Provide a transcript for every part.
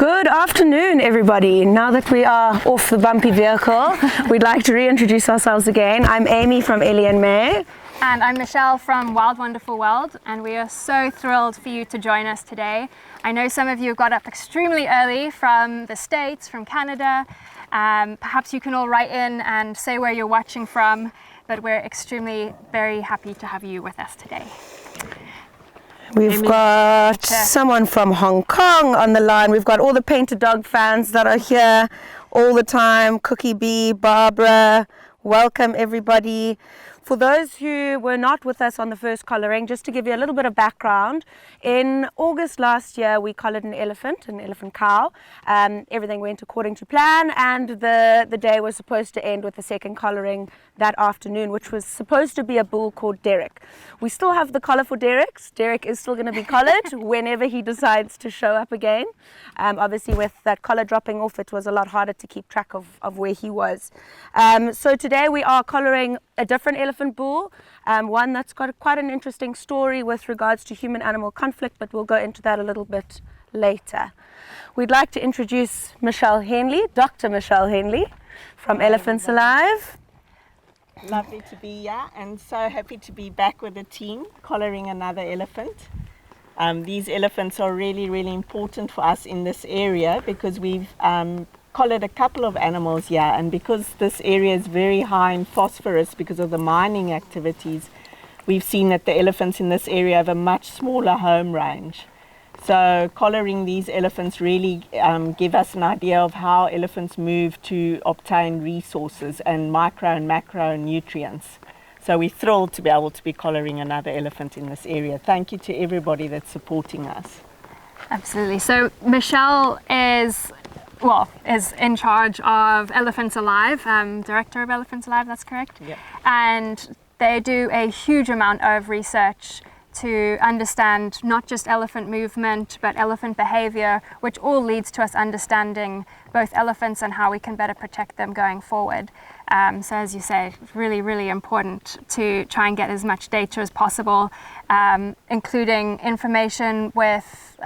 Good afternoon, everybody. Now that we are off the bumpy vehicle, we'd like to reintroduce ourselves again. I'm Amy from Ellie and May. And I'm Michelle from Wild Wonderful World, and we are so thrilled for you to join us today. I know some of you got up extremely early from the States, from Canada. Perhaps you can all write in and say where you're watching from, but we're extremely very happy to have you with us today. We've got someone from Hong Kong on the line. We've got all the Painted Dog fans that are here all the time. Cookie Bee, Barbara, welcome everybody. For those who were not with us on the first collaring, just to give you a little bit of background, in August last year we collared an elephant cow. Everything went according to plan, and the day was supposed to end with the second collaring that afternoon, which was supposed to be a bull called Derek. We still have the collar for Derek. Derek is still going to be collared whenever he decides to show up again. Obviously with that collar dropping off, it was a lot harder to keep track of where he was. So today we are collaring a different elephant bull, one that's got quite an interesting story with regards to human-animal conflict, but we'll go into that a little bit later. We'd like to introduce Michelle Henley, Dr. Michelle Henley from Elephants Alive. Lovely to be here and so happy to be back with the team collaring another elephant. These elephants are really, really important for us in this area because we've collared a couple of animals here, and because this area is very high in phosphorus because of the mining activities, we've seen that the elephants in this area have a much smaller home range. So collaring these elephants really give us an idea of how elephants move to obtain resources and micro and macro nutrients. So we're thrilled to be able to be collaring another elephant in this area. Thank you to everybody that's supporting us. Absolutely. So Michelle is in charge of Elephants Alive, director of Elephants Alive, that's correct? Yeah. And they do a huge amount of research to understand not just elephant movement, but elephant behavior, which all leads to us understanding both elephants and how we can better protect them going forward. So as you say, it's really, really important to try and get as much data as possible, including information with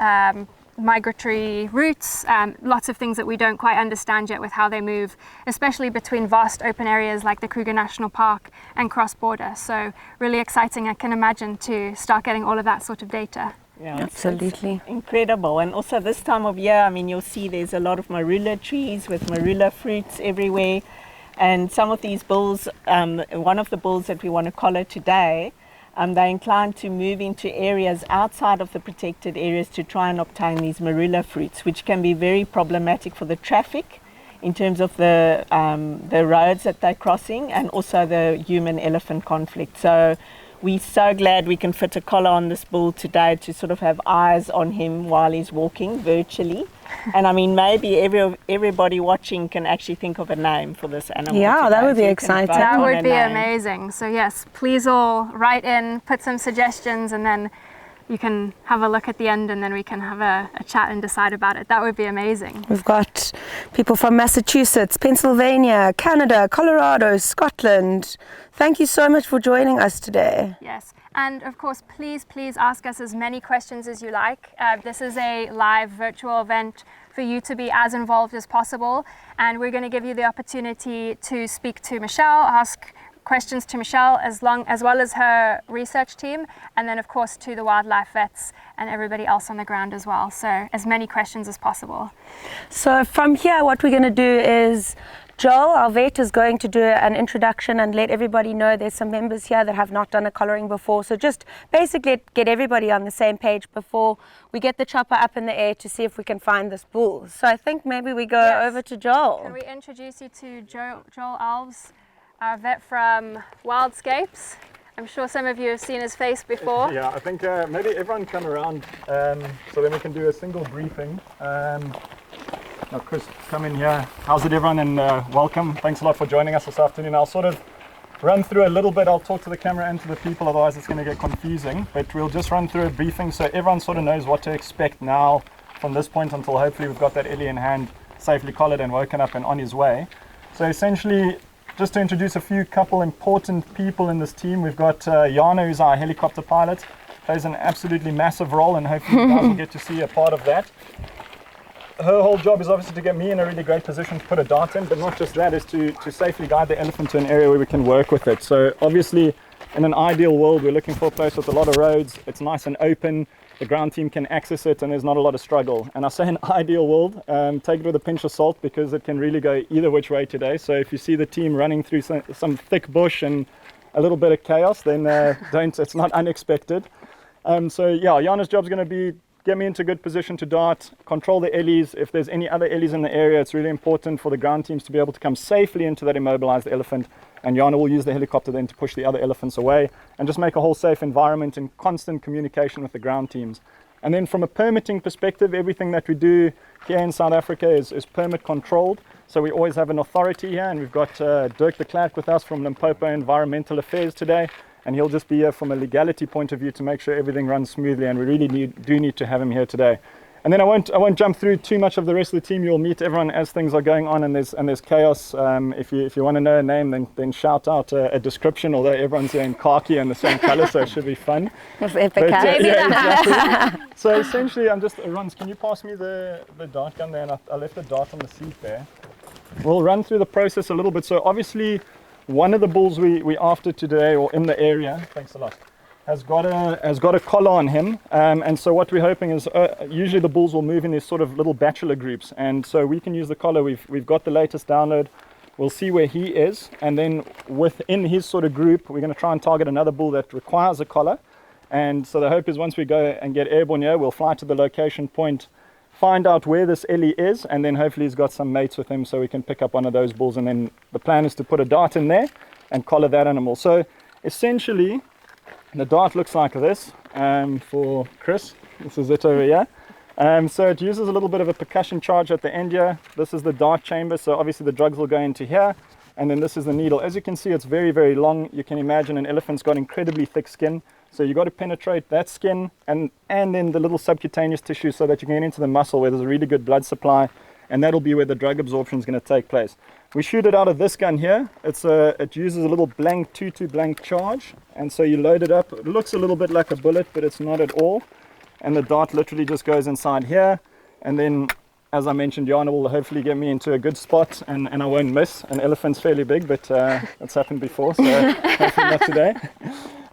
migratory routes, lots of things that we don't quite understand yet with how they move, especially between vast open areas like the Kruger National Park and cross-border. So really exciting, I can imagine, to start getting all of that sort of data. Yeah, absolutely. It's incredible. And also this time of year, I mean, you'll see there's a lot of marula trees with marula fruits everywhere. And some of these bulls, one of the bulls that we want to collar today, they're inclined to move into areas outside of the protected areas to try and obtain these marula fruits, which can be very problematic for the traffic in terms of the roads that they're crossing and also the human-elephant conflict. So we're so glad we can fit a collar on this bull today to sort of have eyes on him while he's walking virtually. And I mean, maybe everybody watching can actually think of a name for this animal. Yeah, today. that would be exciting. That would be amazing. So yes, please all write in, put some suggestions, and then you can have a look at the end and then we can have a chat and decide about it. That would be amazing. We've got people from Massachusetts, Pennsylvania, Canada, Colorado, Scotland. Thank you so much for joining us today. Yes. And of course, please ask us as many questions as you like. This is a live virtual event for you to be as involved as possible. And we're going to give you the opportunity to speak to Michelle, ask questions to Michelle as well as her research team, and then of course to the wildlife vets and everybody else on the ground as well. So as many questions as possible. So from here, what we're going to do is Joel, our vet, is going to do an introduction and let everybody know there's some members here that have not done a collaring before. So just basically get everybody on the same page before we get the chopper up in the air to see if we can find this bull. So I think maybe we go over to Joel. Can we introduce you to Joel Alves, our vet from Wildscapes? I'm sure some of you have seen his face before. Yeah, I think maybe everyone come around so then we can do a single briefing. Now Chris, come in here. How's it everyone, and welcome. Thanks a lot for joining us this afternoon. I'll sort of run through a little bit. I'll talk to the camera and to the people, otherwise it's going to get confusing. But we'll just run through a briefing so everyone sort of knows what to expect now from this point until hopefully we've got that Ellie in hand, safely collared and woken up and on his way. So essentially, just to introduce a couple important people in this team, we've got Jana, who's our helicopter pilot, plays an absolutely massive role, and hopefully you guys will get to see a part of that. her whole job is obviously to get me in a really great position to put a dart in, but not just that, is to safely guide the elephant to an area where we can work with it. So obviously, in an ideal world, we're looking for a place with a lot of roads. It's nice and open. The ground team can access it, and there's not a lot of struggle. And I say an ideal world, take it with a pinch of salt, because it can really go either which way today. So if you see the team running through some thick bush and a little bit of chaos, then it's not unexpected. So yeah, Jana's job is going to be get me into good position to dart, control the ellies. If there's any other ellies in the area, it's really important for the ground teams to be able to come safely into that immobilized elephant. And Jana will use the helicopter then to push the other elephants away and just make a whole safe environment in constant communication with the ground teams. And then from a permitting perspective, everything that we do here in South Africa is permit controlled. So we always have an authority here, and we've got Dirk de Klerk with us from Limpopo Environmental Affairs today. And he'll just be here from a legality point of view to make sure everything runs smoothly, and we really do need to have him here today. And then I won't jump through too much of the rest of the team. You'll meet everyone as things are going on, and there's chaos. If you want to know a name, then shout out a description. Although everyone's here in khaki and the same color, so it should be fun. It's epic. Exactly. So essentially, Rons, can you pass me the dart gun there? And I left the dart on the seat there. We'll run through the process a little bit. So obviously, one of the bulls we after today, or in the area, thanks a lot, has got a collar on him, and so what we're hoping is usually the bulls will move in these sort of little bachelor groups, and so we can use the collar. We've got the latest download. We'll see where he is, and then within his sort of group, we're going to try and target another bull that requires a collar. And so the hope is once we go and get airborne here, we'll fly to the location point, find out where this Ellie is, and then hopefully he's got some mates with him so we can pick up one of those bulls. And then the plan is to put a dart in there and collar that animal. So essentially, the dart looks like this for Chris. This is it over here. So it uses a little bit of a percussion charge at the end here. This is the dart chamber, so obviously the drugs will go into here. And then this is the needle. As you can see, it's very, very long. You can imagine an elephant's got incredibly thick skin. So you've got to penetrate that skin and then the little subcutaneous tissue so that you can get into the muscle where there's a really good blood supply. And that'll be where the drug absorption is going to take place. We shoot it out of this gun here. It uses a little blank 2-2 blank charge. And so you load it up. It looks a little bit like a bullet, but it's not at all. And the dart literally just goes inside here. And then, as I mentioned, Jana will hopefully get me into a good spot and I won't miss. An elephant's fairly big, but it's happened before, so hopefully not today.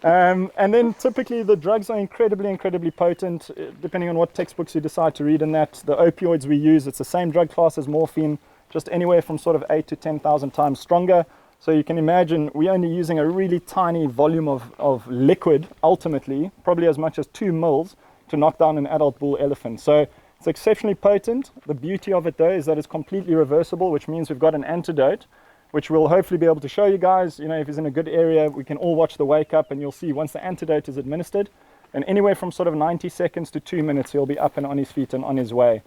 And then typically the drugs are incredibly potent, depending on what textbooks you decide to read in that. The opioids we use, it's the same drug class as morphine, just anywhere from sort of 8 to 10,000 times stronger. So you can imagine we're only using a really tiny volume of liquid, ultimately, probably as much as 2 mils, to knock down an adult bull elephant. So it's exceptionally potent. The beauty of it though is that it's completely reversible, which means we've got an antidote, which we'll hopefully be able to show you guys. You know, if he's in a good area, we can all watch the wake up and you'll see once the antidote is administered, and anywhere from sort of 90 seconds to 2 minutes, he'll be up and on his feet and on his way.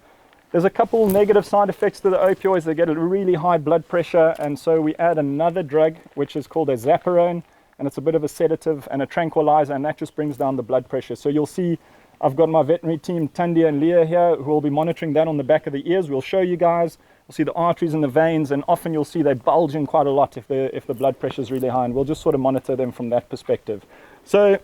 There's a couple negative side effects to the opioids. They get a really high blood pressure, and so we add another drug, which is called a zaparone, and it's a bit of a sedative and a tranquilizer, and that just brings down the blood pressure. So you'll see I've got my veterinary team, Tandia and Leah here, who will be monitoring that on the back of the ears. We'll show you guys. We'll see the arteries and the veins, and often you'll see they bulge in quite a lot if the blood pressure is really high, and we'll just sort of monitor them from that perspective. So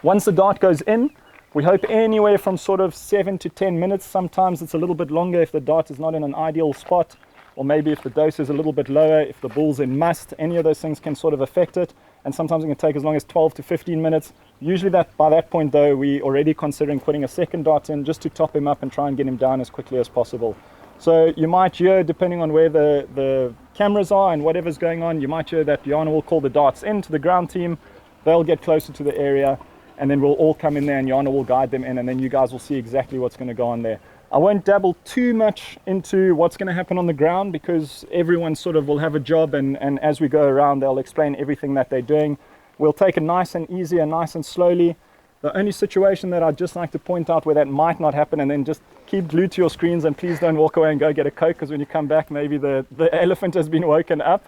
once the dart goes in, we hope anywhere from sort of 7 to 10 minutes. Sometimes it's a little bit longer if the dart is not in an ideal spot, or maybe if the dose is a little bit lower, if the bull's in must, any of those things can sort of affect it. And sometimes it can take as long as 12 to 15 minutes. Usually by that point though, we're already considering putting a second dart in just to top him up and try and get him down as quickly as possible. So you might hear, depending on where the cameras are and whatever's going on, you might hear that Jana will call the darts in to the ground team. They'll get closer to the area, and then we'll all come in there and Jana will guide them in, and then you guys will see exactly what's going to go on there. I won't dabble too much into what's going to happen on the ground because everyone sort of will have a job, and as we go around they'll explain everything that they're doing. We'll take it nice and easy and nice and slowly. The only situation that I'd just like to point out where that might not happen, and then just keep glued to your screens and please don't walk away and go get a Coke, because when you come back maybe the elephant has been woken up.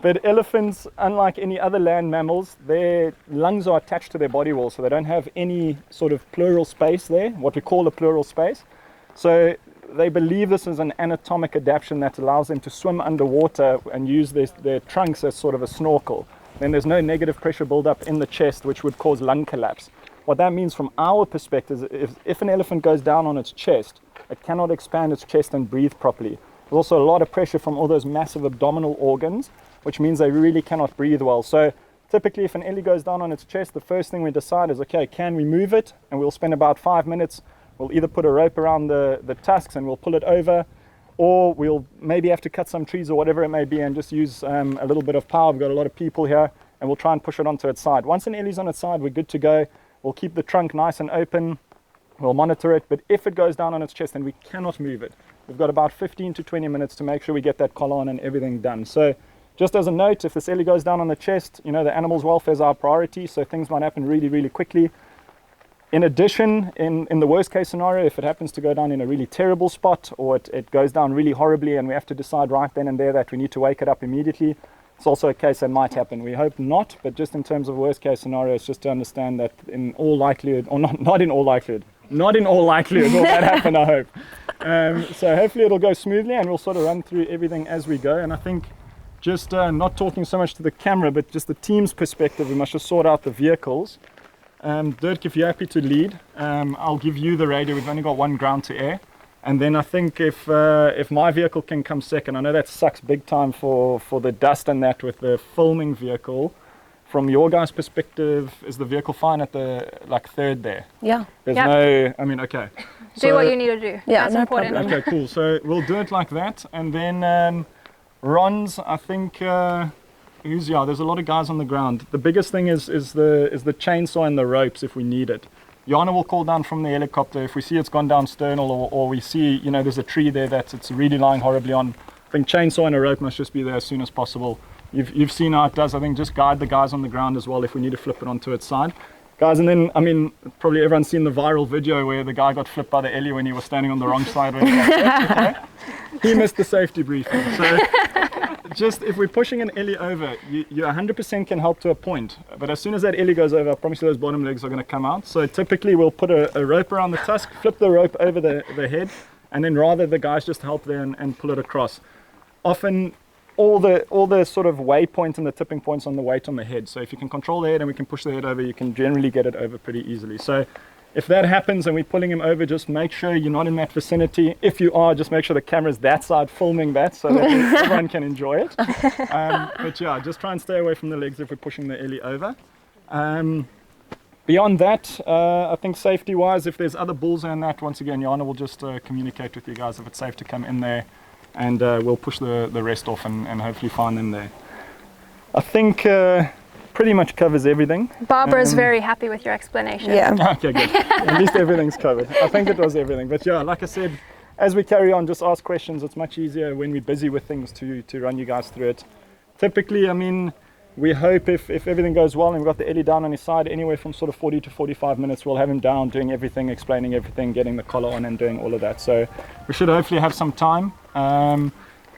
But elephants, unlike any other land mammals, their lungs are attached to their body wall, so they don't have any sort of pleural space there, what we call a pleural space. So they believe this is an anatomic adaptation that allows them to swim underwater and use their trunks as sort of a snorkel. Then there's no negative pressure buildup in the chest, which would cause lung collapse. What that means from our perspective is if an elephant goes down on its chest, it cannot expand its chest and breathe properly. There's also a lot of pressure from all those massive abdominal organs, which means they really cannot breathe well. So typically if an ellie goes down on its chest, the first thing we decide is, okay, can we move it? And we'll spend about 5 minutes. We'll either put a rope around the tusks and we'll pull it over, or we'll maybe have to cut some trees or whatever it may be and just use a little bit of power. We've got a lot of people here, and we'll try and push it onto its side. Once an ellie's on its side, we're good to go. We'll keep the trunk nice and open. We'll monitor it, but if it goes down on its chest, then we cannot move it. We've got about 15 to 20 minutes to make sure we get that collar on and everything done. So just as a note, if this ellie goes down on the chest, you know, the animal's welfare is our priority, so things might happen really, really quickly. In addition, in the worst case scenario, if it happens to go down in a really terrible spot, or it goes down really horribly and we have to decide right then and there that we need to wake it up immediately, it's also a case that might happen. We hope not, but just in terms of worst case scenario, it's just to understand that in all likelihood, or not in all likelihood will that happen, I hope. So hopefully it'll go smoothly and we'll sort of run through everything as we go. And I think just not talking so much to the camera, but just the team's perspective, we must just sort out the vehicles. Dirk, if you're happy to lead, I'll give you the radio. We've only got one ground to air. And then I think if my vehicle can come second, I know that sucks big time for the dust and that with the filming vehicle. From your guys' perspective, is the vehicle fine at the third there? Yeah. There's Yep. no, I mean, okay. Do what you need to do. Yeah, That's no important. problem. Okay, cool. So we'll do it like that. And then Ron's, I think, there's a lot of guys on the ground. The biggest thing is the chainsaw and the ropes if we need it. Jana will call down from the helicopter if we see it's gone down sternal, or we see, you know, there's a tree there that it's really lying horribly on. I think chainsaw and a rope must just be there as soon as possible. You've seen how it does. I think just guide the guys on the ground as well if we need to flip it onto its side. Guys, and then, I mean, probably everyone's seen the viral video where the guy got flipped by the ellie when he was standing on the wrong side. When he got flipped, okay? He missed the safety briefing. So just if we're pushing an ellie over, you 100% can help to a point. But as soon as that ellie goes over, I promise you those bottom legs are going to come out. So typically we'll put a rope around the tusk, flip the rope over the head, and then rather the guys just help there and pull it across. Often all the sort of waypoint and the tipping points on the weight on the head. So if you can control the head and we can push the head over, you can generally get it over pretty easily. So if that happens and we're pulling him over, just make sure you're not in that vicinity. If you are, just make sure the camera's that side filming that so that everyone can enjoy it. But yeah, just try and stay away from the legs if we're pushing the ellie over. Beyond that, I think safety-wise, if there's other bulls in that, once again, Jana will just communicate with you guys if it's safe to come in there, and we'll push the rest off and hopefully find them there. I think pretty much covers everything. Barbara's very happy with your explanation. Yeah. Okay, good. At least everything's covered. I think it was everything. But yeah, like I said, as we carry on, just ask questions. It's much easier when we're busy with things to run you guys through it. Typically, I mean, we hope if everything goes well and we've got the ellie down on his side, anywhere from sort of 40 to 45 minutes, we'll have him down doing everything, explaining everything, getting the collar on and doing all of that. So we should hopefully have some time.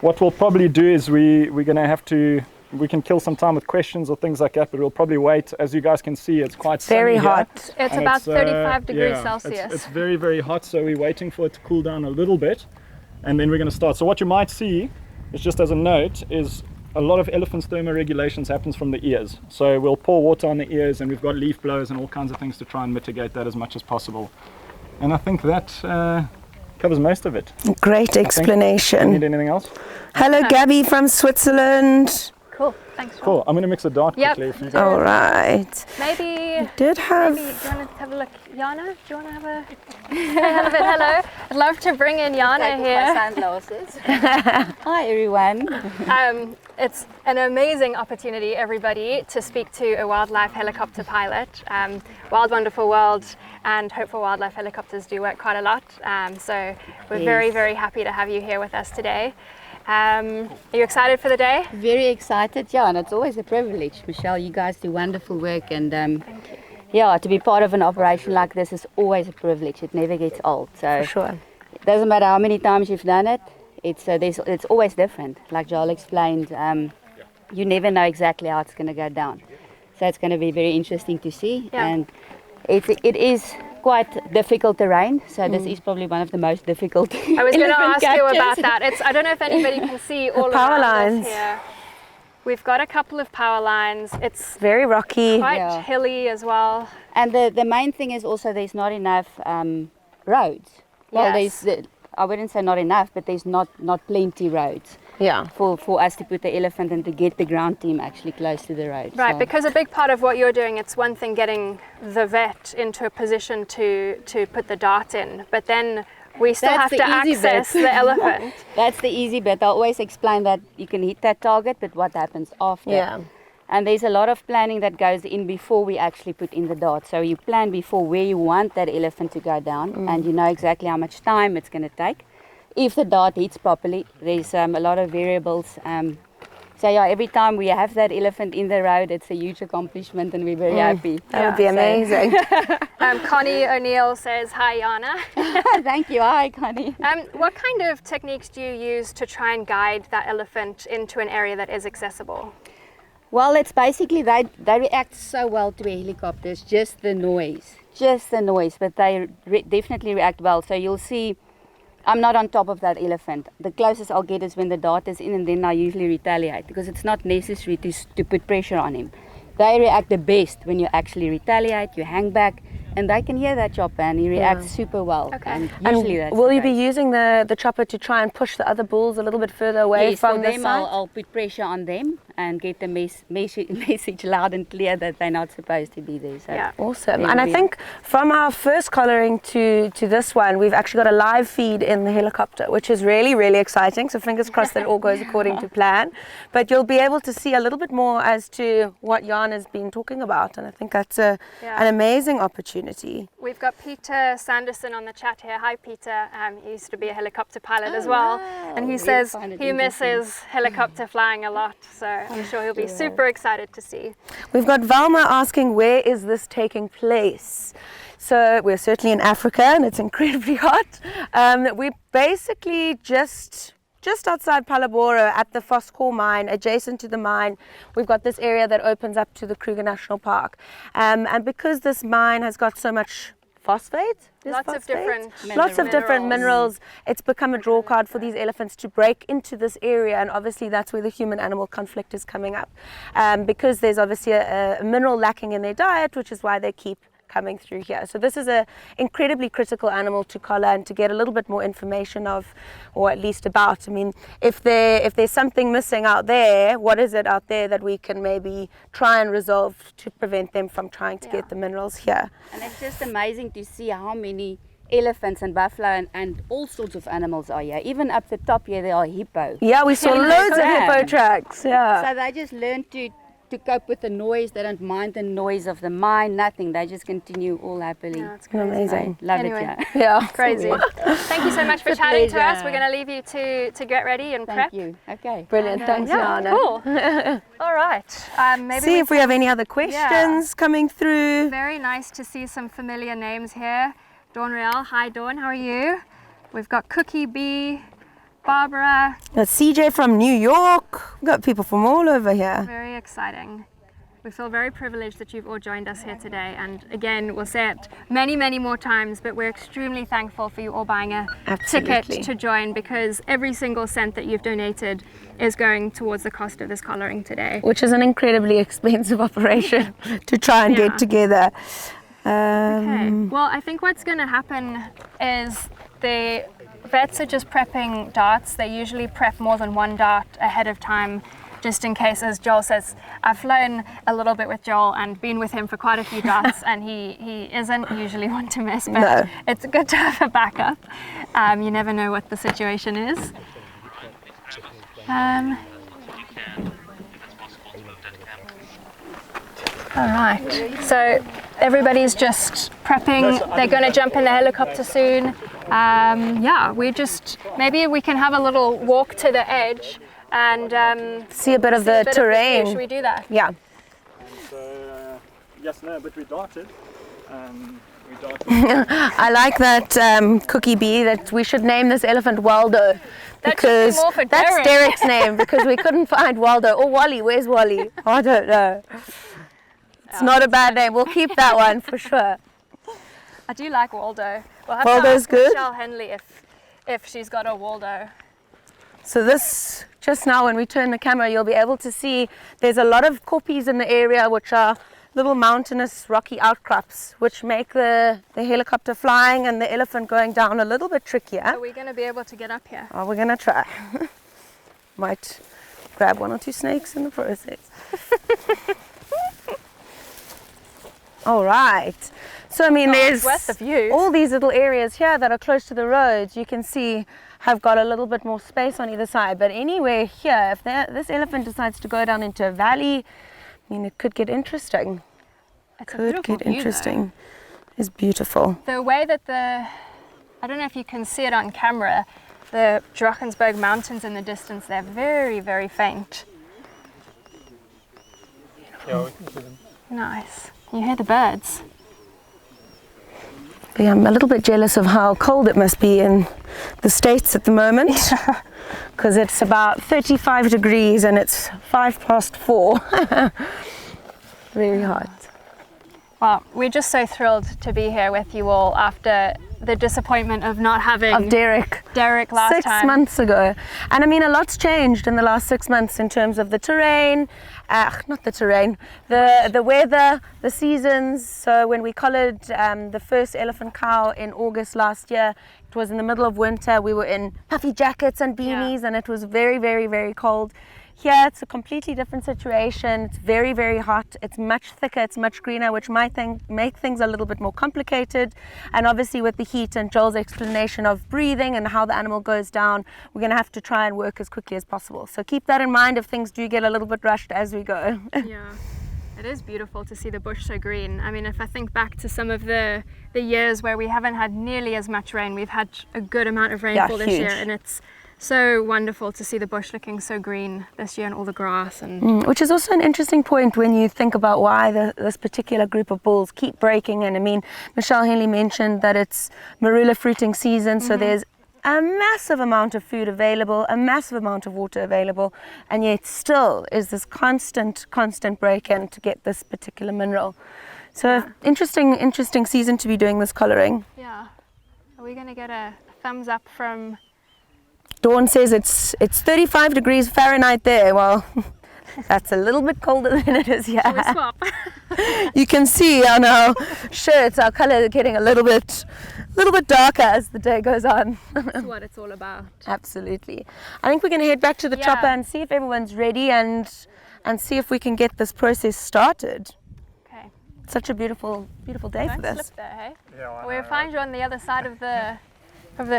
What we'll probably do is we're going to have to, we can kill some time with questions or things like that, but we'll probably wait. As you guys can see, it's quite Very sunny here. hot. It's And about 35 degrees yeah, Celsius. It's very, very hot, so we're waiting for it to cool down a little bit, and then we're going to start. So what you might see, is just as a note, is a lot of elephant thermoregulations happens from the ears. So we'll pour water on the ears, and we've got leaf blowers and all kinds of things to try and mitigate that as much as possible. And I think that covers most of it. Great explanation. Need anything else? Hello, Gabby from Switzerland. Cool, thanks. Ron. Cool. I'm going to mix a dart Yep. quickly. If you Do guys. All right. Maybe Did have. do you want to have a look? Jana, do you want to have a hello? I'd love to bring in Jana here. Sunglasses. Hi everyone. It's an amazing opportunity, everybody, to speak to a wildlife helicopter pilot. Wild Wonderful World and Hope for Wildlife helicopters do work quite a lot. So we're very, Yes. very happy to have you here with us today. Are you excited for the day? Very excited, yeah, and it's always a privilege. Michelle, you guys do wonderful work, and yeah, to be part of an operation like this is always a privilege. It never gets old. So For sure. it doesn't matter how many times you've done it. It's always different. Like Joel explained, you never know exactly how it's going to go down. So it's going to be very interesting to see, Yeah. and it is quite difficult terrain. So this is probably one of the most difficult. I was going to elephant ask you about captures. that. I don't know if anybody can see all power around lines. us here. We've got a couple of power lines. It's Very rocky. quite Yeah. hilly as well. And the main thing is also there's not enough roads. Well, Yes. I wouldn't say not enough, but there's not plenty roads Yeah. for us to put the elephant and to get the ground team actually close to the road. Right, So- because a big part of what you're doing, it's one thing getting the vet into a position to put the dart in, but then we still That's have the to easy access bit. the elephant. That's the easy bit. I always explain that you can hit that target, but what happens after? Yeah. And there's a lot of planning that goes in before we actually put in the dart. So you plan before where you want that elephant to go down, and you know exactly how much time it's going to take. If the dart hits properly, there's a lot of variables. So yeah, every time we have that elephant in the road, it's a huge accomplishment, and we're very happy. That would be So- amazing. Connie O'Neill says, hi, Jana. Thank you. Hi, Connie. What kind of techniques do you use to try and guide that elephant into an area that is accessible? Well, it's basically they react so well to a helicopter. It's just the noise, but they definitely react well. So you'll see, I'm not on top of that elephant. The closest I'll get is when the dart is in, and then I usually retaliate because it's not necessary to put pressure on him. They react the best when you actually retaliate, you hang back, and they can hear that chopper, and he reacts super well. Okay. And And usually that's will the you be case. using the chopper to try and push the other bulls a little bit further away Yes, from for the them, site? I'll put pressure on them and get the message loud and clear that they're not supposed to be there. So Yeah. Awesome. There And will I be- think from our first collaring to this one, we've actually got a live feed in the helicopter, which is really, really exciting. So fingers crossed that it all goes according to plan. But you'll be able to see a little bit more as to what Jan has been talking about. And I think that's an amazing opportunity. We've got Peter Sanderson on the chat here. Hi, Peter. He used to be a helicopter pilot as well. And he He'll says find it he misses helicopter flying a lot. So I'm sure he'll be super excited to see. We've got Valma asking, where is this taking place? So we're certainly in Africa and it's incredibly hot. We're basically just outside Palabora at the Phosphor mine, adjacent to the mine. We've got this area that opens up to the Kruger National Park. And because this mine has got so much phosphate, Lots of different minerals, it's become a draw card for these elephants to break into this area, and obviously that's where the human-animal conflict is coming up. Because there's obviously a mineral lacking in their diet, which is why they keep coming through here. So this is an incredibly critical animal to collar and to get a little bit more information of, or at least about. I mean, if there's something missing out there, what is it out there that we can maybe try and resolve to prevent them from trying to get the minerals here? And it's just amazing to see how many elephants and buffalo and all sorts of animals are here. Even up the top here, there are hippo. Yeah, we saw loads of hippo tracks. Yeah. So they just learn to cope with the noise. They don't mind the noise of the mine, nothing. They just continue all happily. Yeah, it's crazy. Amazing. Love Anyway. it, yeah. Yeah. Crazy. Thank you so much for It's a chatting to us. pleasure. We're going to leave you to get ready and prep. Thank you. Okay. Brilliant. Thanks, Jana. Cool. All right. Maybe See if we have any other questions coming through. Very nice to see some familiar names here. Dawn Real. Hi, Dawn. How are you? We've got Cookie Bee, Barbara. Got CJ from New York. We've got people from all over here. Very exciting. We feel very privileged that you've all joined us here today. And again, we'll say it many, many more times, but we're extremely thankful for you all buying a Absolutely. ticket to join, because every single cent that you've donated is going towards the cost of this collaring today. Which is an incredibly expensive operation to try and Yeah. get together. Okay. Well, I think what's going to happen is the vets are just prepping darts. They usually prep more than one dart ahead of time, just in case, as Joel says. I've flown a little bit with Joel and been with him for quite a few darts, and he isn't usually one to miss, but No. it's good to have a backup. You never know what the situation is. All right, so everybody's just prepping. They're going to jump in the helicopter soon. Yeah, maybe we can have a little walk to the edge and See a bit of see a the bit terrain. Should we do that? Yeah. So, yes, no, but we darted. I like that Cookie Bee, that we should name this elephant Waldo. That should be Because more for that's Derek. Derek's name, because we couldn't find Waldo. Or Wally, where's Wally? I don't know. It's not a bad name. We'll keep that one for sure. I do like Waldo. We'll have Waldo's to ask good? Michelle Henley if she's got a Waldo. So this, just now when we turn the camera, you'll be able to see there's a lot of koppies in the area which are little mountainous rocky outcrops, which make the helicopter flying and the elephant going down a little bit trickier. Are we going to be able to get up here? Oh, we're going to try. Might grab 1 or 2 snakes in the process. All right. So, I mean, there's worth the view. all these little areas here that are close to the roads, you can see have got a little bit more space on either side. But anywhere here, if this elephant decides to go down into a valley, I mean, it could get interesting. It's a Could beautiful get view, interesting. It's beautiful. though. The way that I don't know if you can see it on camera, the Drakensberg Mountains in the distance, they're very, very faint. Yeah, we can see them. Nice. You hear the birds. But yeah, I'm a little bit jealous of how cold it must be in the States at the moment. Because it's about 35 degrees and it's 4:05. Very hot. Well, we're just so thrilled to be here with you all after the disappointment of not having Of Derek. last 6 time. months ago. And I mean, a lot's changed in the last 6 months in terms of the terrain, not the terrain, the weather, the seasons. So when we collared the first elephant cow in August last year, it was in the middle of winter. We were in puffy jackets and beanies, and it was very, very, very cold. Here it's a completely different situation. It's very, very hot. It's much thicker, it's much greener, which might make things a little bit more complicated. And obviously with the heat and Joel's explanation of breathing and how the animal goes down, we're going to have to try and work as quickly as possible. So keep that in mind if things do get a little bit rushed as we go. Yeah, it is beautiful to see the bush so green. I mean, if I think back to some of the years where we haven't had nearly as much rain, we've had a good amount of rainfall this year, and it's so wonderful to see the bush looking so green this year and all the grass. And Which is also an interesting point when you think about why this particular group of bulls keep breaking in. I mean, Michelle Henley mentioned that it's marula fruiting season, so there's a massive amount of food available, a massive amount of water available, and yet still is this constant break-in to get this particular mineral. So interesting season to be doing this collaring. yeah, are we going to get a thumbs up from... Dawn says it's 35 degrees Fahrenheit there. Well, that's a little bit colder than it is here. Shall we swap? You can see on our shirts, our colour is getting a little bit darker as the day goes on. That's what it's all about. Absolutely. I think we're going to head back to the chopper and see if everyone's ready and see if we can get this process started. Okay. Such a beautiful day for Don't this. slip there, hey? Yeah, We'll find you on the other side of the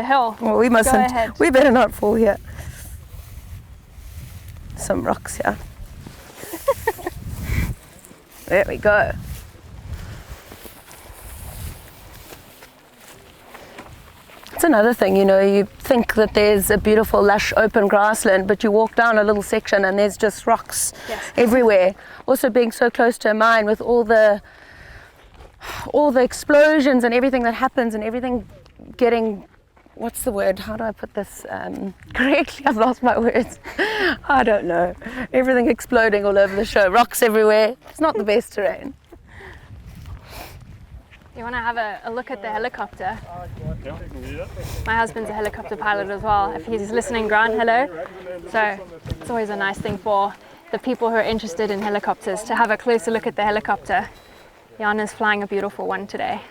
hill. Well, we mustn't. ahead. We better not fall here. Some rocks here. There we go. It's another thing, you think that there's a beautiful lush open grassland, but you walk down a little section and there's just rocks everywhere. Also being so close to a mine with all the explosions and everything that happens and everything getting, what's the word? How do I put this correctly? I've lost my words. I don't know. Everything exploding all over the show. Rocks everywhere. It's not the best terrain. You want to have a look at the helicopter? My husband's a helicopter pilot as well. If he's listening, Grant, hello. So it's always a nice thing for the people who are interested in helicopters to have a closer look at the helicopter. Jana's flying a beautiful one today.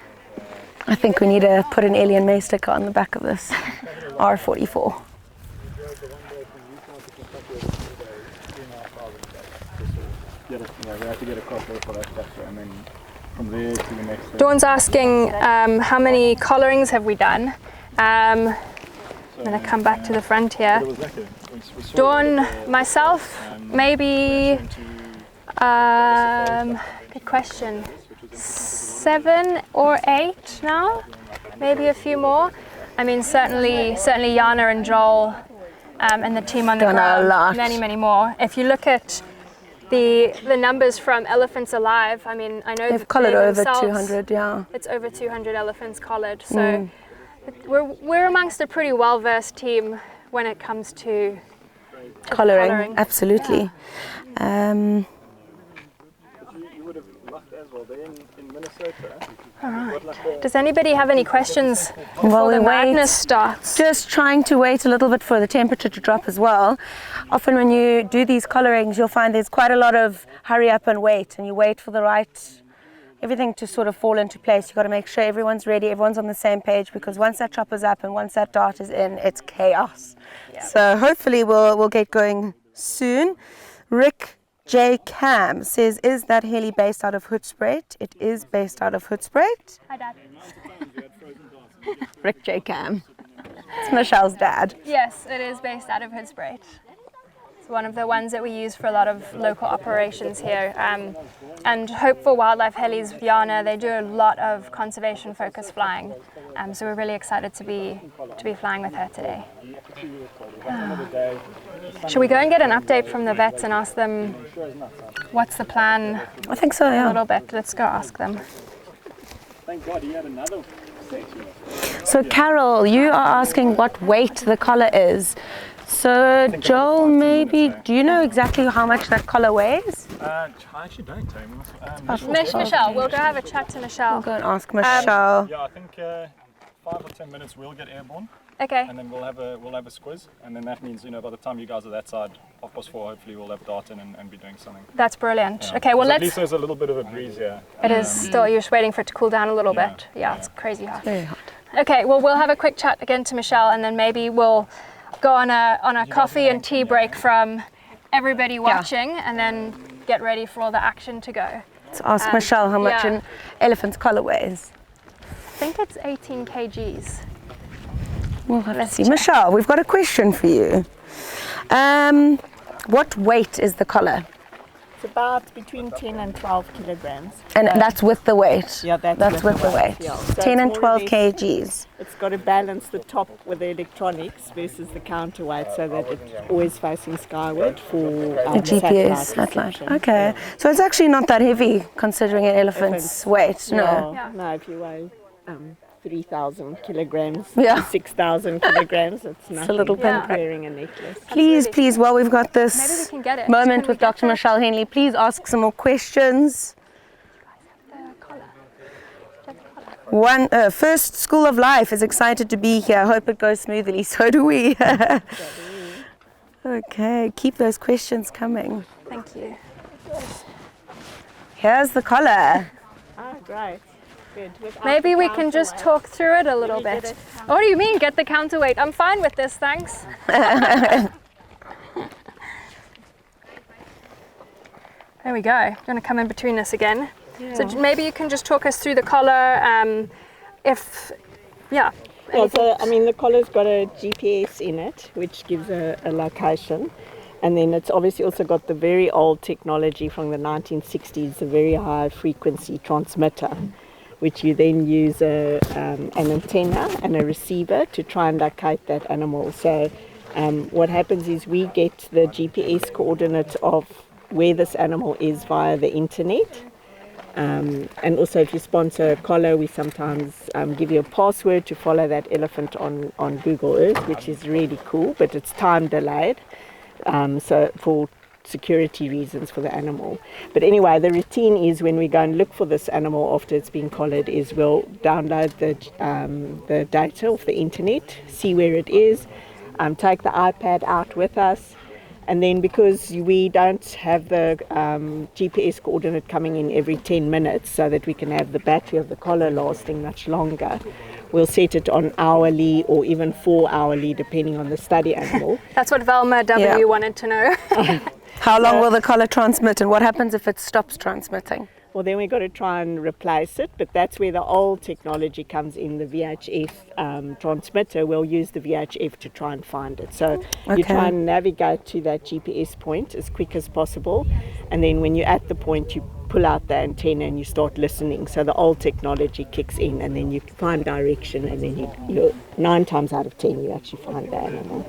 I think we need to put an alien May sticker on the back of this R44. We have to get across there for that chapter, and then from there to the next. Dawn's asking how many collarings have we done. I'm going to come back to the front here. Dawn, myself, maybe, good question, 7 or 8 now, maybe a few more. I mean, certainly Jana and Joel and the team on the ground, many more. If you look at the numbers from Elephants Alive, I mean, I know they've collared over 200, yeah. It's over 200 elephants collared, so we're amongst a pretty well-versed team when it comes to collaring. Absolutely. You would have lucked as well. They're in Minnesota. Does anybody have any questions While before we the wait, madness starts? just trying to wait a little bit for the temperature to drop as well. Often when you do these colorings, you'll find there's quite a lot of hurry up and wait, and you wait for the right, everything to sort of fall into place. You've got to make sure everyone's ready, everyone's on the same page, because once that chopper's up and once that dart is in, it's chaos. So hopefully we'll get going soon. Rick J. Cam says, is that heli based out of Hoedspruit? It is based out of Hoedspruit. Hi, Dad. Rick J. Cam. It's Michelle's dad. Yes, it is based out of Hoedspruit. It's one of the ones that we use for a lot of local operations here. And Hope for Wildlife Helis with Jana, they do a lot of conservation focused flying. So we're really excited to be flying with her today. Should we go and get an update from the vets and ask them what's the plan I think so, a yeah. little bit? Let's go ask them. Thank God he had another section. So Carol, you are asking what weight the collar is. So Joel, maybe, do you know exactly how much that collar weighs? I actually don't, Tammy. Michelle, we'll go have a chat to Michelle. I'll go and ask Michelle. Yeah, I think 5 or 10 minutes we'll get airborne, Okay. and then we'll have a squiz, and then that means, by the time you guys are that side, 4:30, hopefully we'll have dart in and be doing something. That's brilliant. Yeah. Okay, well 'Cause at let's. least there's a little bit of a breeze here. It is still. You're just waiting for it to cool down a little Yeah. bit. Yeah, it's crazy hot. Very hot. Okay, well we'll have a quick chat again to Michelle, and then maybe we'll go on a coffee and tea break from everybody watching, and then get ready for all the action to go. Let's ask Michelle how much yeah. an elephant's collar weighs. I think it's 18 kgs. We'll have Let's to see. check. Michelle, we've got a question for you. What weight is the collar? It's about between 10 and 12 kilograms. And that's with the weight? Yeah, that's with the weight. Yeah. So 10 it's and more or 12 less- kgs. It's got to balance the top with the electronics versus the counterweight so that it's always facing skyward for The GPS satellite. reception. Okay. So it's actually not that heavy considering an elephant's weight. No. Yeah. No, if you weigh 3,000 kilograms Yeah. to 6,000 kilograms, it's nothing. a little Yeah. pinprick. Wearing a necklace. Please, while we've got Maybe we this can get it. moment Can we with get Dr. the- Michelle Henley, please ask some more questions. the collar? Check the collar. First School of Life is excited to be here. Hope it goes smoothly. So do we. Okay, keep those questions coming. Thank you. Here's the collar. Ah, great. Good. Without Maybe the we can just counterweight. talk through it a little Maybe bit. get it What do you mean, get the counterweight? I'm fine with this, thanks. There we go. I'm going to come in between us again. So maybe you can just talk us through the collar. Yeah, so I mean the collar's got a GPS in it, which gives a location, and then it's obviously also got the very old technology from the 1960s, a very high frequency transmitter, which you then use an antenna and a receiver to try and locate that animal. So what happens is we get the GPS coordinates of where this animal is via the internet. And also if you sponsor a collar, we sometimes give you a password to follow that elephant on Google Earth, which is really cool, but it's time delayed, so for security reasons for the animal. But anyway, the routine is when we go and look for this animal after it's been collared is we'll download the data off the internet, see where it is, take the iPad out with us. And then because we don't have the GPS coordinate coming in every 10 minutes so that we can have the battery of the collar lasting much longer, we'll set it on hourly or even 4 hourly depending on the study animal. That's what Velma W. Yeah. wanted to know. How long will the collar transmit, and what happens if it stops transmitting? Well, then we've got to try and replace it, but that's where the old technology comes in, the VHF transmitter. We'll use the VHF to try and find it. So you try and navigate to that GPS point as quick as possible, and then when you're at the point, you pull out the antenna and you start listening. So the old technology kicks in, and then you find direction, and then you're 9 times out of 10 you actually find the animal.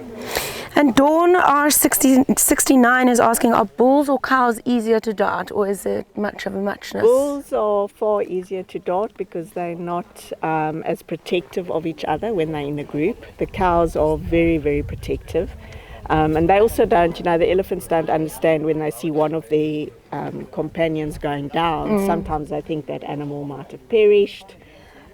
And Dawn R69 is asking, are bulls or cows easier to dart, or is it much of a muchness? Bulls are far easier to dart because they're not as protective of each other when they're in a group. The cows are very, very protective. And they also don't, the elephants don't understand when they see one of their companions going down. Sometimes they think that animal might have perished,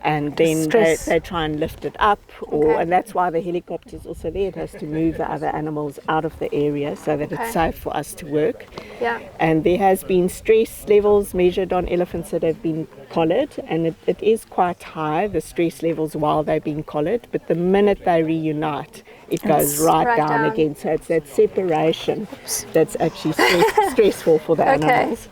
and then they try and lift it up, and that's why the helicopter is also there. It has to move the other animals out of the area so that it's safe for us to work. Yeah. And there has been stress levels measured on elephants that have been collared, and it is quite high, the stress levels while they're being collared, but the minute they reunite, it goes right down again. So it's that separation that's actually stressful for the animals.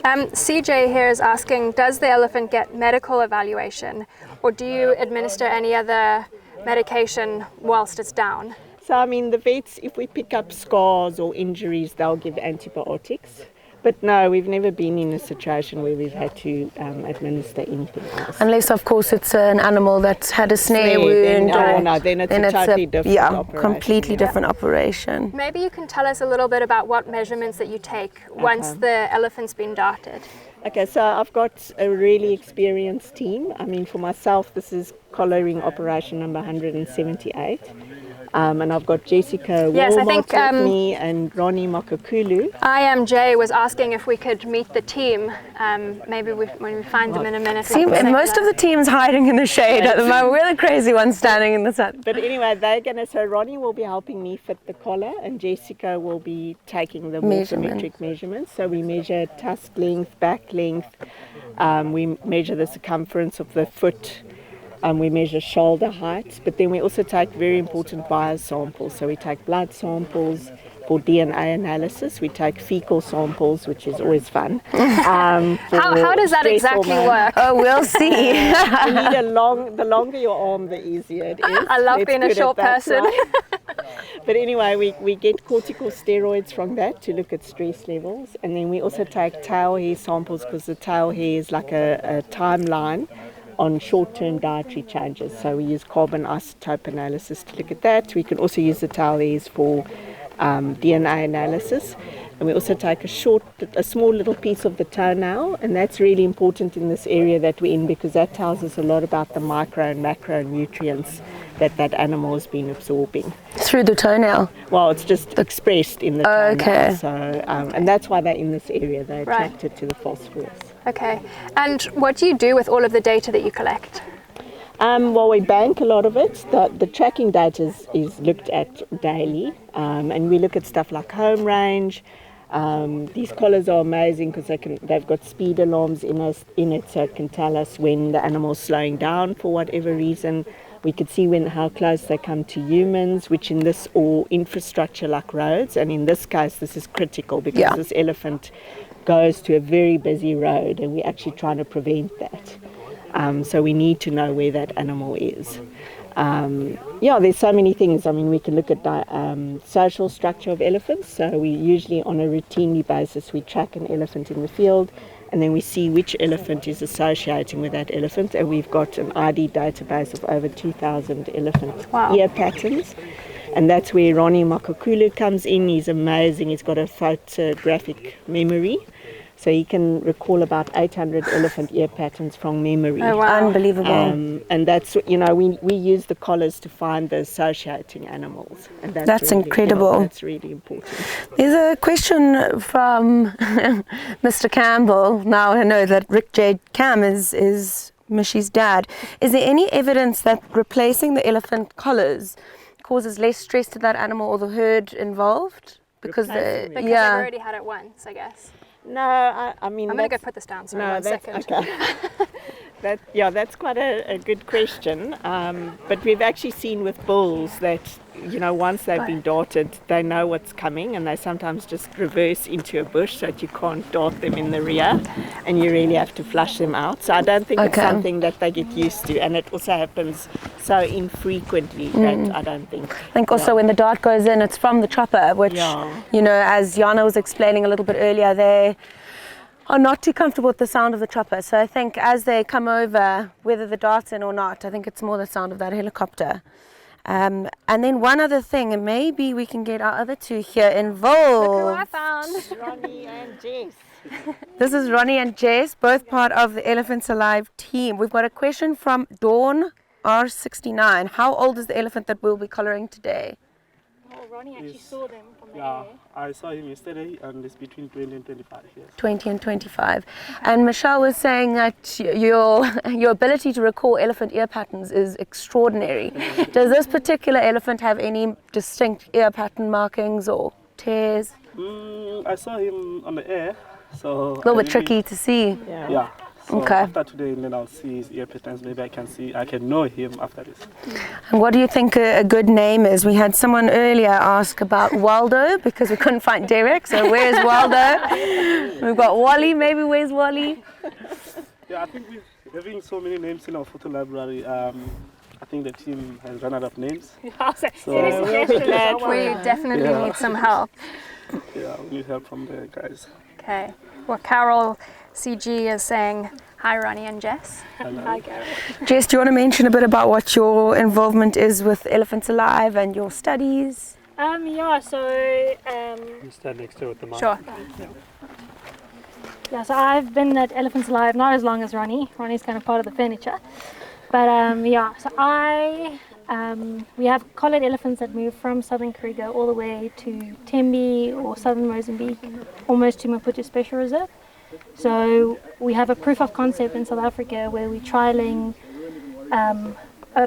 CJ here is asking, does the elephant get medical evaluation, or do you administer any other medication whilst it's down? So, I mean, the vets, if we pick up scars or injuries, they'll give antibiotics. But no, we've never been in a situation where we've had to administer anything else. Unless, of course, it's an animal that's had a snare wound. Then it's a totally different operation. Completely different operation. Maybe you can tell us a little bit about what measurements that you take once the elephant's been darted. Okay, so I've got a really experienced team. I mean, for myself, this is collaring operation number 178. And I've got Jessica Walmart with me and Ronnie Makakulu. Jay was asking if we could meet the team. Maybe when we find them in a minute. See, most of the team's hiding in the shade at the moment. We're the crazy ones standing in the sun. But anyway, so Ronnie will be helping me fit the collar, and Jessica will be taking the morphometric measurements. So we measure tusk length, back length, we measure the circumference of the foot. We measure shoulder height, but then we also take very important biosamples. So we take blood samples for DNA analysis. We take fecal samples, which is always fun. How does that exactly work? Oh, we'll see. You need the longer your arm, the easier it is. I love being a short person. But anyway, we get corticosteroids from that to look at stress levels. And then we also take tail hair samples, because the tail hair is like a timeline on short-term dietary changes. So we use carbon isotope analysis to look at that. We can also use the tail hairs for DNA analysis. And we also take a small little piece of the toenail, and that's really important in this area that we're in, because that tells us a lot about the micro and macro nutrients that animal has been absorbing. Through the toenail? Well, it's just expressed in the toenail. Okay. So, and that's why they're in this area. They're attracted to the phosphorus. Okay. And what do you do with all of the data that you collect? Well, we bank a lot of it. The tracking data is looked at daily, and we look at stuff like home range. These collars are amazing because they've got speed alarms in it, so it can tell us when the animal's slowing down for whatever reason. We could see how close they come to humans, which or infrastructure like roads, and in this case this is critical because this elephant goes to a very busy road, and we're actually trying to prevent that. So we need to know where that animal is. There's so many things. I mean, we can look at social structure of elephants. So we usually, on a routinely basis, we track an elephant in the field, and then we see which elephant is associating with that elephant. And we've got an ID database of over 2,000 elephant ear patterns. And that's where Ronnie Makakulu comes in. He's amazing. He's got a photographic memory. So he can recall about 800 elephant ear patterns from memory. Oh, wow. Unbelievable. And that's, we use the collars to find the associating animals. And that's really incredible. That's really important. There's a question from Mr. Campbell. Now I know that Rick J. Cam is Mishy's dad. Is there any evidence that replacing the elephant collars causes less stress to that animal or the herd involved? Because they've already had it once, I guess. No, I mean... I'm going to go put this down, so 1 second. Okay. That's quite a good question. But we've actually seen with bulls that, once they've been darted, they know what's coming, and they sometimes just reverse into a bush so that you can't dart them in the rear, and you really have to flush them out. So I don't think it's something that they get used to, and it also happens so infrequently that I don't think... I think also when the dart goes in, it's from the chopper, which, as Jana was explaining a little bit earlier, they are not too comfortable with the sound of the chopper. So I think as they come over, whether the dart's in or not, I think it's more the sound of that helicopter. And then one other thing, and maybe we can get our other two here involved. Look who I found. Ronnie and Jess. This is Ronnie and Jess, both part of the Elephants Alive team. We've got a question from Dawn R69. How old is the elephant that we'll be collaring today? Oh, Ronnie actually Yes. saw them from the Yeah, air. I saw him yesterday, and it's between 20 and 25 years. 20 and 25. And Michelle was saying that your ability to recall elephant ear patterns is extraordinary. Does this particular elephant have any distinct ear pattern markings or tears? I saw him on the air, so A little bit tricky to see. Yeah. So Okay. after today, then I'll see his ear patterns. Maybe I can know him after this. And what do you think a good name is? We had someone earlier ask about Waldo because we couldn't find Derek, so where's Waldo? We've got Wally, maybe where's Wally? Yeah, I think we're having so many names in our photo library. I think the team has run out of names. So We definitely Yeah. need some help. yeah, we need help from the guys. Okay. Well, Carol CG is saying hi, Ronnie and Jess. Hi, Gary. Jess, do you want to mention a bit about what your involvement is with Elephants Alive and your studies? Yeah, so You stand next to it with the mic. Sure. yeah, so I've been at Elephants Alive not as long as Ronnie. Ronnie's kind of part of the furniture. But yeah, so we have collared elephants that move from southern Kruger all the way to Tembe or southern Mozambique, almost to Maputo Special Reserve. So we have a proof of concept in South Africa where we're trialing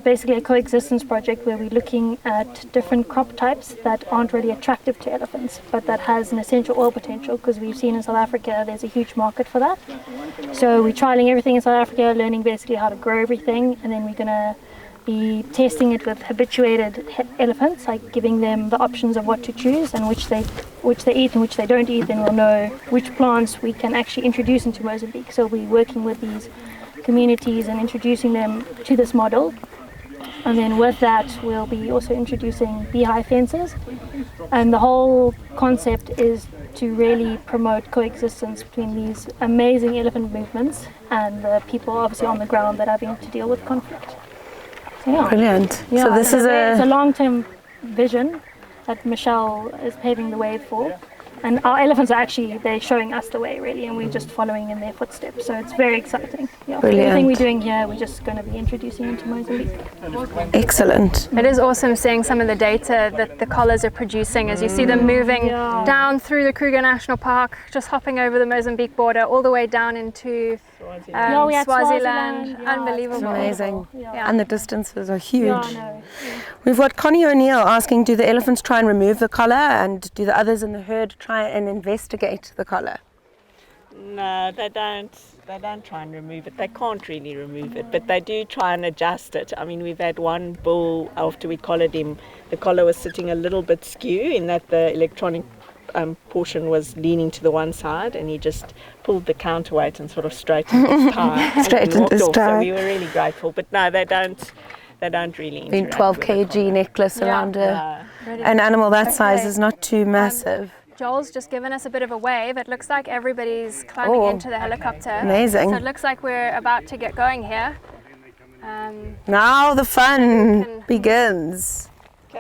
basically a coexistence project where we're looking at different crop types that aren't really attractive to elephants, but that has an essential oil potential, because we've seen in South Africa there's a huge market for that. So we're trialing everything in South Africa, learning basically how to grow everything, and then we're going to be testing it with habituated elephants, like giving them the options of what to choose and which they eat and which they don't eat. Then we'll know which plants we can actually introduce into Mozambique. So we're working with these communities and introducing them to this model. And then with that, we'll be also introducing beehive fences. And the whole concept is to really promote coexistence between these amazing elephant movements and the people obviously on the ground that are having to deal with conflict. So, yeah. Brilliant. Yeah, So this is it's a a long-term vision that Michelle is paving the way for. And our elephants are actually, they're showing us the way really, and we're just following in their footsteps. So it's very exciting. Yeah. Brilliant. Everything we're doing here, we're just going to be introducing into Mozambique. excellent. It is awesome seeing some of the data that the collars are producing as you see them moving down through the Kruger National Park, just hopping over the Mozambique border all the way down into Yeah, we had Swaziland. Yeah, Unbelievable. It's amazing. Yeah. And the distances are huge. Yeah, I know. We've got Connie O'Neill asking, do the elephants try and remove the collar, and do the others in the herd try and investigate the collar? No, they don't. They don't try and remove it. They can't really remove it, but they do try and adjust it. I mean, we've had one bull, after we collared him, the collar was sitting a little bit skew in that the electronic portion was leaning to the one side, and he just pulled the counterweight and sort of straightened his tie. Straightened and walked his off. So tie. we were really grateful. But no, they don't really Being interact 12 with the kg collar. necklace around an animal that size Okay. is not too massive. Joel's just given us a bit of a wave. It looks like everybody's climbing Oh, into the helicopter. amazing. So it looks like we're about to get going here. Now the fun Can- begins.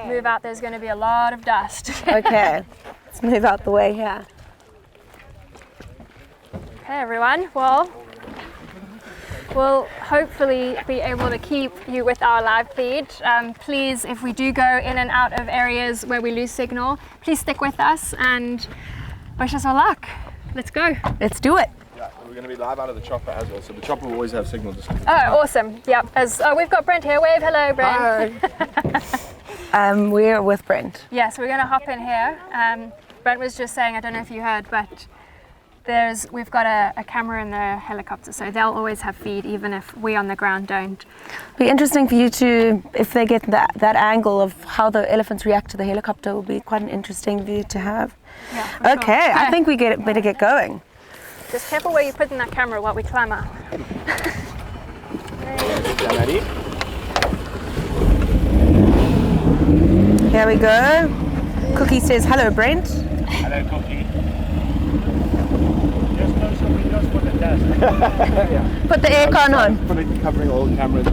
Move out, there's going to be a lot of dust. Okay, let's move out the way here. Okay, everyone. Well, we'll hopefully be able to keep you with our live feed. Please, if we do go in and out of areas where we lose signal, please stick with us and wish us all luck. Let's go. Let's do it. Yeah, we're going to be live out of the chopper as well, so the chopper will always have signal. Just Oh, awesome. Yep. We've got Brent here. Wave hello, Brent. We're with Brent. Yeah, so we're going to hop in here. Brent was just saying, I don't know if you heard, but we've got a camera in the helicopter, so they'll always have feed, even if we on the ground don't. Be interesting for you to, if they get that angle of how the elephants react to the helicopter, will be quite an interesting view to have. Yeah, for sure. Okay, I think we better get going. Just careful where you put in that camera while we climb up. ready? Here we go. Cookie says, hello, Brent. Hello, Cookie. Just close your windows for the dust. Put the aircon on. Covering all the cameras.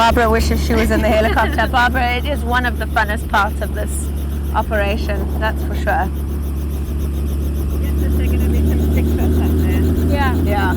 Barbara wishes she was in the helicopter. Barbara, it is one of the funnest parts of this operation, that's for sure. Yes, there's going to be some pictures up there. Yeah. Yeah.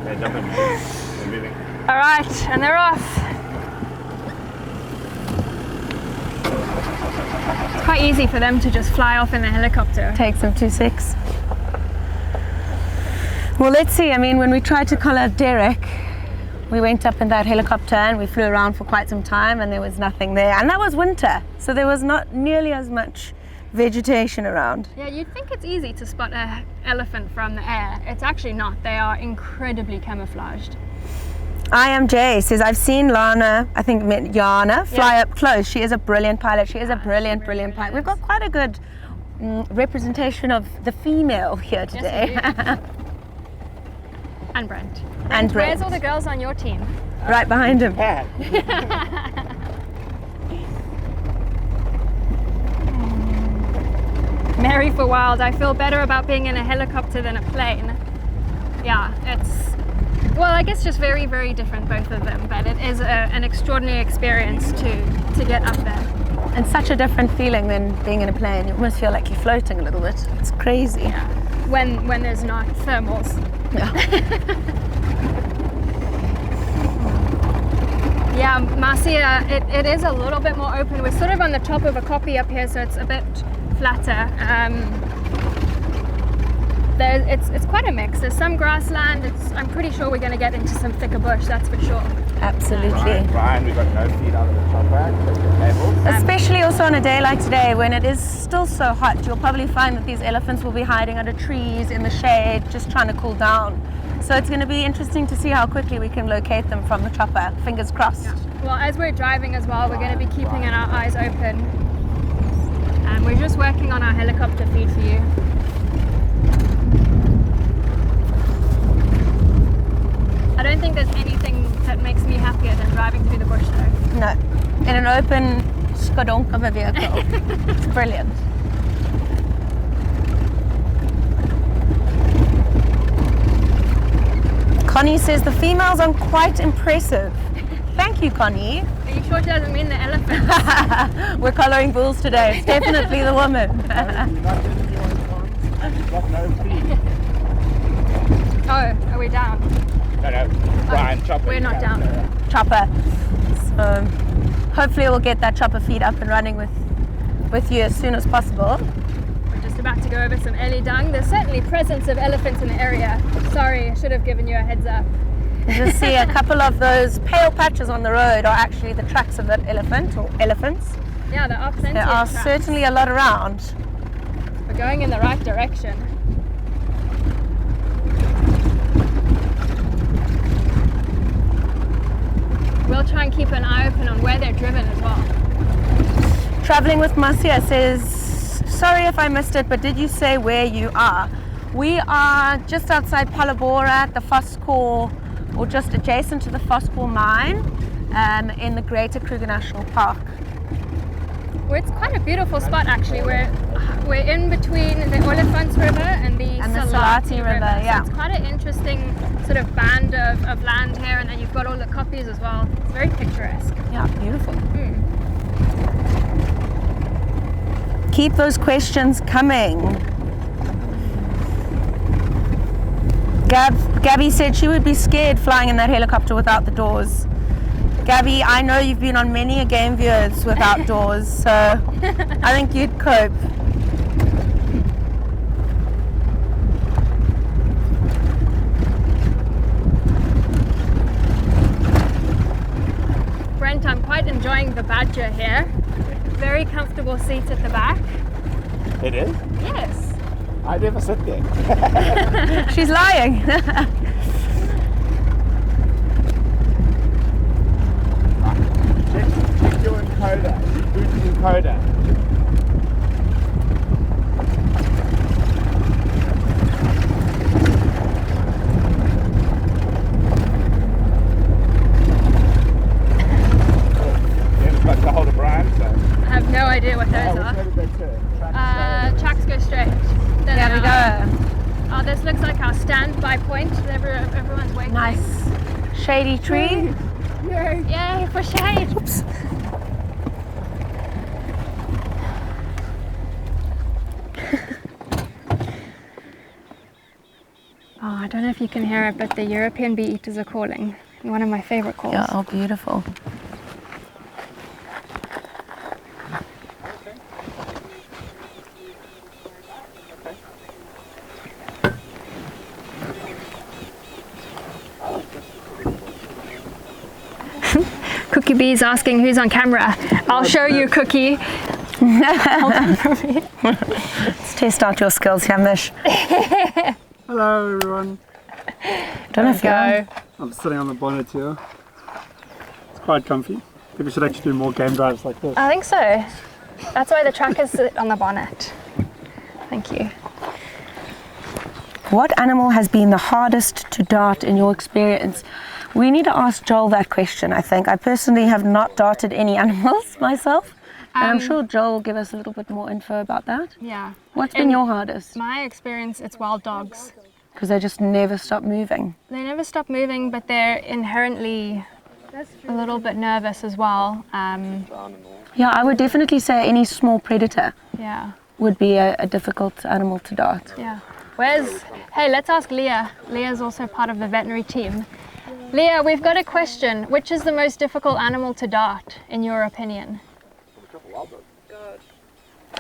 Yeah, jump in. They're moving. All right, and they're off. It's quite easy for them to just fly off in the helicopter. Takes them 2.6. Well, let's see. I mean, when we tried to collar Derek, we went up in that helicopter and we flew around for quite some time and there was nothing there. And that was winter, so there was not nearly as much vegetation around. Yeah, you'd think it's easy to spot an elephant from the air. It's actually not. They are incredibly camouflaged. I Am Jay says, I've seen Lana, I think Jana, fly up close. She is a brilliant pilot. She is a brilliant pilot. We've got quite a good representation of the female here today. Yes, and Brent. And Brent. Where's all the girls on your team? Right behind him. Mary for Wild, I feel better about being in a helicopter than a plane. Yeah, it's, well, I guess just very, very different, both of them, but it is an extraordinary experience to get up there. And such a different feeling than being in a plane. You almost feel like you're floating a little bit. It's crazy. Yeah. When there's not thermals. Yeah. Yeah, Marcia, it is a little bit more open. We're sort of on the top of a kopje up here, so it's a bit flatter. It's quite a mix. There's some grassland. I'm pretty sure we're going to get into some thicker bush, that's for sure. Absolutely. Brian, we've got no feed out of the chopper. Especially also on a day like today when it is still so hot, you'll probably find that these elephants will be hiding under trees in the shade, just trying to cool down. So it's going to be interesting to see how quickly we can locate them from the chopper. Fingers crossed. Yeah. Well, as we're driving as well, we're going to be keeping our eyes open. And we're just working on our helicopter feed for you. I don't think there's anything that makes me happier than driving through the bush though. No, in an open skadonk of a vehicle. It's brilliant. Connie says the females are quite impressive. Thank you, Connie. Are you sure it doesn't mean the elephant? We're colouring bulls today. It's definitely the woman. Oh, are we down? No, Brian, chopper. We're not down. Chopper. So hopefully we'll get that chopper feed up and running with you as soon as possible. We're just about to go over some Ellie dung. There's certainly presence of elephants in the area. Sorry, I should have given you a heads up. You just see a couple of those pale patches on the road are actually the tracks of that elephant or elephants. Yeah, there are plenty There of are tracks. certainly a lot around. We're going in the right direction. We'll try and keep an eye open on where they're driven as well. Traveling with Marcia says, sorry if I missed it, but did you say where you are? We are just outside Palabora at the Foscore, or just adjacent to the Foscore mine in the Greater Kruger National Park. Well, it's quite a beautiful spot actually. We're in between the Olifants River and the Salati River. Yeah. So it's quite an interesting sort of band of land here, and then you've got all the kopjes as well. It's very picturesque. Yeah, beautiful. Keep those questions coming. Gabby said she would be scared flying in that helicopter without the doors. Gabby, I know you've been on many a game viewers without doors, so I think you'd cope. Brent, I'm quite enjoying the Badger here. Very comfortable seats at the back. It is? Yes. I never sit there. She's lying. Check your encoder. Reboot the encoder. Got to hold a brand, so. I have no idea what those are. Tracks go straight. There we go. Oh, this looks like our standby point. Everyone's waiting. Nice shady tree. Yay for shade. Oops. Oh, I don't know if you can hear it, but the European bee eaters are calling. One of my favorite calls. Yeah, oh, beautiful. Cookie Bee's asking who's on camera. I'll show you, Cookie. Let's test out your skills here, Mish. Hello everyone. Don't know if you're... I'm sitting on the bonnet here. It's quite comfy. I think we should actually do more game drives like this. I think so. That's why the trackers sit on the bonnet. Thank you. What animal has been the hardest to dart in your experience? We need to ask Joel that question, I think. I personally have not darted any animals myself. And I'm sure Joel will give us a little bit more info about that. Yeah. What's been your hardest? My experience, it's wild dogs. Because they just never stop moving. They never stop moving, but they're inherently a little bit nervous as well. Yeah, I would definitely say any small predator Yeah. would be a difficult animal to dart. Yeah. Hey, let's ask Leah. Leah's also part of the veterinary team. Leah, we've got a question. Which is the most difficult animal to dart, in your opinion?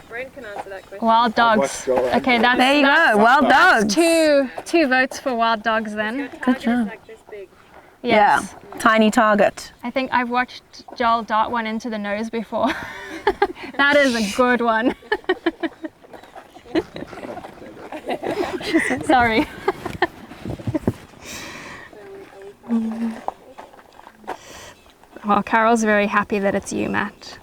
Brent can answer that question. Wild dogs. Okay, that's there you go. Wild dogs. Two votes for wild dogs then. Good job. Like this big. Yes. Yeah, tiny target. I think I've watched Joel dart one into the nose before. That is a good one. Sorry. Well, Carol's very happy that it's you, Matt.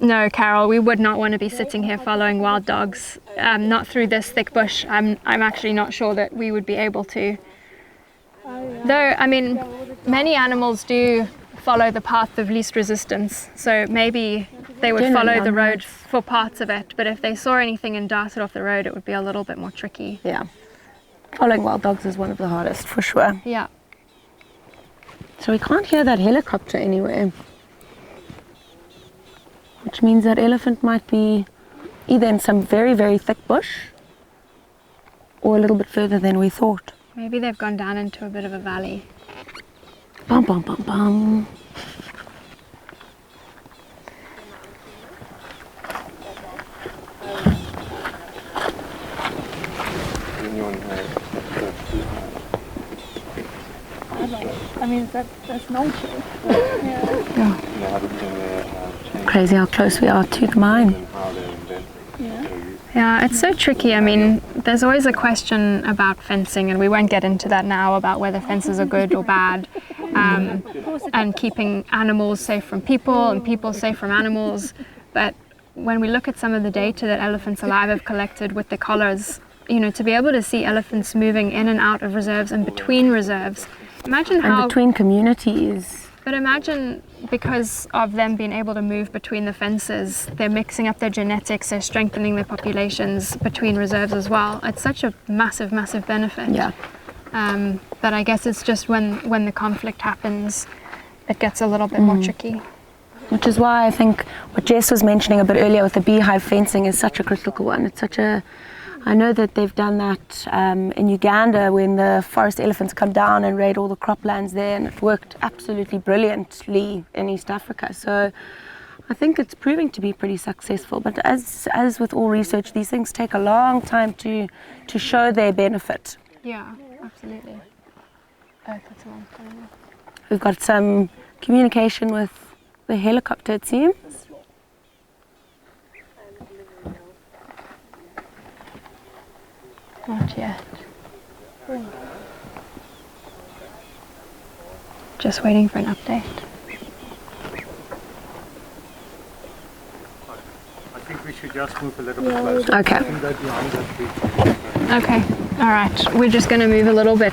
No, Carol, we would not want to be sitting here following wild dogs. Not through this thick bush. I'm actually not sure that we would be able to. Though, I mean, many animals do follow the path of least resistance. So maybe they would follow the road for parts of it. But if they saw anything and darted off the road, it would be a little bit more tricky. Yeah. Following wild dogs is one of the hardest, for sure. Yeah. So we can't hear that helicopter anywhere. Which means that elephant might be either in some very, very thick bush or a little bit further than we thought. Maybe they've gone down into a bit of a valley. Bum, bum, bum, bum. I mean, that's no true. Crazy how close we are to the mine. Yeah, it's so tricky. I mean, there's always a question about fencing, and we won't get into that now about whether fences are good or bad, and keeping animals safe from people and people safe from animals. But when we look at some of the data that Elephants Alive have collected with the collars, you know, to be able to see elephants moving in and out of reserves and between reserves, imagine how... And between communities. But imagine, because of them being able to move between the fences, they're mixing up their genetics, they're strengthening their populations between reserves as well. It's such a massive, massive benefit. Yeah. But I guess it's just when the conflict happens, it gets a little bit more tricky. Which is why I think what Jess was mentioning a bit earlier with the beehive fencing is such a critical one. It's such a... I know that they've done that in Uganda when the forest elephants come down and raid all the croplands there, and it worked absolutely brilliantly in East Africa. So I think it's proving to be pretty successful. But as with all research, these things take a long time to show their benefit. Yeah, absolutely. Oh, that's one. We've got some communication with the helicopter, it seems. Not yet. Just waiting for an update. I think we should just move a little bit closer. Okay. I can go behind that tree. Okay. All right. We're just going to move a little bit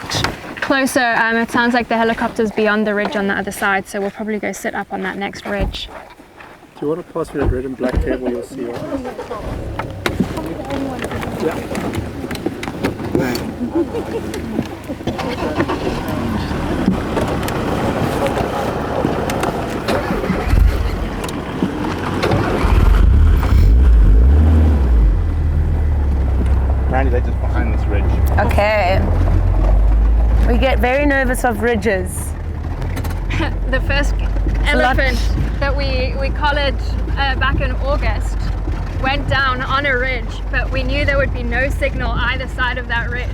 closer. It sounds like the helicopter's beyond the ridge on the other side, so we'll probably go sit up on that next ridge. Do you want to pass me that red and black cable? You'll see what. Apparently they're just behind this ridge. Okay. We get very nervous of ridges. The first elephant that we collared back in August went down on a ridge, but we knew there would be no signal either side of that ridge.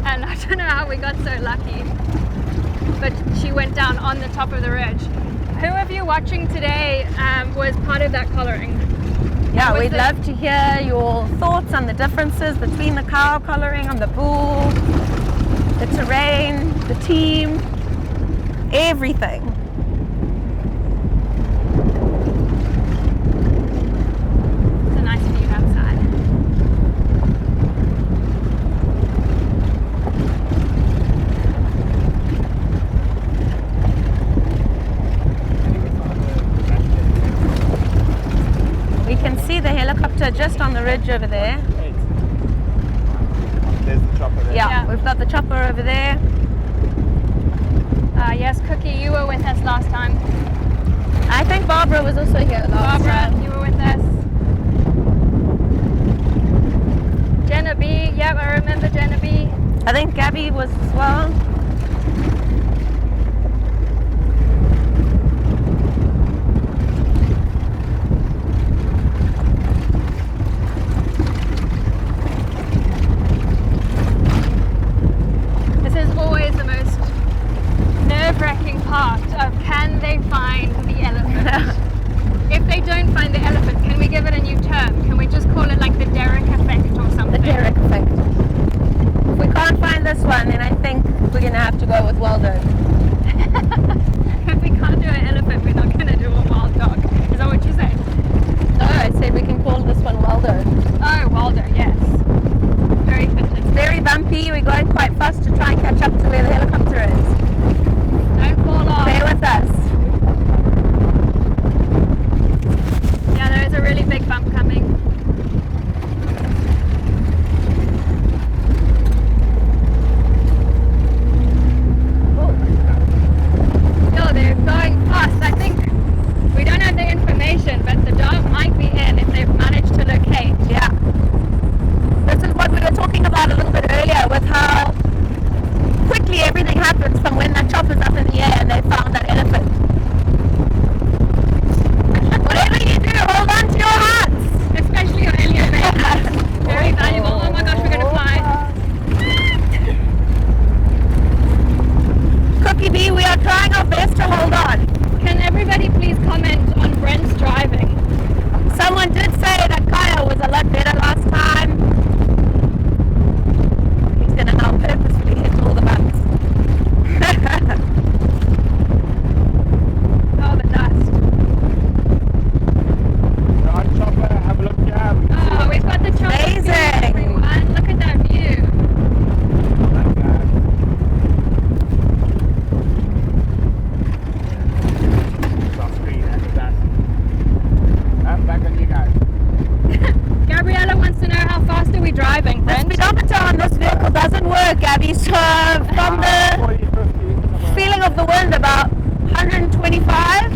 And I don't know how we got so lucky, but she went down on the top of the ridge. Who of you watching today was part of that collaring? Yeah, we'd love to hear your thoughts on the differences between the cow collaring and the bull, the terrain, the team, everything. It's a nice view outside. We can see the helicopter just on the ridge over there. There's the chopper there. Yeah, we've got the chopper over there. Yes, Cookie, you were with us last time. I think Barbara was also here last time. Barbara, you were with us. Jana B, yep, I remember Jana B. I think Gabby was as well. This is always the most nerve-wracking part of can they find the elephant? If they don't find the elephant, can we give it a new term? Can we just call it like the Derek effect or something? The Derek effect. If we can't find this one, then I think we're going to have to go with Waldo. If we can't do an elephant, we're not going to do a wild dog. Is that what you said? No, I said we can call this one Waldo. Oh, Waldo, yes. Very fitting. It's very bumpy. We're going quite fast to try and catch up to where the helicopter is. Don't fall off. Stay with us. Yeah, there is a really big bump coming. Oh, they're going fast. I think we don't have the information, but the dog might be in if they've managed to locate. Yeah. This is what we were talking about a little bit earlier with how quickly everything happens from when that chopper's up in the air and they found that elephant. Whatever you do, hold on to your hats. Especially your alien hats. Very valuable. Oh my gosh, we're going to fly. Cookie B, we are trying our best to hold on. Can everybody please comment on Brent's driving? Someone did say that Kaya was a lot better last time. He's going to now purposefully hit all the buttons. Oh, the dust. Right, chopper, have a look here. Oh, we've got the chopper. Amazing. Everyone, look at that view. Back on you guys. Gabriella wants to know how fast are we driving, The Brent? speedometer on this vehicle doesn't work, Gabby, so from the 40, 50. feeling of the wind, about 125.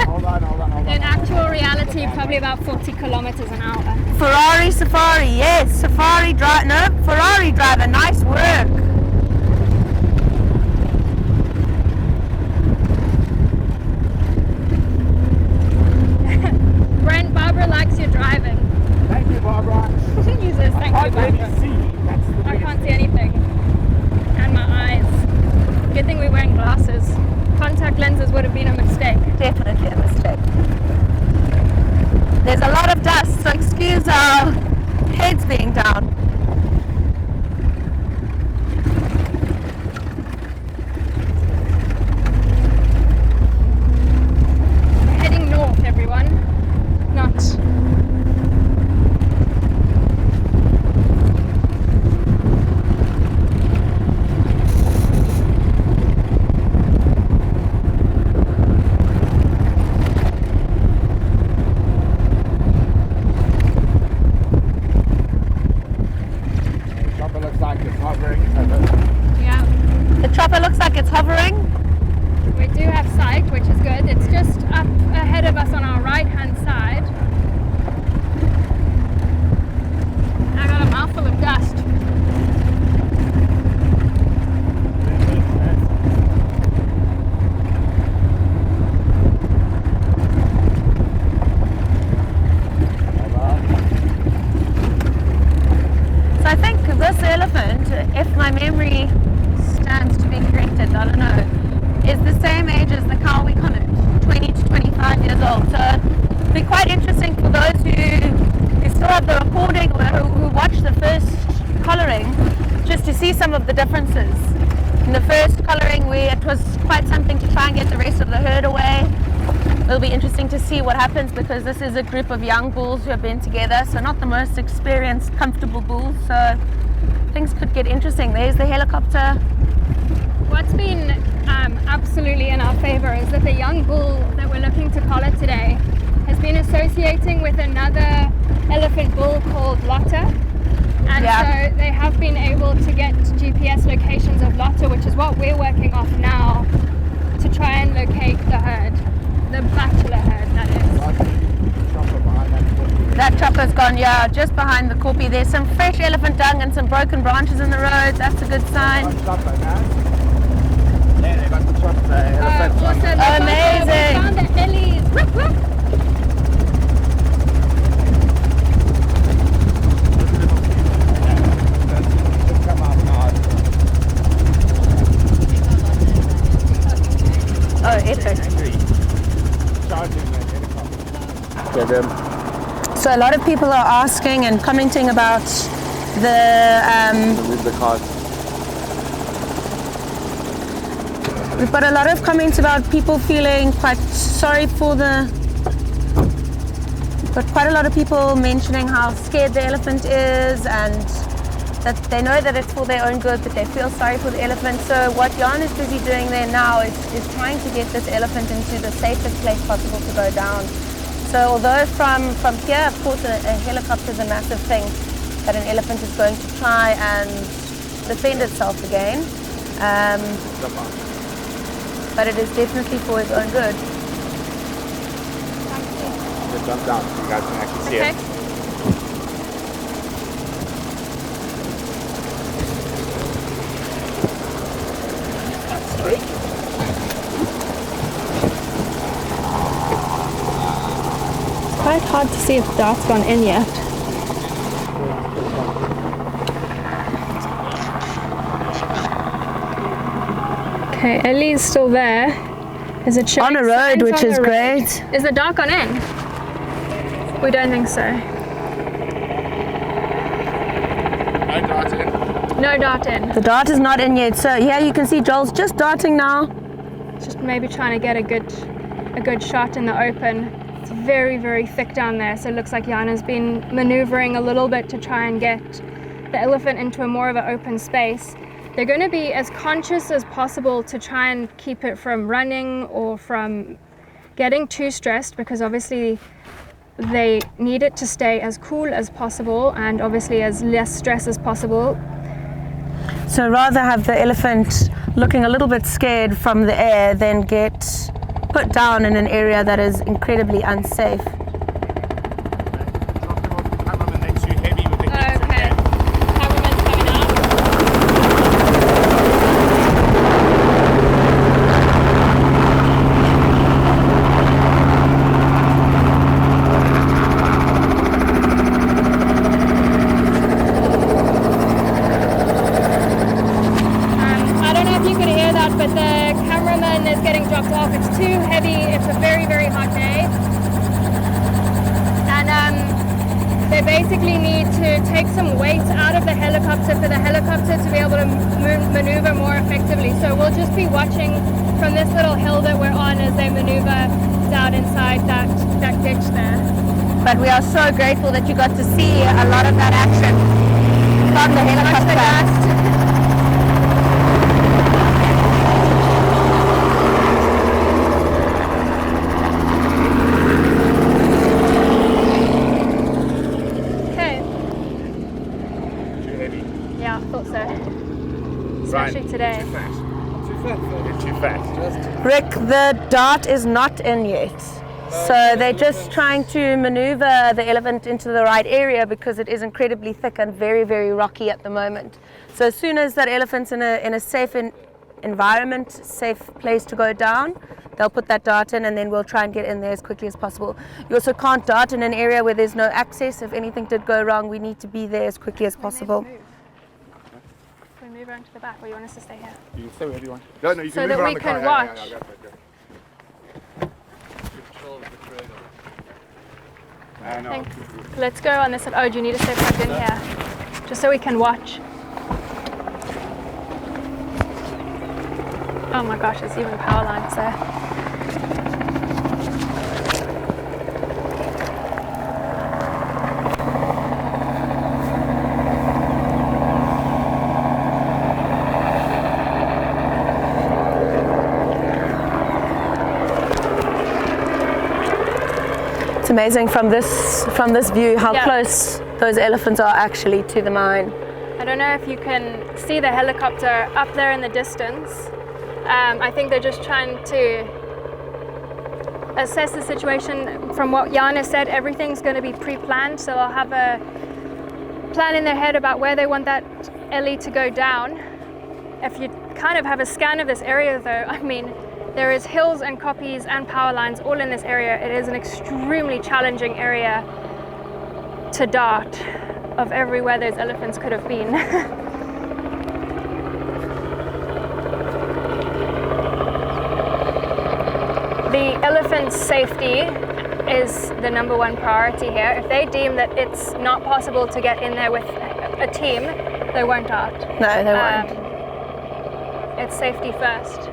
Hold on. In actual reality, probably about 40 kilometers an hour. Ferrari Safari, yes, Ferrari driver, nice work. Brent, Barbara likes your driving. Thank you, Barbara. She uses thank you, I can't really Barbara. see. That's the I can't see anything. And my eyes. Good thing we're wearing glasses. Contact lenses would have been a mistake. Definitely a mistake. There's a lot of dust, so excuse our heads being down. like it's hovering. We do have sight, which is good. It's just up ahead of us on our right hand side. I got a mouthful of dust. So I think this elephant, if my memory stands to be corrected, I don't know, is the same age as the cow we collared, 20 to 25 years old. So it'd be quite interesting for those who still have the recording or who watched the first collaring, just to see some of the differences. In the first collaring, it was quite something to try and get the rest of the herd away. It'll be interesting to see what happens, because this is a group of young bulls who have been together, so not the most experienced, comfortable bulls, so things could get interesting. There's the helicopter. What's been absolutely in our favor is that the young bull that we're looking to collar today has been associating with another elephant bull called Lotta, and so they have been able to get GPS locations of Lotta, which is what we're working off now to try and locate the herd. The bachelor herd, that is. That chopper's gone, yeah, just behind the corpy. There's some fresh elephant dung and some broken branches in the road. That's a good sign. Amazing. We found the Ellie's. Whoop, whoop. Oh, epic. So a lot of people are asking and commenting about the card. We've got a lot of comments about people feeling quite sorry for we've got quite a lot of people mentioning how scared the elephant is, and that they know that it's for their own good, but they feel sorry for the elephant. So what Jan is busy doing there now is trying to get this elephant into the safest place possible to go down. So although from here, of course, a helicopter is a massive thing, that an elephant is going to try and defend itself again. But it is definitely for its own good. Just jump down so you guys can actually see it. Quite hard to see if the dart's gone in yet. Okay, Ellie's still there. Is it showing on a road, which is great. Is the dart gone in? We don't think so. No dart in. No dart in. The dart is not in yet. So yeah, you can see Joel's just darting now. Just maybe trying to get a good shot in the open. It's very, very thick down there, so it looks like Jana's been maneuvering a little bit to try and get the elephant into a more of an open space. They're going to be as conscious as possible to try and keep it from running or from getting too stressed, because obviously they need it to stay as cool as possible and obviously as less stress as possible. So rather have the elephant looking a little bit scared from the air than get put down in an area that is incredibly unsafe. Maneuver more effectively. So we'll just be watching from this little hill that we're on as they maneuver down inside that ditch there. But we are so grateful that you got to see a lot of that action from the helicopter. Especially today. too fat. Rick, the dart is not in yet. So they're just trying to maneuver the elephant into the right area because it is incredibly thick and very, very rocky at the moment. So as soon as that elephant's in a safe environment, safe place to go down, they'll put that dart in, and then we'll try and get in there as quickly as possible. You also can't dart in an area where there's no access. If anything did go wrong, we need to be there as quickly as possible. Can we move around to the back, or you want us to stay here? You can stay wherever you want. No, you So can that move around we the can car. watch. Yeah, go. Let's go on this side. Oh, do you need to stay plugged in here? Just so we can watch. Oh my gosh, there's even power lines there. It's amazing from this view how close those elephants are actually to the mine. I don't know if you can see the helicopter up there in the distance. I think they're just trying to assess the situation. From what Jana said, everything's going to be pre-planned, so they'll have a plan in their head about where they want that Ellie to go down. If you kind of have a scan of this area though, I mean, there is hills and koppies and power lines all in this area. It is an extremely challenging area to dart of everywhere those elephants could have been. The elephant's safety is the number one priority here. If they deem that it's not possible to get in there with a team, they won't dart. No, they won't. It's safety first.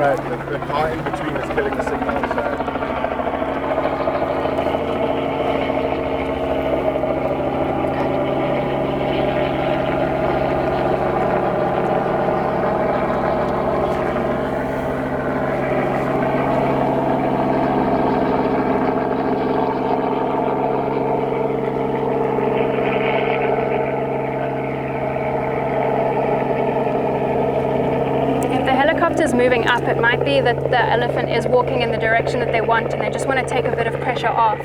The car in between is killing the signal. Moving up, it might be that the elephant is walking in the direction that they want and they just want to take a bit of pressure off.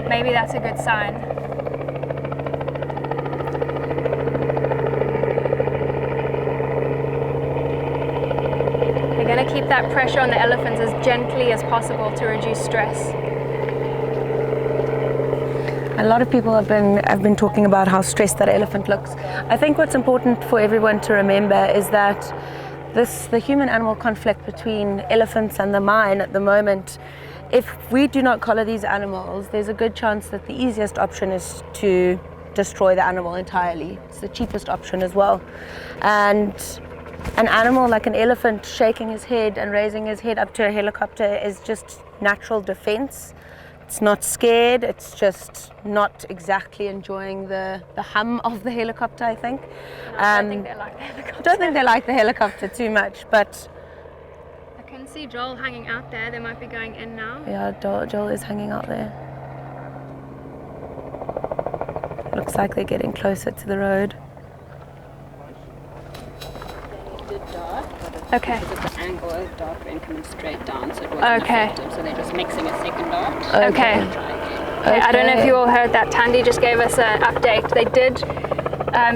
Maybe that's a good sign. We're going to keep that pressure on the elephants as gently as possible to reduce stress. A lot of people have been talking about how stressed that elephant looks. I think what's important for everyone to remember is that the human-animal conflict between elephants and the mine at the moment, if we do not collar these animals, there's a good chance that the easiest option is to destroy the animal entirely. It's the cheapest option as well. And an animal like an elephant shaking his head and raising his head up to a helicopter is just natural defense. It's not scared, it's just not exactly enjoying the hum of the helicopter, I think. I don't think they like the helicopter. I don't think they like the helicopter too much, but... I can see Joel hanging out there. They might be going in now. Yeah, Joel is hanging out there. Looks like they're getting closer to the road. Okay. Because of the angle, the dart went coming straight down, so it wasn't effective. So they're just mixing a second dart. Okay. I don't know if you all heard that. Tandy just gave us an update. They did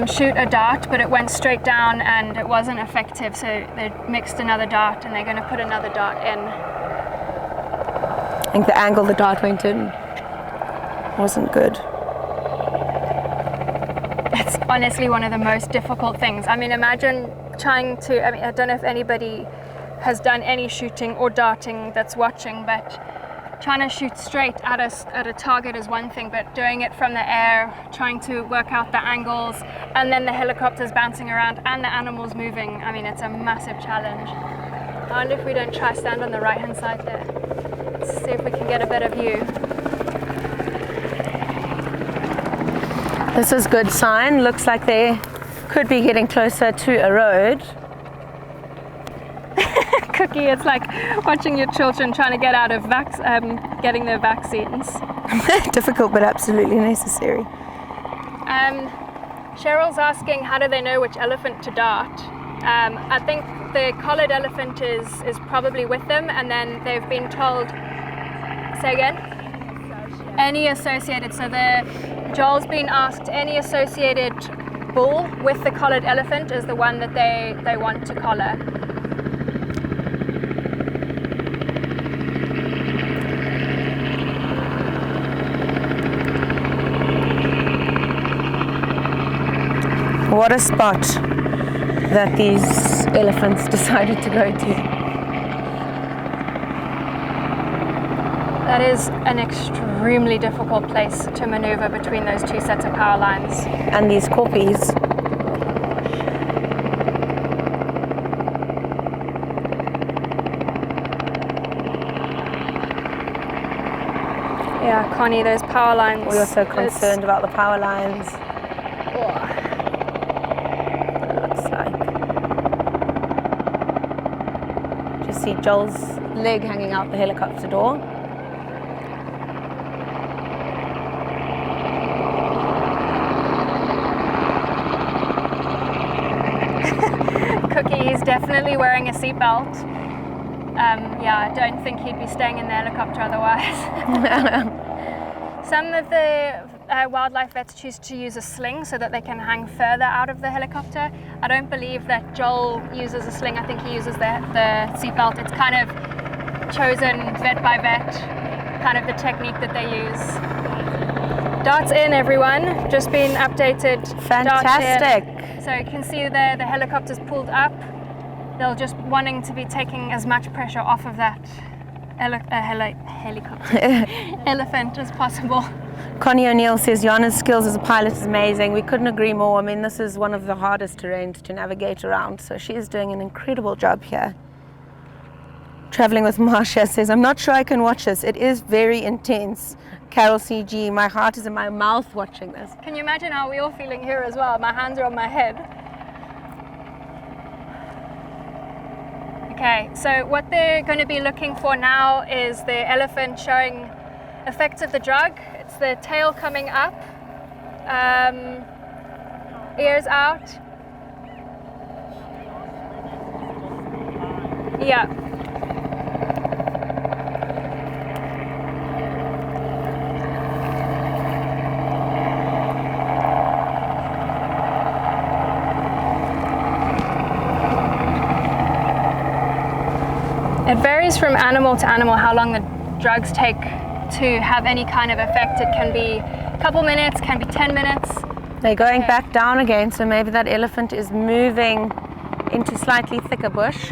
shoot a dart, but it went straight down and it wasn't effective. So they mixed another dart and they're going to put another dart in. I think the angle the dart went in wasn't good. It's honestly one of the most difficult things. I mean, imagine trying to, I don't know if anybody has done any shooting or darting that's watching, but trying to shoot straight at a target is one thing, but doing it from the air, trying to work out the angles, and then the helicopter's bouncing around and the animals moving, I mean, it's a massive challenge. I wonder if we don't try stand on the right hand side there. Let's see if we can get a better view. This is good sign. Looks like they're Could be getting closer to a road. Cookie, it's like watching your children trying to get out of getting their vaccines. Difficult but absolutely necessary. Cheryl's asking, how do they know which elephant to dart? I think the collared elephant is probably with them, and then they've been told, say again? Any associated, so Joel's been asked any associated bull with the collared elephant is the one that they want to collar. What a spot that these elephants decided to go to. That is an extremely difficult place to maneuver between those two sets of power lines. And these corpies. Yeah, Connie, those power lines. We're so concerned about the power lines. See Joel's leg hanging out the helicopter door. Cookie, he's definitely wearing a seatbelt. Yeah, I don't think he'd be staying in the helicopter otherwise. Some of the wildlife vets choose to use a sling so that they can hang further out of the helicopter. I don't believe that Joel uses a sling. I think he uses the seatbelt. It's kind of chosen vet by vet, kind of the technique that they use. Darts in, everyone. Just been updated. Fantastic. So you can see the helicopter's pulled up. They're just wanting to be taking as much pressure off of that helicopter elephant as possible. Connie O'Neill says Jana's skills as a pilot is amazing. We couldn't agree more. I mean, this is one of the hardest terrains to navigate around, so she is doing an incredible job here. Traveling with Marsha says, I'm not sure I can watch this. It is very intense. Carol CG, my heart is in my mouth watching this. Can you imagine how we're all feeling here as well? My hands are on my head. Okay, so what they're going to be looking for now is the elephant showing effects of the drug. It's the tail coming up, ears out. Yeah. It varies from animal to animal how long the drugs take to have any kind of effect. It can be a couple minutes, can be 10 minutes. They're going back down again, so maybe that elephant is moving into slightly thicker bush.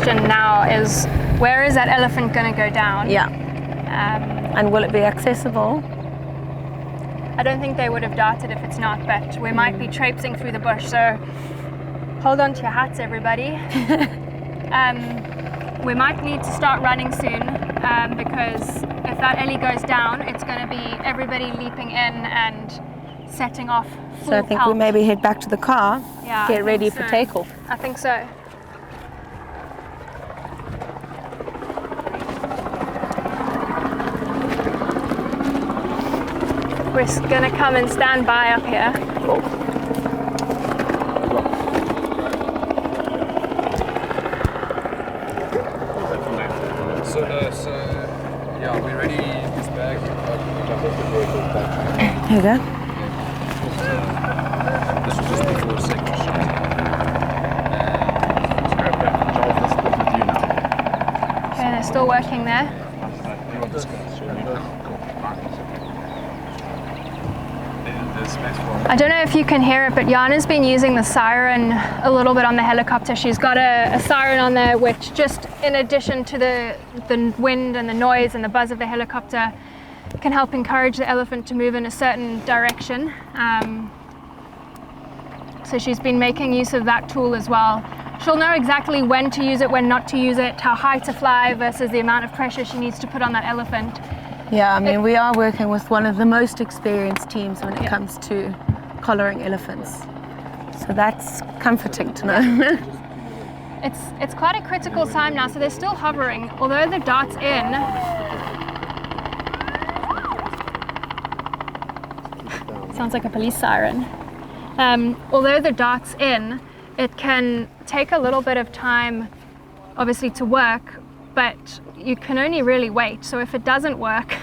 Now is where is that elephant going to go down? Yeah. And will it be accessible? I don't think they would have darted if it's not, but we might be traipsing through the bush, so hold on to your hats, everybody. We might need to start running soon because if that Ellie goes down, it's going to be everybody leaping in and setting off full So I think we maybe head back to the car, yeah, get ready for takeoff. I think so. We're going to come and stand by up here. Yeah, we ready this bag. Here you go. This was just before second shot. Okay, they're still working there. there's space for it. I don't know if you can hear it, but Jana's been using the siren a little bit on the helicopter. She's got a siren on there which, just in addition to the wind and the noise and the buzz of the helicopter, can help encourage the elephant to move in a certain direction. So she's been making use of that tool as well. She'll know exactly when to use it, when not to use it, how high to fly versus the amount of pressure she needs to put on that elephant. Yeah, I mean, we are working with one of the most experienced teams when it comes to collaring elephants. So that's comforting to know. It's quite a critical time now, so they're still hovering. Although the dart's in, sounds like a police siren. Although the dart's in, it can take a little bit of time, obviously, to work, but you can only really wait. So if it doesn't work,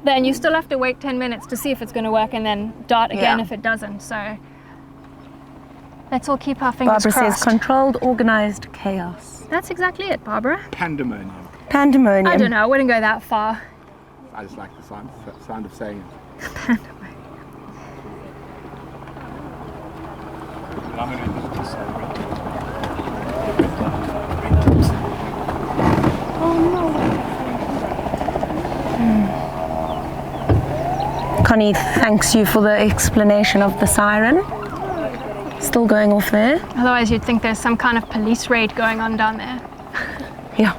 then you still have to wait 10 minutes to see if it's going to work, and then dart again if it doesn't. So let's all keep our fingers crossed. Barbara says controlled, organized chaos. That's exactly it, Barbara. Pandemonium. Pandemonium. I don't know, I wouldn't go that far. I just like the sound of saying it. Connie thanks you for the explanation of the siren. Still going off there. Otherwise you'd think there's some kind of police raid going on down there. Yeah.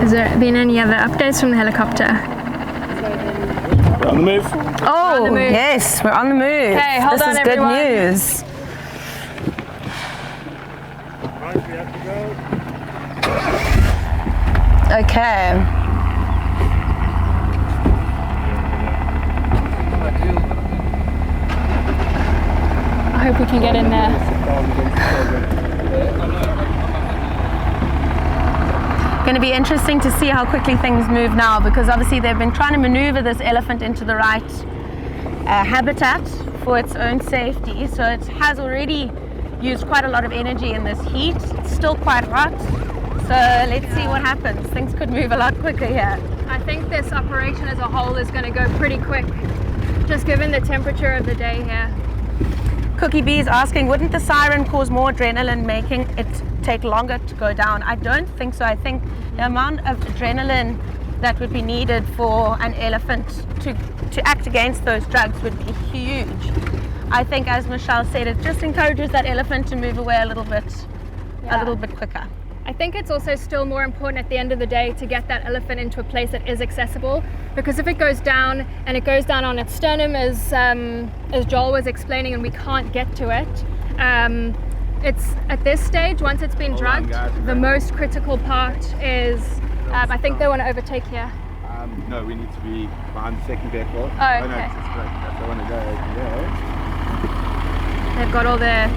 Has there been any other updates from the helicopter? We're on the move. Oh, on the move. Yes, we're on the move. Okay, hold this on, is everyone. good news. Okay. I hope we can get in there. Going to be interesting to see how quickly things move now, because obviously they've been trying to maneuver this elephant into the right habitat for its own safety. So it has already used quite a lot of energy in this heat. It's still quite hot. So let's see what happens. Things could move a lot quicker here. I think this operation as a whole is going to go pretty quick, just given the temperature of the day here. Cookie Bee is asking, wouldn't the siren cause more adrenaline, making it take longer to go down? I don't think so. I think the amount of adrenaline that would be needed for an elephant to act against those drugs would be huge. I think, as Michelle said, it just encourages that elephant to move away a little bit quicker. I think it's also still more important at the end of the day to get that elephant into a place that is accessible, because if it goes down and it goes down on its sternum, as Joel was explaining, and we can't get to it, it's at this stage, once it's been drugged, the most critical part is, I think they want to overtake here. No, we need to be behind the second vehicle. Oh, okay. No, it's great. If they want to go over there. They've got all their...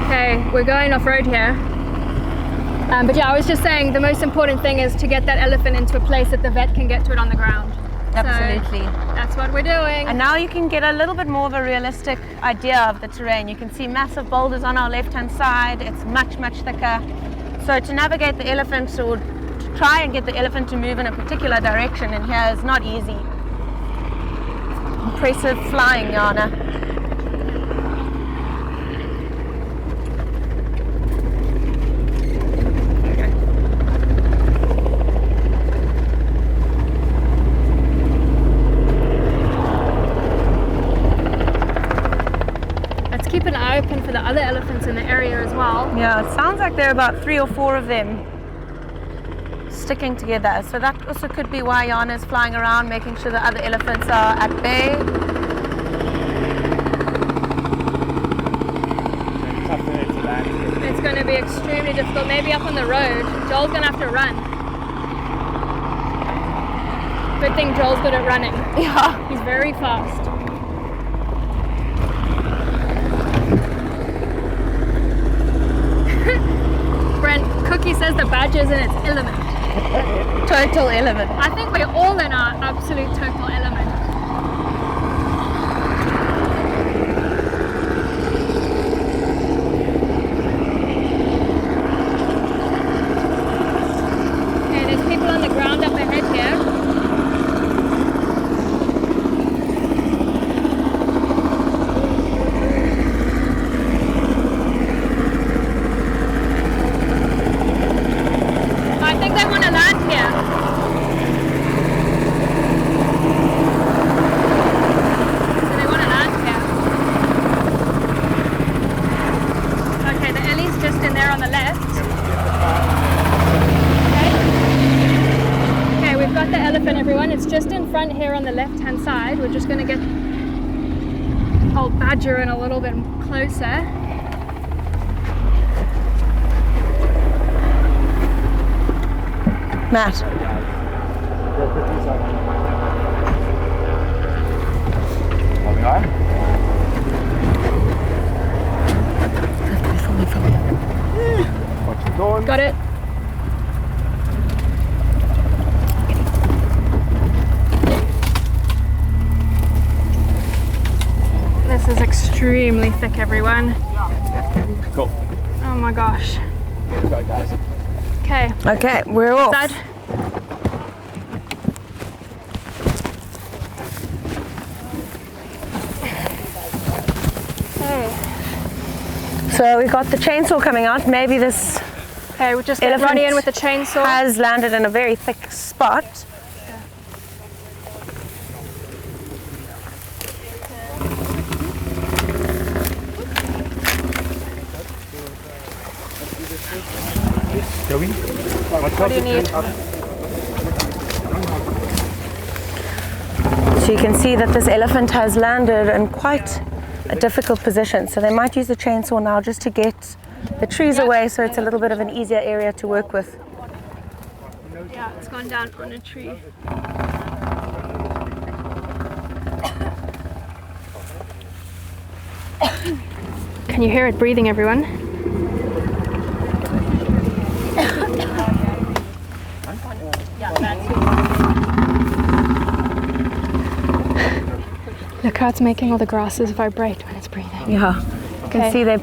Okay, we're going off-road here. But yeah, I was just saying the most important thing is to get that elephant into a place that the vet can get to it on the ground. Absolutely. So that's what we're doing. And now you can get a little bit more of a realistic idea of the terrain. You can see massive boulders on our left-hand side. It's much, much thicker. So to navigate the elephant, or to try and get the elephant to move in a particular direction in here is not easy. Impressive flying, Jana. Keep an eye open for the other elephants in the area as well. Yeah, it sounds like there are about 3 or 4 of them sticking together. So that also could be why Jana is flying around, making sure the other elephants are at bay. It's going to be extremely difficult, maybe up on the road. Joel's going to have to run. Good thing Joel's good at running. Yeah. He's very fast. Brent, Cookie says the badge is in its element. Total element. I think we're all in our absolute total element. on the left. Okay, we've got the elephant, everyone. It's just in front here on the left-hand side. We're just going to get old Badger in a little bit closer. Matt. Moving on. Watch the door. Got it. This is extremely thick, everyone. Cool. Oh my gosh. Here we go, guys. Okay. Okay, we're off. Side. So we got the chainsaw coming out. Maybe this Okay, we'll just get elephant Ronnie in with the chainsaw. has landed in a very thick spot. Joey, What do you need? So you can see that this elephant has landed in quite a difficult position. So they might use the chainsaw now just to get the trees away, so it's a little bit of an easier area to work with. Yeah, it's gone down on a tree. Can you hear it breathing, everyone? Look how it's making all the grasses vibrate when it's breathing. Yeah, you can see they're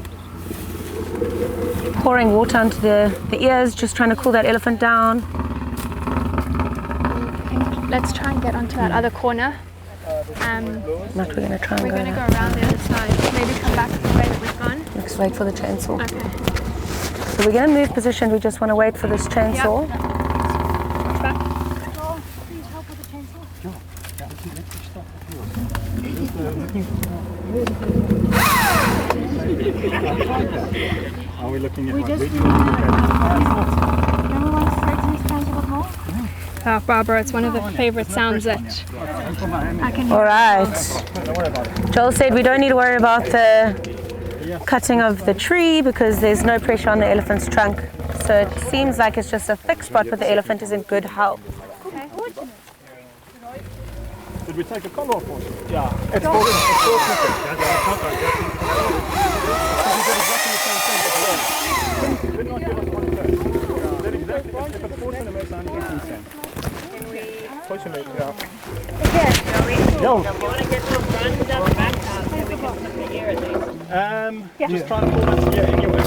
pouring water onto the ears, just trying to cool that elephant down. Let's try and get onto that other corner. Not we're going to try and We're go going to there. go around the other side. Maybe come back the way that we've gone. Let's wait for the chainsaw. Okay. So we're going to move position. We just want to wait for this chainsaw. Are we looking at Oh, Barbara, it's one of the favorite sounds that I can hear. All right. Joel said we don't need to worry about the cutting of the tree because there's no pressure on the elephant's trunk. So it seems like it's just a thick spot, but the elephant is in good health. Did we take a collar off? Yeah. It's Fortunately, yeah. Yo. You want to get some front and down the back so we can put the ear at least? Just trying to pull this here anyway.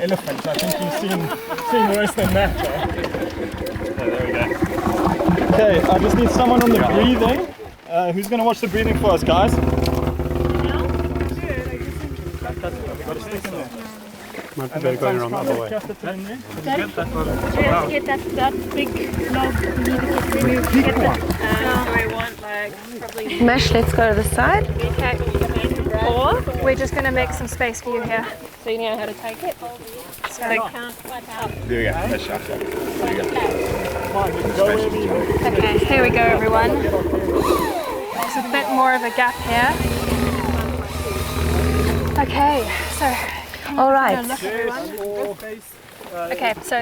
Elephants, I think you've seen worse than that. There we go. Okay, I just need someone on the breathing. Who's going to watch the breathing for us, guys? Got a stick in there. Might be better going around the other way. Get that big log. So we want like probably. Mesh, let's go to the side. Okay. Or we're just going to make some space for you here. So you know how to take it. So they can't flat out. There we go. That's sharp. There we go. Okay, here we go, everyone. There's a bit more of a gap here. Okay, so. All right. Okay, so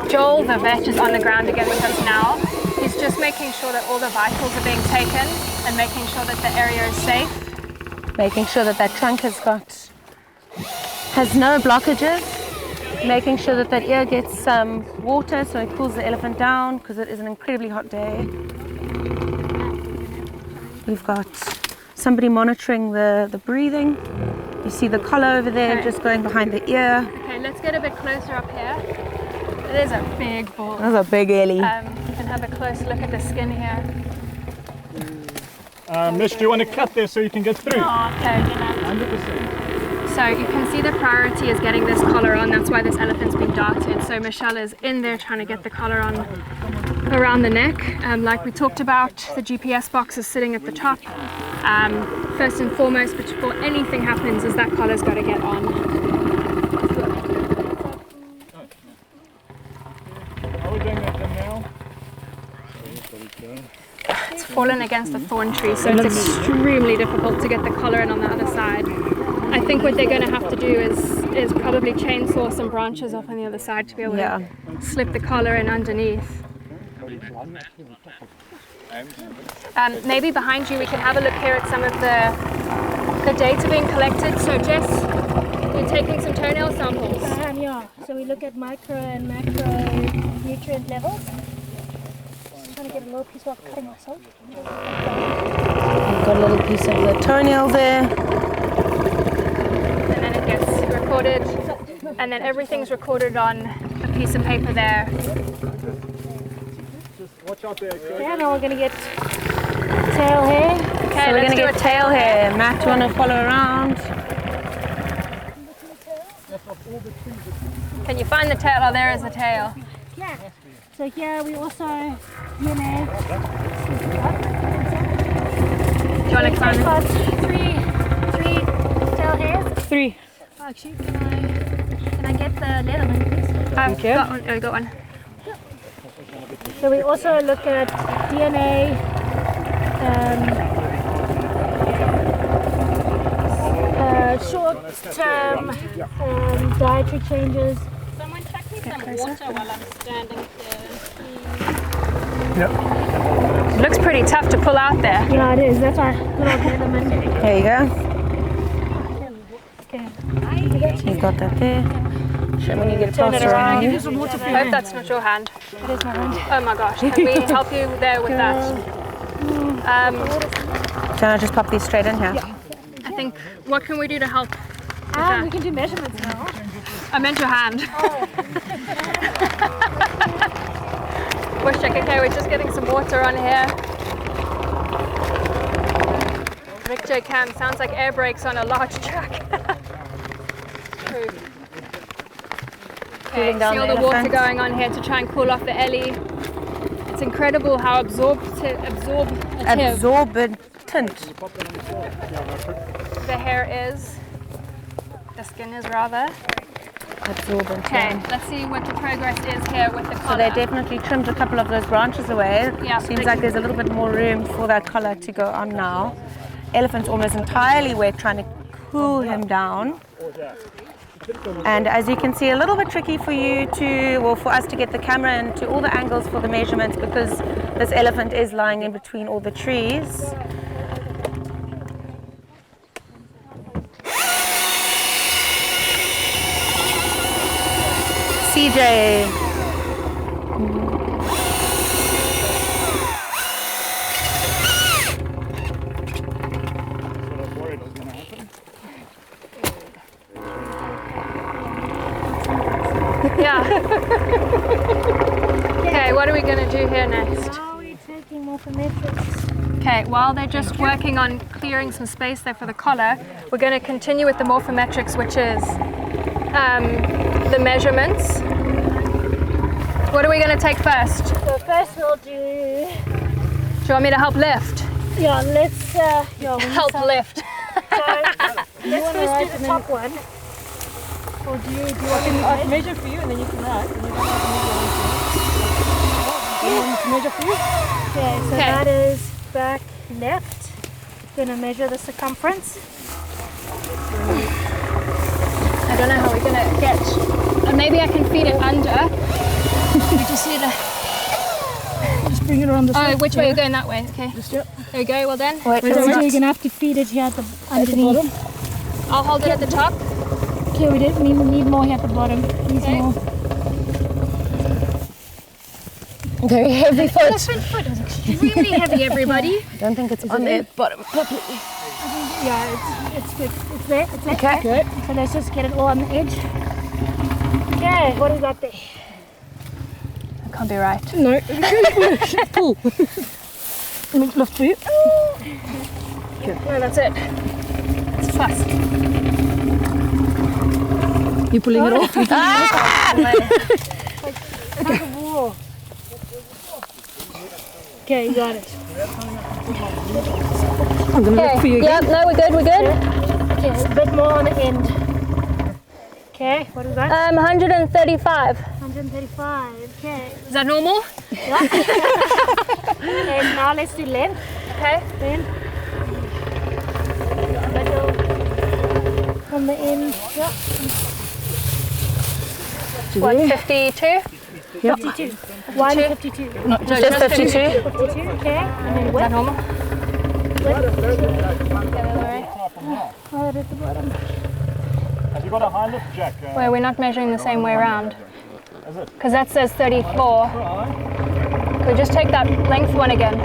Joel, the vet, is on the ground again with us now. He's just making sure that all the vitals are being taken and making sure that the area is safe. Making sure that that trunk has no blockages. Making sure that that ear gets some water so it cools the elephant down because it is an incredibly hot day. We've got somebody monitoring the breathing. You see the collar over there just going behind the ear. Okay, let's get a bit closer up here. It is a big bull. That's a big ellie. You can have a close look at the skin here. Mish, do you want to cut there so you can get through? Oh, okay. 100%. So you can see the priority is getting this collar on. That's why this elephant's been darted. So Michelle is in there trying to get the collar on. around the neck. Like we talked about, the GPS box is sitting at the top. First and foremost, but before anything happens, is that collar's got to get on. Are we doing that now? It's fallen against the thorn tree, so it's extremely difficult to get the collar in on the other side. I think what they're going to have to do is probably chainsaw some branches off on the other side to be able to slip the collar in underneath. Maybe behind you we can have a look here at some of the data being collected. So Jess, you're taking some toenail samples. Yeah, so we look at micro and macro nutrient levels. Just trying to get a little piece while cutting myself. We've got a little piece of the toenail there. And then it gets recorded, and then everything's recorded on a piece of paper there. Watch out there. Yeah, now we're going to get tail hair. Okay, So we're going to get tail hair. Matt, do you want to follow around? Can you find the tail? Oh, there is the tail. Yeah. So here we also DNA. Do you want to climb got three tail hairs. 3. Oh, actually, can I get the Leatherman, please? Got one. Oh, got one. So we also look at DNA, short-term dietary changes. Someone chuck me some water while I'm standing Yep. It looks pretty tough to pull out there. Yeah, it is. That's why good old Leatherman. There you go. Okay. You got that there. Show when you get Turn across it around. around. Give you some water. I hope that's not your hand. It is my hand. Oh my gosh, can we help you there with that? Jana, just pop these straight in here. I think, what can we do to help with We that? can do measurements now. I meant your hand. Bush check, okay, we're just getting some water on here. Rick J. Cam, sounds like air brakes on a large truck. True. Okay, Cooling down see all the the water elephant. going on here to try and cool off the ellie. It's incredible how absorbent the hair is. The skin is rather. Absorbent. Okay, let's see what the progress is here with the collar. So they definitely trimmed a couple of those branches away. Yeah, Seems like there's a little bit more room for that collar to go on now. Elephant's almost entirely wet, trying to cool him down. And as you can see, a little bit tricky for you to, well, for us to get the camera into all the angles for the measurements because this elephant is lying in between all the trees. CJ. Yeah. Okay, what are we going to do here next? Now we're taking morphometrics. Okay, while they're just working on clearing some space there for the collar, we're going to continue with the morphometrics, which is the measurements. What are we going to take first? So first we'll do. Do you want me to help lift? Yeah, let's. Help lift. So let's first do the top one. Or do you want to measure for you and then you can write. And you don't have to measure for you? Okay, so that is back left. Gonna measure the circumference. I don't know how we're going to get. Maybe I can feed it under. We just need to just bring it around the side. Oh, which way? You're going that way? Okay. There you go. Well then. Wait, So you're gonna have to feed it here at the underneath. I'll hold it at the top. Okay, we need more here at the bottom. Needs more. Very heavy foot. Elephant foot is extremely heavy, everybody. I don't think it's on the bottom properly. Yeah, it's good. It's there. It's there. Okay. Good. So let's just get it all on the edge. Okay, what do we got there? That can't be right. No. Pull. Let me lift for you. No, that's it. It's fast. You're pulling it off. Ah! Okay. Okay, you got it. I'm going to look for you again. Yep, no, we're good, we're good. Okay, a bit more on the end. Okay, what is that? 135. 135, okay. Is that normal? Yeah. Okay, now let's do length. Okay. Then, middle, on the end. Yeah. 152. Yep. 52. 152. No, just 52. 52, okay. And then Is that width. normal? Right at the bottom. Have you got a high lift, Jack? Wait, we're not measuring the same way around. Is it? Because that says 34. Could we just take that length one again?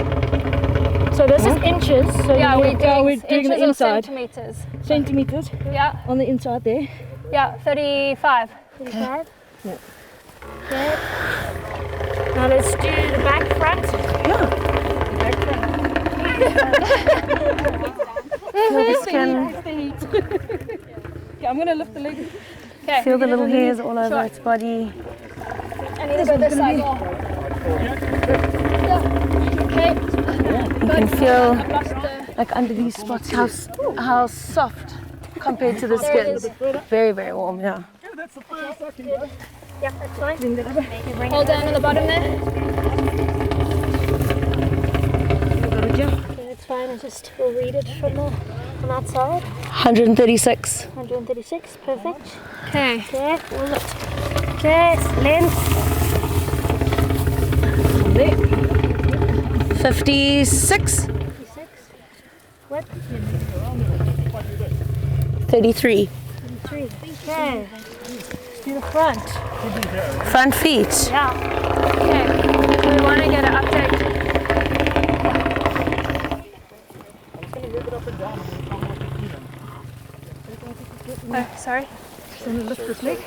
So this is inches. So Yeah, you we're need doing inches inches the or inside. centimeters. Centimeters Yeah, on the inside there. yeah, 35. 35. Yeah. Okay. Now let's do the back front. Feel the skin. Okay, I'm going to lift the leg. Okay. Feel the little hairs all over its body. I need to go this side more. Okay. You can feel I've lost the... like under these spots how soft compared to the skin. Very, very warm, yeah. Yeah, that's fine. Hold down on the bottom there. Okay, it's fine. We'll read it from outside. 136. 136, perfect. Okay. Okay, we'll look. Okay, length. 56. 56. What? 33. 3. Okay. Let's do the front. Front feet. Yeah. Okay. We want to get an update. Oh, sorry. Just going to lift this leg.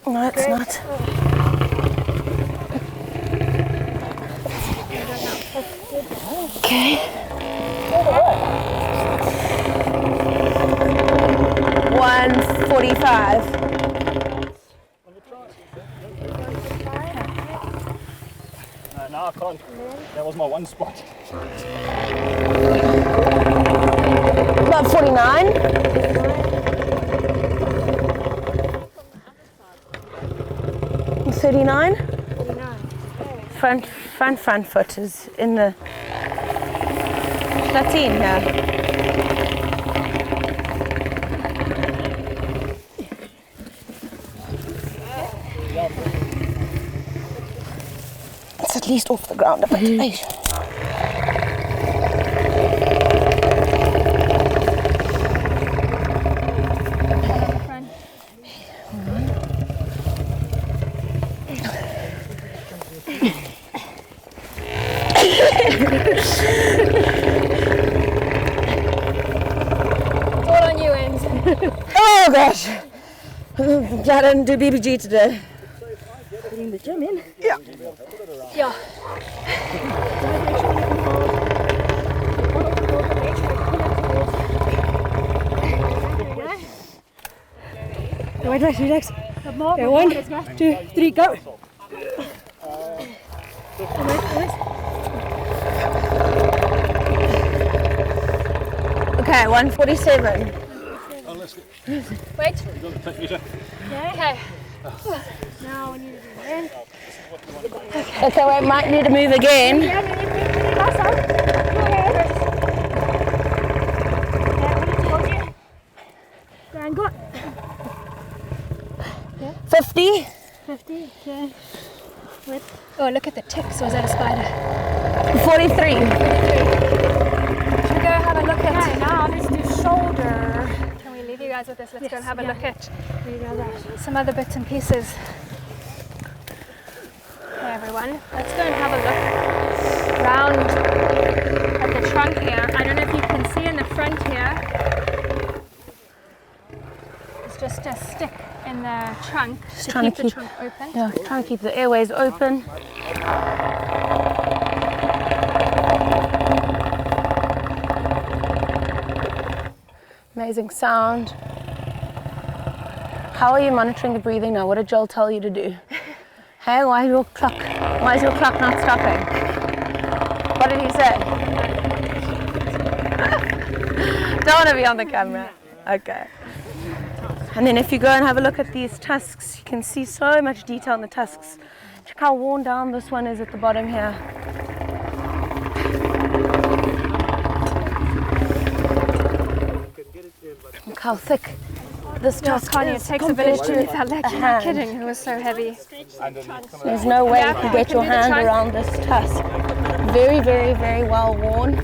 No, it's not. Okay. 145. No, I can't. That was my one spot. About 49. 39. Front foot is in the lateen here. It's at least off the ground a bit. It's all on you, Ends. Oh gosh! Glad I didn't do BBG today. Getting the gym in. Yeah. Yeah. Wait, relax. Okay, 1, 2, 3, go. Okay, 147. Wait. Okay. Now we need to do in. Okay, we might need to move again. And go. 50. 50, okay. Oh, look at the ticks. Was that a spider? 43. Should we go have a look at... Okay, now let's do shoulder. Can we leave you guys with this? Let's go and have a yeah. look at There you go, that. some other bits and pieces. Okay, everyone. Let's go and have a look round at the trunk here. I don't know if you can see in the front here. It's just a stick in the trunk to trying keep to the keep- trunk open. Yeah, trying to keep the airways open. Amazing sound. how are you monitoring the breathing now? What did Joel tell you to do? Hey, why is your clock not stopping? What did he say? Don't want to be on the camera. Okay. And then if you go and have a look at these tusks, you can see so much detail in the tusks. Check how worn down this one is at the bottom here. Look how thick this tusk is. It takes a village to lift that leg. You're not kidding, it was so heavy. There's no way you can get your hand around this tusk. Very, very, very well worn.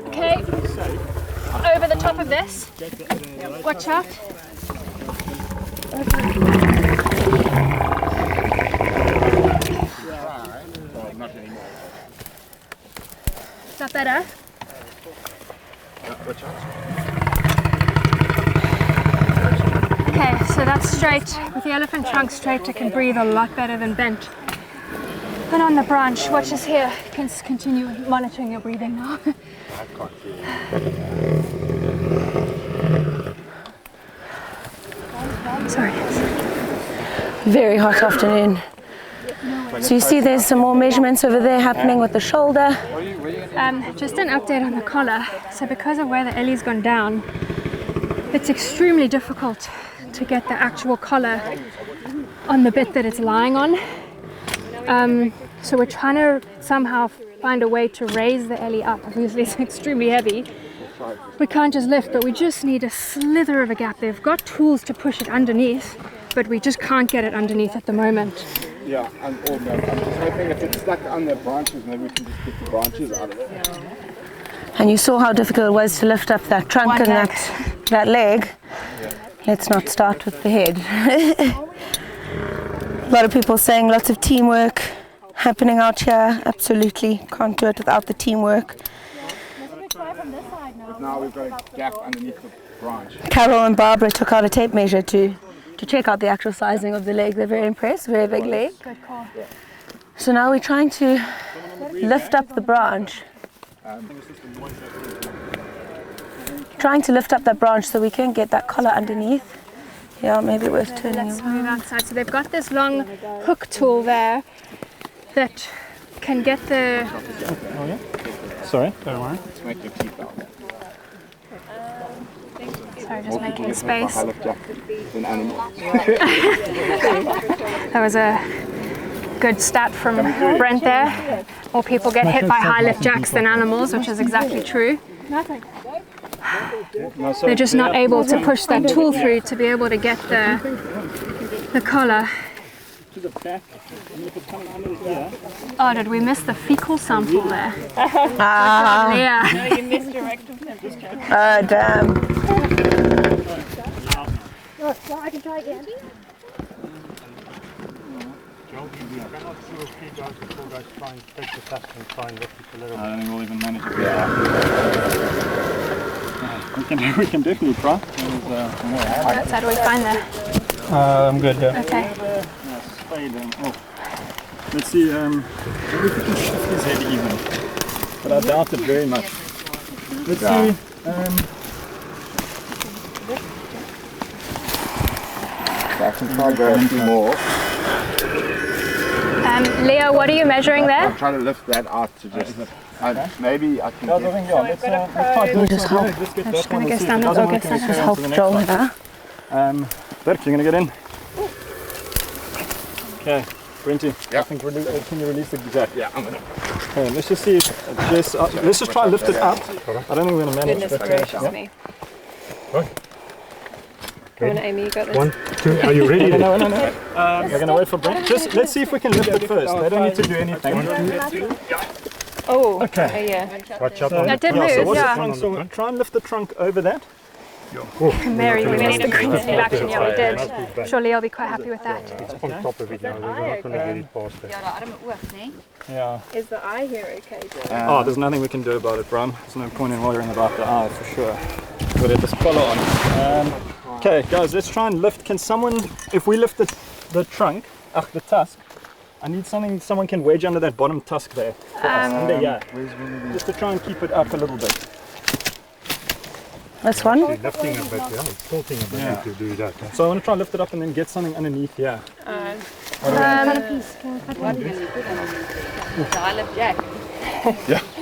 Okay, over the top of this. Watch out. Is that better? Okay, so that's straight. With the elephant trunk straight, it can breathe a lot better than bent. But on the branch, watch this here. You can continue monitoring your breathing now. Sorry. Very hot afternoon. So you see there's some more measurements over there happening with the shoulder. Just an update on the collar. So because of where the Ellie's gone down, it's extremely difficult to get the actual collar on the bit that it's lying on. So we're trying to somehow find a way to raise the Ellie up. Obviously it's extremely heavy. We can't just lift, but we just need a slither of a gap. They've got tools to push it underneath, but we just can't get it underneath at the moment. Yeah, and also, I'm just hoping if it's stuck on the branches, maybe we can just get the branches out of it. And you saw how difficult it was to lift up that trunk and that leg. Let's not start with the head. A lot of people saying lots of teamwork happening out here. Absolutely can't do it without the teamwork. Now we've got a gap underneath the branch. Carol and Barbara took out a tape measure to check out the actual sizing of the leg. They're very impressed, very big leg. So now we're trying to lift up the branch. Trying to lift up that branch so we can get that collar underneath. Yeah, maybe worth turning Let's move outside. So they've got this long hook tool there that can get the... Oh yeah? Sorry? Don't worry. Let's make your teeth out. Sorry, just making space. That was a good stat from Brent there. More people get hit by high lift jacks than animals, which is exactly true. They're just not able to push that tool through to be able to get the collar. Oh, did we miss the fecal sample there? Ah. No, you missed your rectum temperature. Oh, damn. Oh, well, I can try again. Joel, you cannot see if you guys or four guys try and take the test and try and lift it a little bit. I don't think we'll even manage it. We can definitely try. How do we find that? I'm good, yeah. Okay. Let's see, maybe we can shift his head even, but I doubt it very much. Let's see. I can try to go a few more. Leo, what are you measuring there? I'm trying to lift that out to just... maybe I can get... Let's try We'll just help. Just get I'm that just one going to and go see stand if it up. doesn't Okay, make any stand Just sense help for the next Joel one. with that. Dirk, you're going to get in? Okay, Brenty, I think can you release the jack? Yeah, I'm going to... Okay, let's just see if Jess, let's just try and lift it up. I don't think we're going to manage. Goodness gracious me. Come on, Amy, you got this. 1, 2, are you ready? No. We're going to wait for Brent. Just let's see if we can lift it first. They don't need to do anything. Oh, Okay. yeah. Watch out. That did So move, what's the yeah. trunk? So try and lift the trunk over that. Mary, we missed the green sleeve action. Yeah, we did. Sure, Leo will be quite happy with that. It's on top of it now. We're not going to get it past it. Yeah. Is the eye here okay? Oh, there's nothing we can do about it, Bram. There's no point in worrying about the eye for sure. We'll get this collar on. Okay, guys, let's try and lift. Can someone, if we lift the trunk, the tusk, I need something someone can wedge under that bottom tusk there. For us. Under, yeah. Just to try and keep it up a little bit. This one? Actually lifting a bit, yeah. It's tilting a bit to do that. So I want to try and lift it up and then get something underneath here.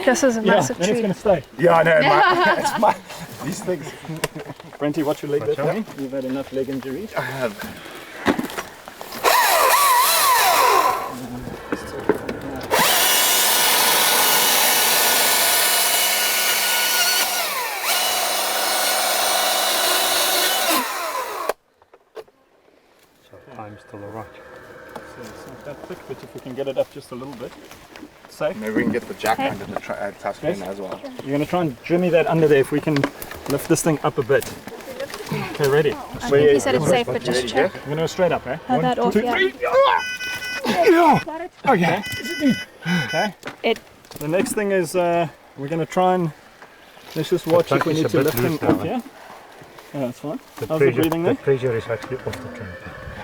This is a massive then tree. it's going to stay. Yeah, I know. It's my, these things. Brenty, watch your leg there for me. You've had enough leg injuries. I have. Time's still alright. So it's not that thick, but if we can get it up just a little bit. Safe. Maybe we can get the jack under the tusk in as well. You're going to try and jimmy that under there if we can lift this thing up a bit. Okay, ready? I think you said it's safe, but just check. We're going to go straight up, eh? Have that off, yeah. Okay. Okay. The next thing is we're going to try and let's just watch if we need to lift him up here. Yeah, that's fine. How's the breathing there? The pressure is actually off the trunk.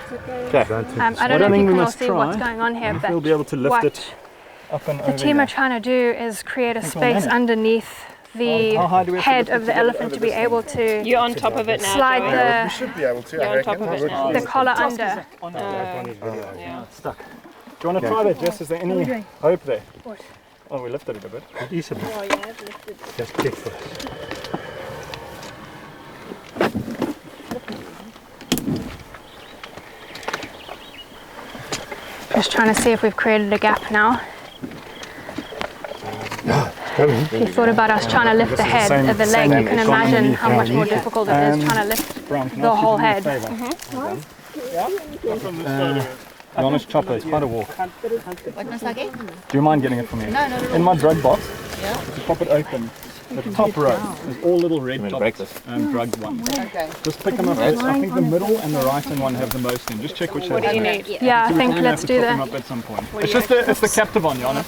Okay. I don't know if you can all see what's going on here, but we'll be able to lift what it up and over the team here. are trying to do is create a we'll space manage. underneath the How high do we have to head lift it of to the get it elephant over to be this able to You're on top of it now. slide We the should be able to. You're I on reckon. top of it now. the collar under. That one is very high. Yeah. It's stuck. Do you want to try that, Jess? Is there any hope there? Oh, we lifted it a bit. It is a bit. Oh, you have lifted. Just check first. Just trying to see if we've created a gap now. If you thought about us trying to lift the head of the leg, you can imagine how much more difficult it is trying to lift the whole head. Jana's chopper, it's quite a walk. What was that again? Do you mind getting it from me? No, In my drug box, if you pop it open, the top row is all little red dots, drugged ones. Okay. Just pick them up. I think the middle and the right hand one have the most in. Just check which What do has you the need? Yeah, I most. think We're gonna let's have to do chop them that. up at some point. It's just it's the captive one, Jana.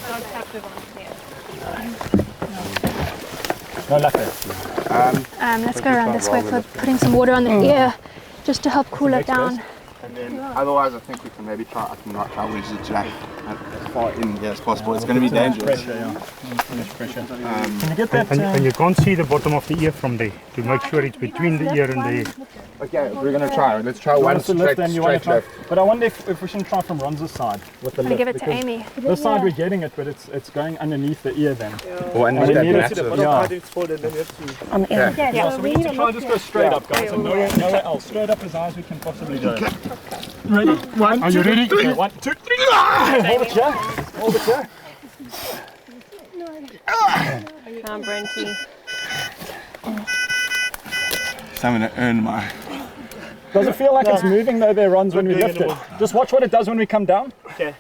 No luck there. Let's go around this way for putting some water on the ear, just to help cool it down. And then otherwise, I think we can maybe try. I can try wedge the jack as far in here as possible. It's going to be dangerous. Pressure, yeah. Finish pressure. Can you get that? And you can't see the bottom of the ear from there. To make sure it's between the ear and the ear. Okay, we're going to try. Let's try you one want us to lift and you want to straight try. left. But I wonder if we shouldn't try from Ronza's side with the I'm lift. gonna give it to because Amy. This side we're getting it, but it's going underneath the ear then. Or underneath that massive. Yeah. On the ear. Yeah, so we need to try just go straight up, guys, and nowhere else. Straight up as high as we can possibly go. Ready? One, Are you ready? Okay, 1, 2, 3. Hold it here. Hold it here. Come, Brenty. So I'm going to earn my. Does it feel like it's moving though there, Rons, when we lift it? Just watch what it does when we come down. Okay.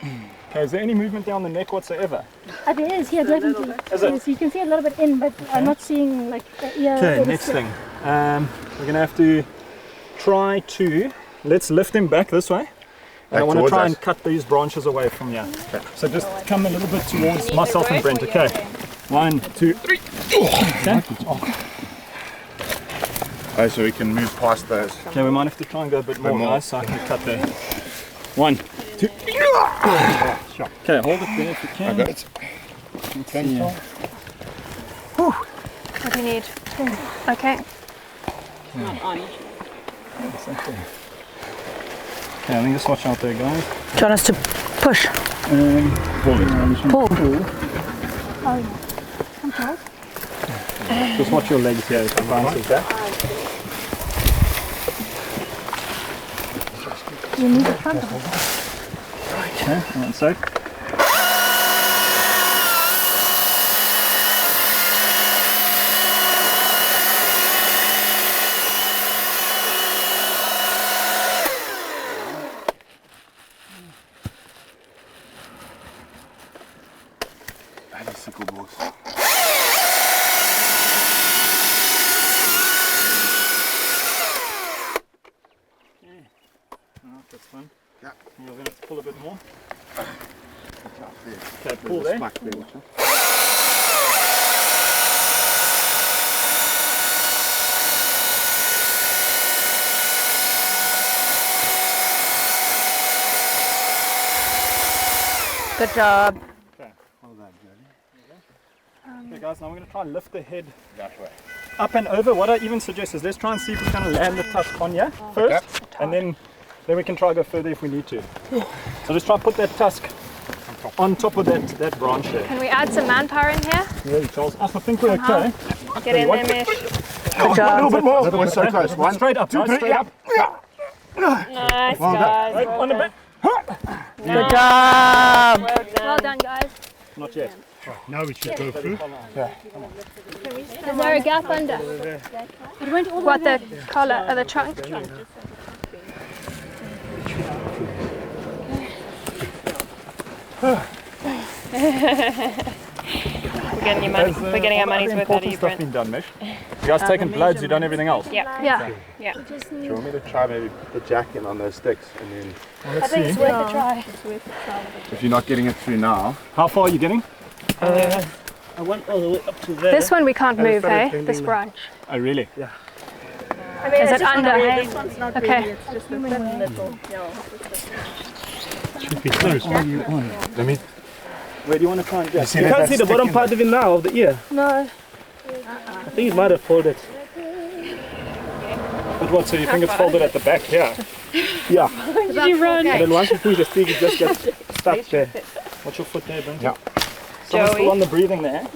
Okay, is there any movement down the neck whatsoever? There is, here, definitely. Is it? Yes, you can see a little bit in, but I'm not seeing like the ear. Okay, or the next stick. thing. We're gonna have to try to, let's lift him back this way. And I want to towards try us. and cut these branches away from here. Okay. So just come a little bit towards myself and Brent, okay? 1, 2, 3. Okay. Oh, so we can move past those. Okay, we might have to try and go a bit more, guys, so I can cut there. 1, 2. Okay, hold it there if you can. I got it. What do you need? Okay. Okay, I think just watch out there, guys. Do you want us to push? Pull. Just watch your legs here if it bounces back. You need the front of it. Okay, one sec. That is sickle balls. That's fine. Yeah. You're going to have to pull a bit more. There. Okay, pull there. Smack there, watch it. Good job. Okay, well done, Jody. Okay guys, now we're going to try and lift the head That way. up and over, what I even suggest is let's try and see if we can land the tusk on here first, and then we can try go further if we need to. So let's try and put that tusk on top of that branch there. Can we add some manpower in here? Really, Charles? I think we're okay. Get in there, Mish. Good job. A little bit more. We're so close. One. Straight up. Nice, straight up. Nice, guys. Right, on the back. Good job. Well done, guys. Not yet. Now we should go through. Yeah. Is there a gap under? What, the collar or the trunk? We're getting our money's worth out of you, stuff been done, Mish. You guys taking bloods, you've done everything else? Yeah. Do you want me to try maybe the jack in on those sticks and then I think it's worth a try. if you're not getting it through now? How far are you getting? I went all the way up to there. This one we can't And it move, started eh? bending This now. branch. Oh, really? Yeah. Is it under? This one's not Okay. really, it's just a thin little. Should be close. Let me. Where do you want to try and get? You can't see the bottom part of it now, of the ear. No. I think it might have folded. But what, so you think it's folded at the back here? Yeah. Did you run? And then once you push the stick, it just gets stuck there. What's your foot there, Ben? Yeah. Someone's still on the breathing there?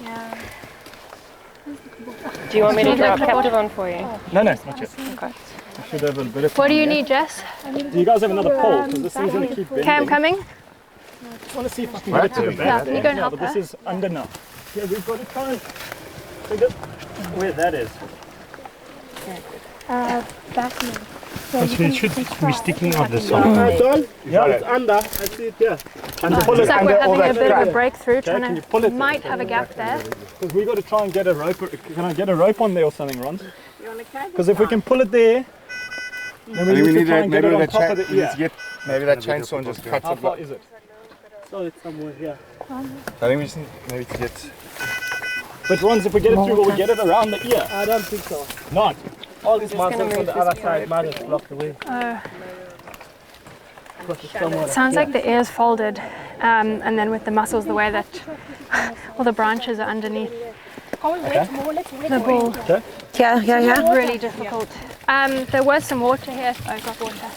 Do you want me to drop captive on for you? No, not yet. Okay. I should have a bit of What do you time need, Jess? there. Do you guys have another pole? Because this thing's going to keep bending. Okay, I'm coming. I just want to see if I can get it to the back. Yeah, can you go and help but her? this is under now. Yeah, we've got to try and figure where that is. Back now. Actually, it should be sticking out the side. John? Yeah, It's under. I see it here. and pull Looks it like under we're all having a that bit of a crap. breakthrough. Okay, can you pull it? Might have a gap there. Because we got to try and get a rope. Can I get a rope on there or something, Ron? Because if we can pull it there, then we need to try and get it on top of the ear. Maybe that chainsaw and just cut How it. far is it? So it's somewhere here. I think we just need maybe to get. But Ron, if we get it through, will we get it around the ear? I don't think so. Not. All these muscles on the other side might have blocked the way. Sounds like the ear's folded, and then with the muscles, the way that all the branches are underneath the ball. Yeah. Really difficult. There was some water here. Oh, I've got water.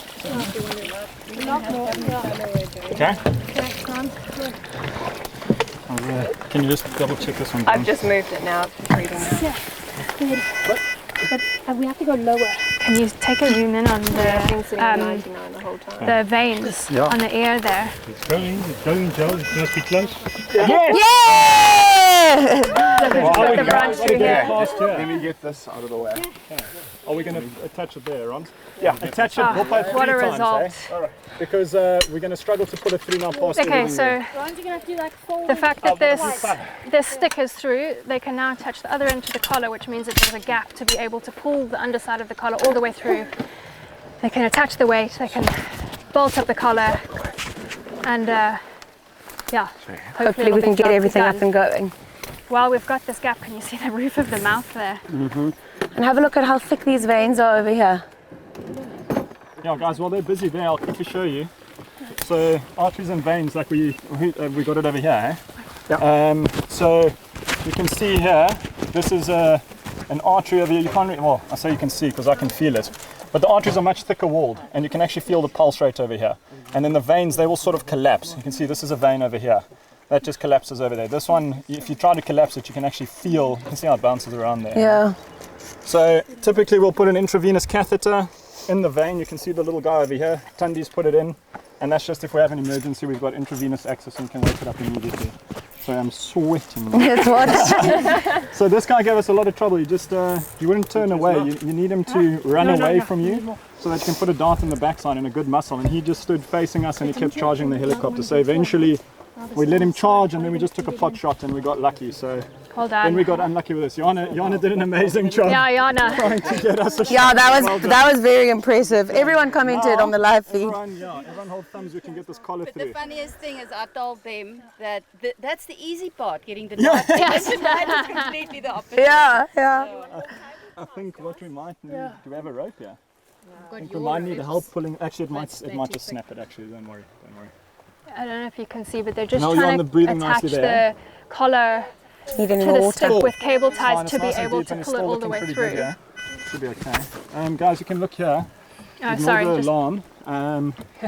Okay. Can you just double check this one? I've just moved it now. But we have to go lower. Can you take a zoom in on the veins Yeah. on the ear there? It's going, Joe. It must be close. Yeah! Put the branch through here. Let me get this out of the way. Are we going to attach it there, Ron? Yeah, attach it. Oh, We'll play 3 what a times, result. eh? All right. Because we're going to struggle to pull it through now past Okay, the so the fact that this stick is through, they can now attach the other end to the collar, which means that there's a gap to be able to pull the underside of the collar all the way through. They can attach the weight, they can bolt up the collar, and yeah, Hopefully we can get everything up and going. While we've got this gap, can you see the roof of the mouth there? And have a look at how thick these veins are over here. Yeah, guys, while they're busy there, I'll quickly show you. So, arteries and veins, like we got it over here, eh? So, you can see here, this is an artery over here. You can't well, I say you can see because I can feel it. But the arteries are much thicker walled, and you can actually feel the pulse rate over here. And then the veins, they will sort of collapse. You can see this is a vein over here. That just collapses over there. This one, if you try to collapse it, you can actually feel, you can see how it bounces around there. Yeah. So typically we'll put an intravenous catheter in the vein. You can see the little guy over here. Tundi's put it in, and that's just if we have an emergency, we've got intravenous access and can wake it up immediately. So I'm sweating. Yes, what? So this guy gave us a lot of trouble. You wouldn't turn away. You need him to run away from you so that you can put a dart in the backside and a good muscle. And he just stood facing us and he kept charging the helicopter. So eventually we let him charge, and then we just took a pot shot and we got lucky. So Well then done. we got unlucky with this. Jana did an amazing job. Yeah, Jana. Trying to get us a Yeah, shot. Well done. that was very impressive. Everyone commented on the live feed. Everyone hold thumbs, we can get this collar But through. the funniest thing is I told them that that's the easy part, getting the Yeah. knife. Yes. Tonight is completely the opposite. Yeah. I think what we might need, do we have a rope here? I think we might need help pulling. Actually, it might just snap it. Actually, don't worry. I don't know if you can see, but they're just No, you're on trying the to breathing attach nicely there. the collar Need any to the water? stick with cable ties Fine, it's to be nice and able deep to and it's pull it still all the looking way pretty through. good, yeah? Should be okay. Guys, you can look here. Oh, Ignore sorry, the just alarm.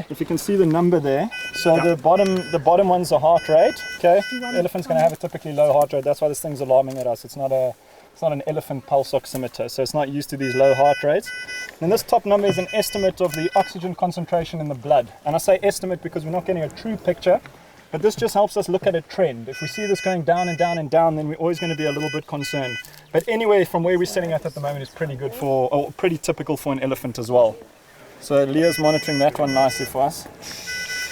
If you can see the number there, so the bottom one's the heart rate. Okay, the elephant's going to have a typically low heart rate. That's why this thing's alarming at us. It's not an elephant pulse oximeter, so it's not used to these low heart rates. And this top number is an estimate of the oxygen concentration in the blood. And I say estimate because we're not getting a true picture, but this just helps us look at a trend. If we see this going down and down and down, then we're always going to be a little bit concerned. But anyway, from where we're sitting at the moment is pretty good or pretty typical for an elephant as well. So Leah's monitoring that one nicely for us.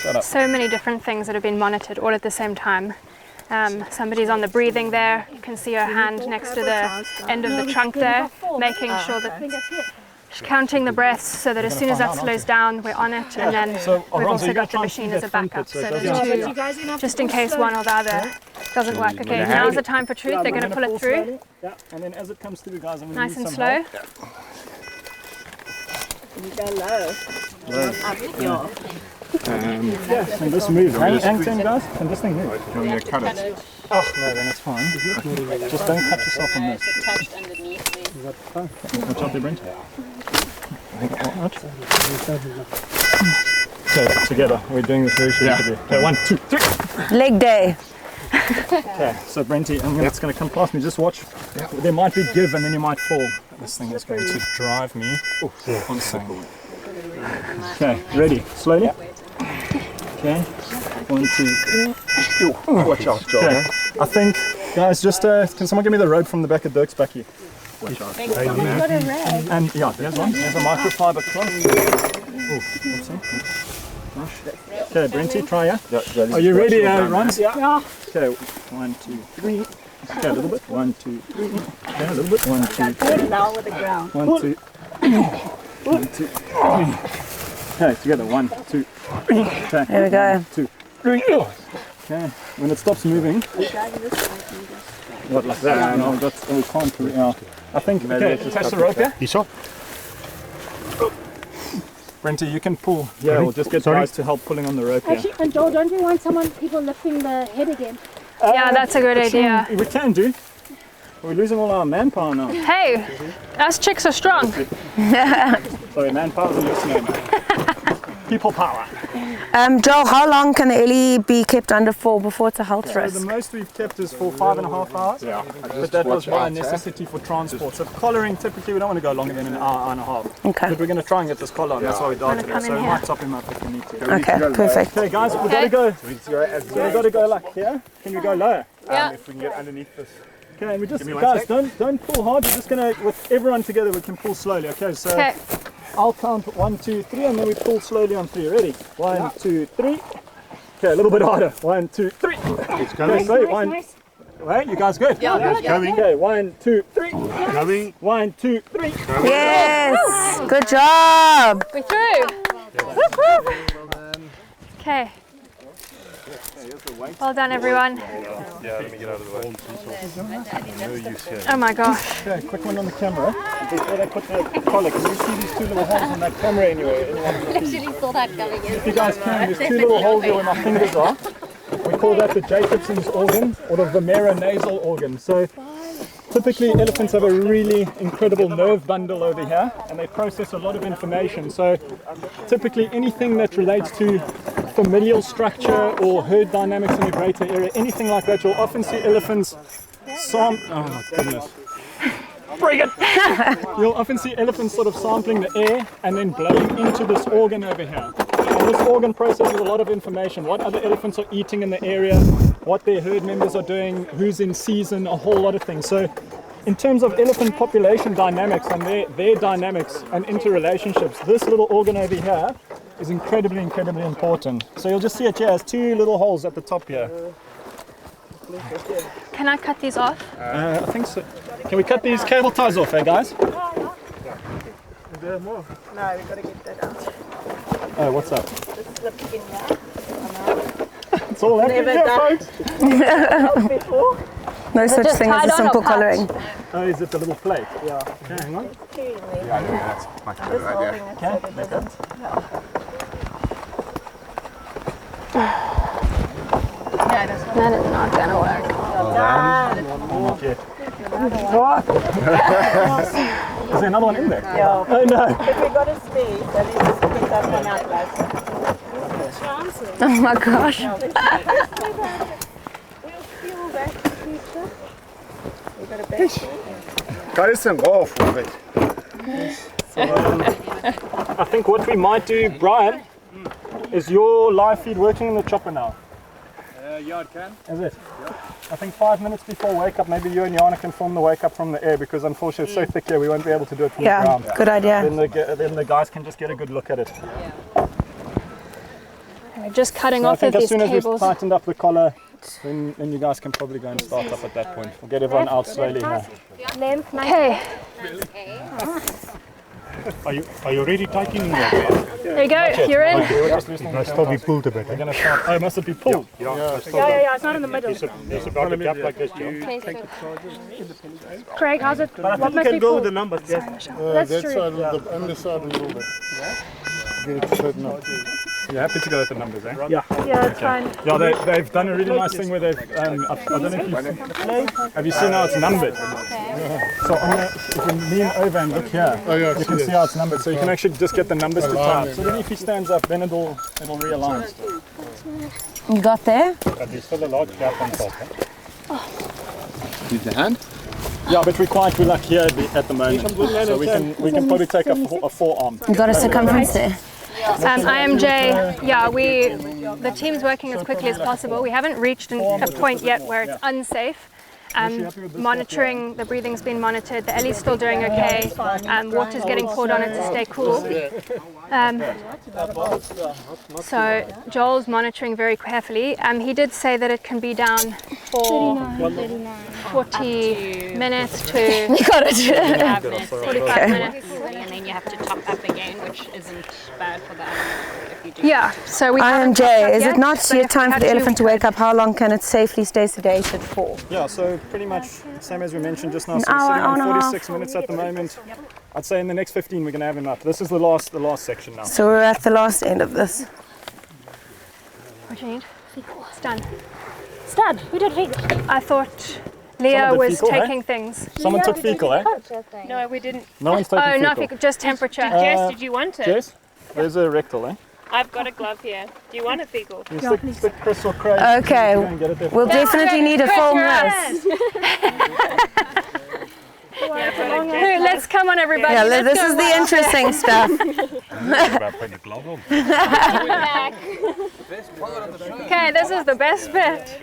Shut up. So many different things that have been monitored all at the same time. Somebody's on the breathing there. You can see her hand next to the end of the trunk there, making sure that she's counting the breaths so that as soon as that slows down, we're on it. And then we've also got the machine as a backup. So there's two, just in case one or the other doesn't work. Okay, now's the time for truth. They're going to pull it through. Yeah, and then as it comes through, guys, I'm going to Nice and slow. You go low. And this moves. Hang 10, guys. And this thing moves. You want me to cut it? Oh, no, then it's fine. Just don't cut yourself on this. It's attached underneath there. Watch out there, Brent. Okay, together. We're doing this very shortly. Okay, 1, 2, 3. Leg day. Okay, so Brenty, it's going to come past me. Just watch. There might be give and then you might fall. This thing is going to drive me insane. Okay, ready? Slowly. Okay, 1, 2, 3. Watch out, John. Okay, I think, guys, just can someone give me the rope from the back of Dirk's back here? We've got a rag. And yeah, there's one. There's a microfiber cloth. Okay, Brenty, try ya. Are you ready, Ron? Yeah. Okay, 1, 2, 3. Okay, a little bit. 1, 2, 3. Okay, a little bit. 1, 2, 3. Now with the ground. 1, 2. 1, 2, 3. Okay, together. 1, 2, 3. Okay. There we go. 1, 2, 3. Okay, when it stops moving. What, like that? No, we can't. Yeah. I think. Okay, attach the rope here. Brenty, you can pull. Yeah, we'll just get guys to help pulling on the rope here. Actually, and Joel, don't you want people lifting the head again? Yeah, that's a good idea. We can do. We're losing all our manpower now. Hey, us chicks are strong. Sorry, manpower's in your name. People power. Joel, how long can the Ellie be kept under for before it's a health So risk? the most we've kept is for 5.5 hours. Yeah. But that was by necessity for transport. So collaring, typically we don't want to go longer than an hour and a half. Okay. But we're going to try and get this collar on. That's why we darted it. So we might top him up if we need to. Okay, perfect. Okay guys, we've got to go. So we've got to go like here. Can we go lower? Yeah. If we can get underneath this. Okay, and we just, guys, don't pull hard. We're just going to, with everyone together, we can pull slowly. Okay, so I'll count 1, 2, 3, and then we pull slowly on 3. Ready? 1, 2, 3. Okay, a little bit harder. 1, 2, 3. It's going. Okay, Wait, you guys good? Yeah, it's going. Okay, 1, 2, 3. Going. 1, 2, 3. Yes! Good job! We're through. Okay. Well done, everyone. Yeah, let me get out of the way. Oh my gosh. Okay, quick one on the camera. Before they put the collar, can you see these 2 little holes on that camera anyway? Actually saw that coming in. If you guys can, there's 2 little holes here where my fingers are. We call that the Jacobson's organ or the vomeronasal organ. So typically elephants have a really incredible nerve bundle over here and they process a lot of information. So typically anything that relates to familial structure or herd dynamics in a greater area, anything like that, you'll often see elephants oh my goodness. Bring it! You'll often see elephants sort of sampling the air and then blowing into this organ over here. And this organ processes a lot of information, what other elephants are eating in the area, what their herd members are doing, who's in season, a whole lot of things. So in terms of elephant population dynamics and their dynamics and interrelationships, this little organ over here is incredibly important. So you'll just see it here has 2 little holes at the top here. Can I cut these off? I think so. Can we cut these cable ties off, guys? No, we've got to get that out. Oh, what's up? This slip in here. It's all happening here, folks. Before. No such thing as a simple colouring. Oh, is it the little plate? Yeah. Okay, hang on. Yeah, that's much better idea. Okay. So that it doesn't. That is not going to work. Not yet. What? Is there another one in there? Yeah. Oh no. But we got a space, so let's just put that one out last. Oh my gosh. We'll feel that future. We got a baby. Daar is een golf of it. I think what we might do, Brian, is your live feed working in the chopper now? Yeah, it can. Is it? Yeah. I think 5 minutes before wake up, maybe you and Jana can film the wake up from the air, because unfortunately it's so thick here we won't be able to do it from the ground. Good idea. Then the guys can just get a good look at it. We're just cutting So off I of think as these soon as we've cables. tightened up the collar, then you guys can probably go and start up at that point. We'll get everyone out slowly here. Okay, Are you already taking there you go, you're in. Okay, we're just listening. Must still be pulled a bit. We're going to start. Oh, must it be pulled? Yeah, It's not in the middle. it's about a gap like this, John. Craig, how's it? But I think What you must can be go pulled? with the numbers. Yes. That's That true. side, the underside a little bit. Get it straightened out. You're happy to go with the numbers, eh? Yeah. Yeah, it's fine. Yeah, they've done a really nice thing where they've, I don't know if have you seen how it's numbered? So on the, if you lean over and look here, you can see how it's numbered. So you can actually just get the numbers to type. So then if he stands up, then it'll realign. You got there? But there's still a large gap on top. Need the hand? Yeah, but we're quite lucky here at the moment. So we can probably take a forearm. You got a circumference there. IMJ, yeah, the team's working as quickly as possible. We haven't reached a point yet where it's unsafe. Monitoring, the breathing's been monitored, the Ellie's still doing okay, water's getting poured on it to stay cool. So Joel's monitoring very carefully. He did say that it can be down for 40 minutes to You got it. 45 minutes. And then you have to top up again, which isn't bad for the animal if you do. Yeah, so we haven't topped IMJ, up is yet, it not but your if we time for had the to, elephant to we wake up? How long can it safely stay sedated for? Yeah, so pretty much same as we mentioned just now. So An we're sitting hour on and a half. 46 minutes at the moment. I'd say in the next 15 we're going to have him up. This is the last section now. So we're at the last end of this. What do you need? It's done. It's done. We did fecal. I thought Leah did was fecal, eh? taking things. Someone took fecal, eh? No, we didn't. No one's taking Oh, fecal. not fecal, just temperature. Jess, did you want it? Jess, there's a rectal, eh? I've got a glove here. Do you want a fecal? You stick Chris or Craig. Okay, Go and get it there. we'll definitely need to film this. Let's come on, everybody. Yeah, Let's this go. is the interesting stuff. Okay, this is the best bit.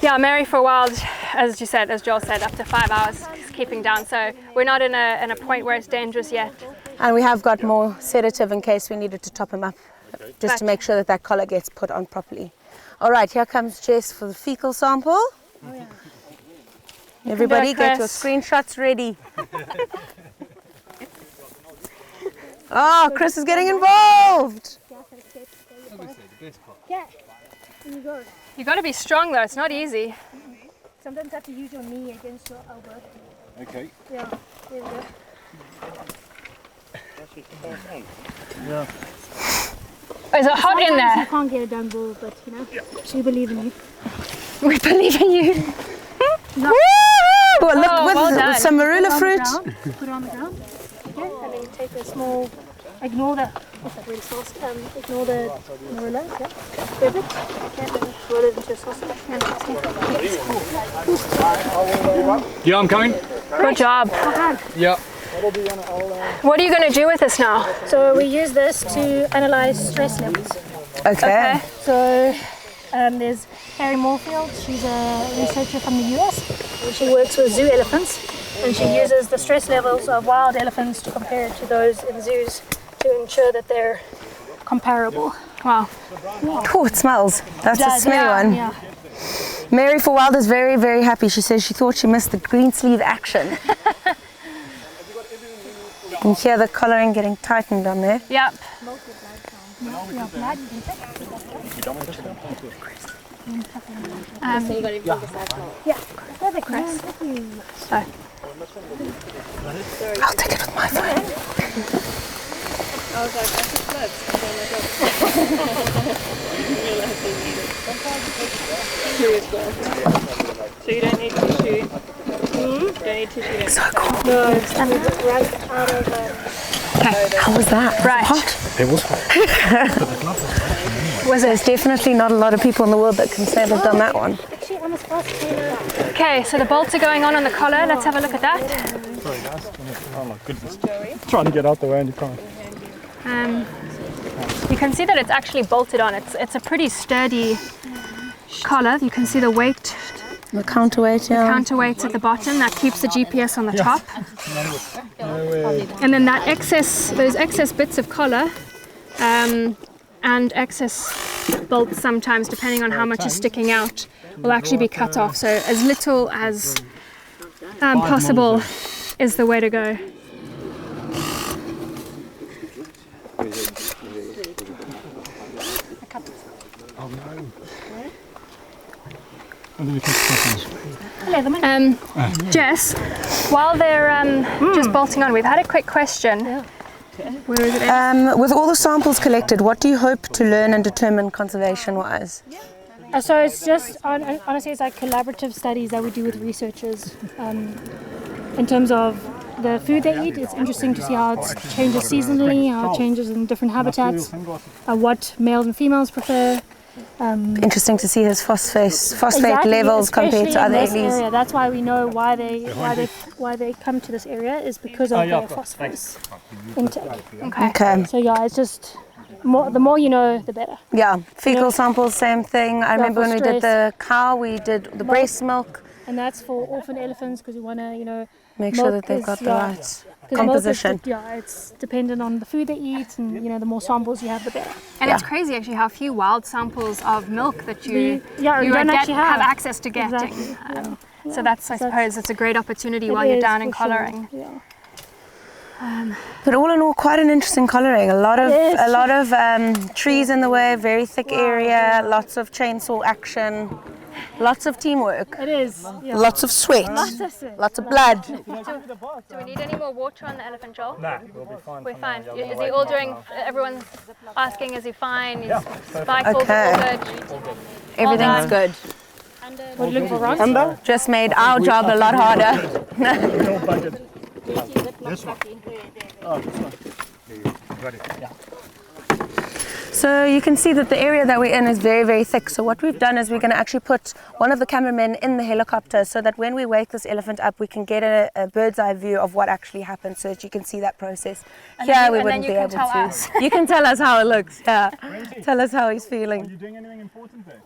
Yeah, Mary for Wild, as Joel said, up to 5 hours keeping down. So we're not in a point where it's dangerous yet. And we have got more sedative in case we needed to top him up, just to make sure that that collar gets put on properly. All right, here comes Jess for the fecal sample. Everybody get your screenshots ready. Oh, Chris is getting involved. Yeah. And you go. You got to be strong though, it's not easy. Sometimes you have to use your knee against your elbow. Okay. Yeah. There we go. Is it hot in there? You can't get it done, Bull, but you know, we believe in you. We believe in you. Woo! Well, look, Oh, with, well done. with some marula fruit. Put it on the ground. Okay, and then take a small, ignore the, what's that really sauce? Ignore the marula, yeah. Perfect. Okay, and then roll it into a sausage. Yeah, I'm coming. Good job. Yeah. What are you going to do with this now? So we use this to analyze stress levels. Okay. So there's Carrie Moorfield. She's a researcher from the US. She works with zoo elephants, and she uses the stress levels of wild elephants to compare it to those in zoos to ensure that they're comparable. Wow. Oh, it smells. That's a smelly one. Yeah. Mary for Wild is very, very happy. She says she thought she missed the green sleeve action. You can hear the collaring getting tightened on there. Yep. I'll take it with my phone. I was like, I took bloods. Oh my god. So you don't need tissue. Don't need tissue. So cool. No, it's right out of Okay, how was that? Right. Hot? It was hot. There's definitely not a lot of people in the world that can say they've done that one. Actually, I'm as fast as Okay, so the bolts are going on the collar. Let's have a look at that. Sorry guys. Oh my goodness. Trying to get out the way and you can't. You can see that it's actually bolted on. It's a pretty sturdy collar. You can see the weight, The counterweight, yeah. counterweights at the bottom. That keeps the GPS on the top. And then that those excess bits of collar and excess bolts sometimes, depending on how much is sticking out, will actually be cut off. So as little as possible is the way to go. Jess, while they're just bolting on, we've had a quick question. Where is it? With all the samples collected, what do you hope to learn and determine conservation-wise? So it's just, honestly, it's like collaborative studies that we do with researchers. In terms of the food they eat, it's interesting to see how it changes seasonally, how it changes in different habitats, what males and females prefer. Interesting to see his phosphate Exactly, levels compared especially to other in this ellies. area. That's why we know why they come to this area is because of their phosphorus intake. Okay. So yeah, it's just the more you know, the better. Yeah, fecal samples, same thing. I remember for when we did stress. the cow, we did the breast milk. And that's for orphan elephants because we want to, Make sure that milk they've is- got the yeah, right 'cause milk is composition. it's dependent on the food they eat, and the more samples you have, the better. And it's crazy actually how few wild samples of milk that you you don't actually have. access to getting. Exactly, So that's, I suppose, it's a great opportunity It while you're is, down in for sure, collaring. yeah. But all in all, quite an interesting collaring. A lot of trees in the way, very thick area, lots of chainsaw action, lots of teamwork, It is. Yeah. lots of sweat, lots of blood. Do we need any more water on the elephant, Joel? Nah, we'll be fine. We're fine. Is he all doing, everyone's asking, is he fine? Yeah, Vitals Okay. all good? Everything's good. What are you looking for, Ron? Just made our job a lot harder. This one. Oh, this one. Got it. Yeah. So you can see that the area that we're in is very, very thick. So what we've done is we're going to actually put one of the cameramen in the helicopter so that when we wake this elephant up, we can get a bird's eye view of what actually happened so that you can see that process. Here we wouldn't be able to. You can tell us how it looks. Yeah. Tell us how he's Are feeling. you doing anything important there?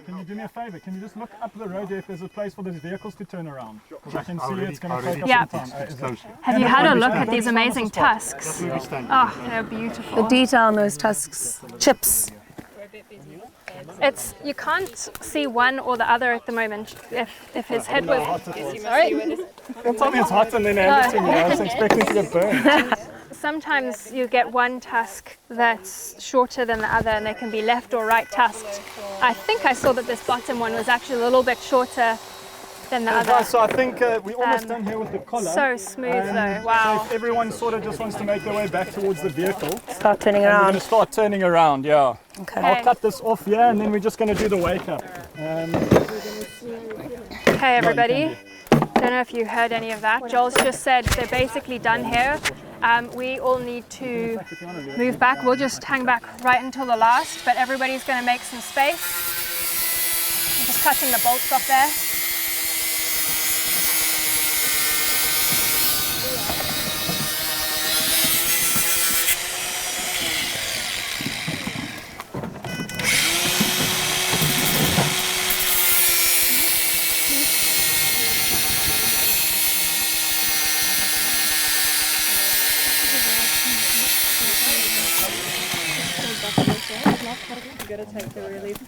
Can you do me a favor? Can you just look up the road there if there's a place for those vehicles to turn around? Because I can see it's going to take up some time. Have you had a look at these amazing tusks? Oh, they're beautiful. The detail on those tusks. Chips. You can't see one or the other at the moment. If his head was... Sorry? Don't tell me it's hot and then hand it to me. I was expecting to get burned. Sometimes you get one tusk that's shorter than the other and they can be left or right tusked. I think I saw that this bottom one was actually a little bit shorter than the other. So I think we're almost done here with the collar. So smooth though, wow. So if everyone sort of just wants to make their way back towards the vehicle. Start turning We're going around. to start turning around, yeah. Okay. I'll cut this off here and then we're just going to do the wake up. Okay everybody, don't know if you heard any of that. Joel's just said they're basically done here. We all need to move back. We'll just hang back right until the last, but everybody's going to make some space. I'm just cutting the bolts off there.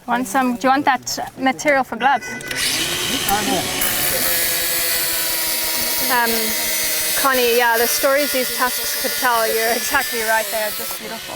Want some? Do you want that material for gloves? Connie, yeah, the stories these tusks could tell, you're exactly right, they're just beautiful.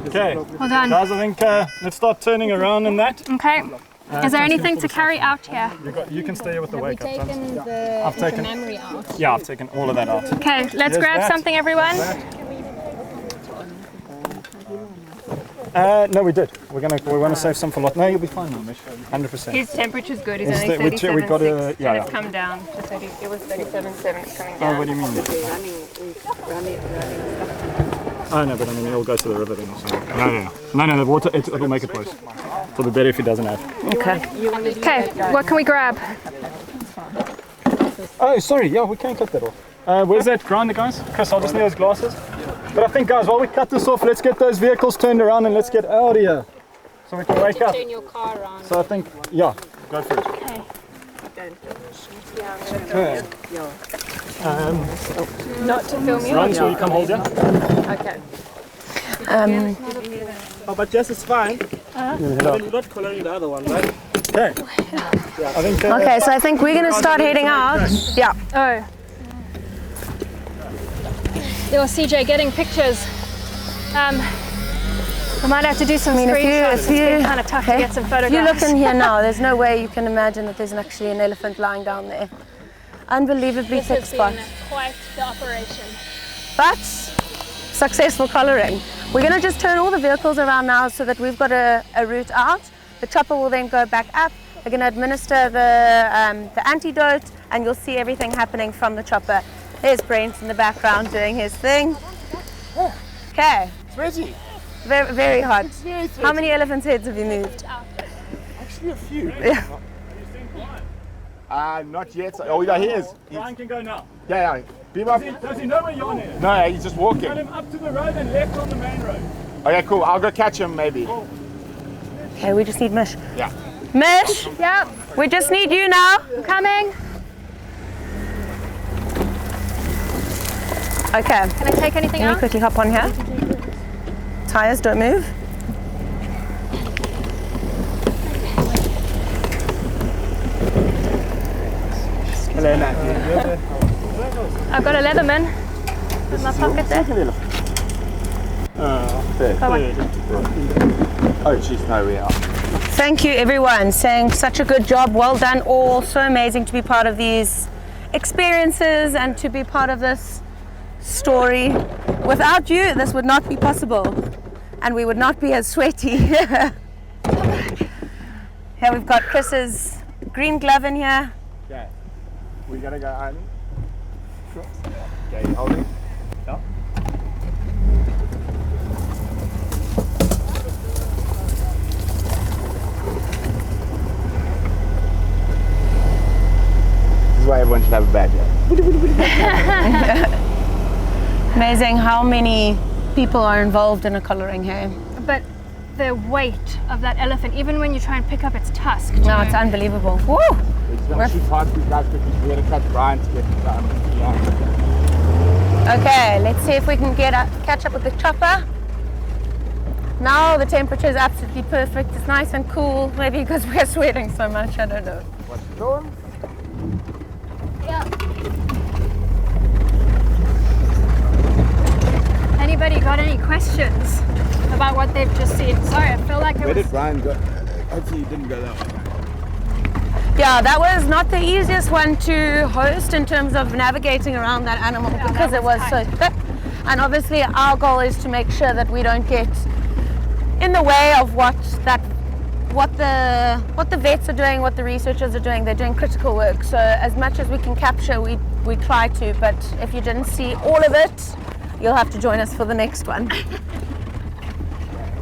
Okay, Well done. guys, I think let's start turning around in that. Okay. Is there anything to carry out here? You can stay here with the wake up. I've taken the memory out. Yeah, I've taken all of that out. Okay, let's Here's grab that. something, everyone. No, we did. We want to save some for lot. No, you'll be fine, Mish. 100%. His temperature's good. He's Is only that- we 37.6 we got a- yeah, and yeah. it's come down to 30. It was 37.7. It's coming Oh, down. what do you mean? Oh no, but I mean, he'll go to the river then or something. No, the water, it'll make it worse. It'll be better if he doesn't have. Okay. Okay, what can we grab? Oh, sorry, yeah, we can cut that off. Where's that grinder, guys? Chris, I'll just need those glasses. But I think, guys, while we cut this off, let's get those vehicles turned around and let's get out of here. So we can wake up. Turn your car around. So I think, yeah, go for it. Okay. Okay. Not to film you. Run, so you come hold you. Okay. Oh, but Jess is fine. I mean, we're not coloring the other one, right? Okay. I think, Okay, so I think we're going to start heading out. Yeah. Oh. Yo, CJ, getting pictures. We might have to do some screenshots. It's been kind of tough to get some photographs. If you look in here now, there's no way you can imagine that there's actually an elephant lying down there. Unbelievably This thick has spot. been quite the operation. But successful colouring. We're going to just turn all the vehicles around now so that we've got a route out. The chopper will then go back up. We're going to administer the antidote and you'll see everything happening from the chopper. There's Brent in the background doing his thing. Okay. Sweaty. Very, very hot. Very How many elephants' heads have you moved? Actually, a few. Yeah. Not yet. Oh, yeah, he is. Brian can go now. Yeah. Beam up. Does he know where Jana is? No, he's just walking. Got him up to the road and left on the main road. Okay, cool. I'll go catch him, maybe. Okay, we just need Mish. Yeah. Mish? Yep. We just need you now. Coming. Okay. Can I take anything Let me out? quickly hop on here. Tires, don't move. Hello, Nat. I've got a Leatherman in my pocket there. Oh, jeez, no, we are. Thank you, everyone. Saying such a good job. Well done, all. So amazing to be part of these experiences and to be part of this story. Without you, this would not be possible, and we would not be as sweaty. Here we've got Chris's green glove in here. Okay. We gotta go on. Okay, hold it. Yeah. This is why everyone should have a badge. Amazing how many people are involved in a colouring here. But the weight of that elephant, even when you try and pick up its tusk. No, it's unbelievable. Woo! We're gonna shoot past these guys quickly. We're gonna cut Brian to get Okay, let's see if we can catch up with the chopper. Now the temperature is absolutely perfect. It's nice and cool. Maybe because we're sweating so much, I don't know. What's going? Yeah. Anybody got any questions about what they've just seen? Sorry, I feel like it Where was... did Brian go? Hopefully he didn't go that way. Yeah, that was not the easiest one to host in terms of navigating around that animal because it was so thick. And obviously our goal is to make sure that we don't get in the way of what the vets are doing, what the researchers are doing. They're doing critical work. So as much as we can capture, we try to. But if you didn't see all of it, you'll have to join us for the next one.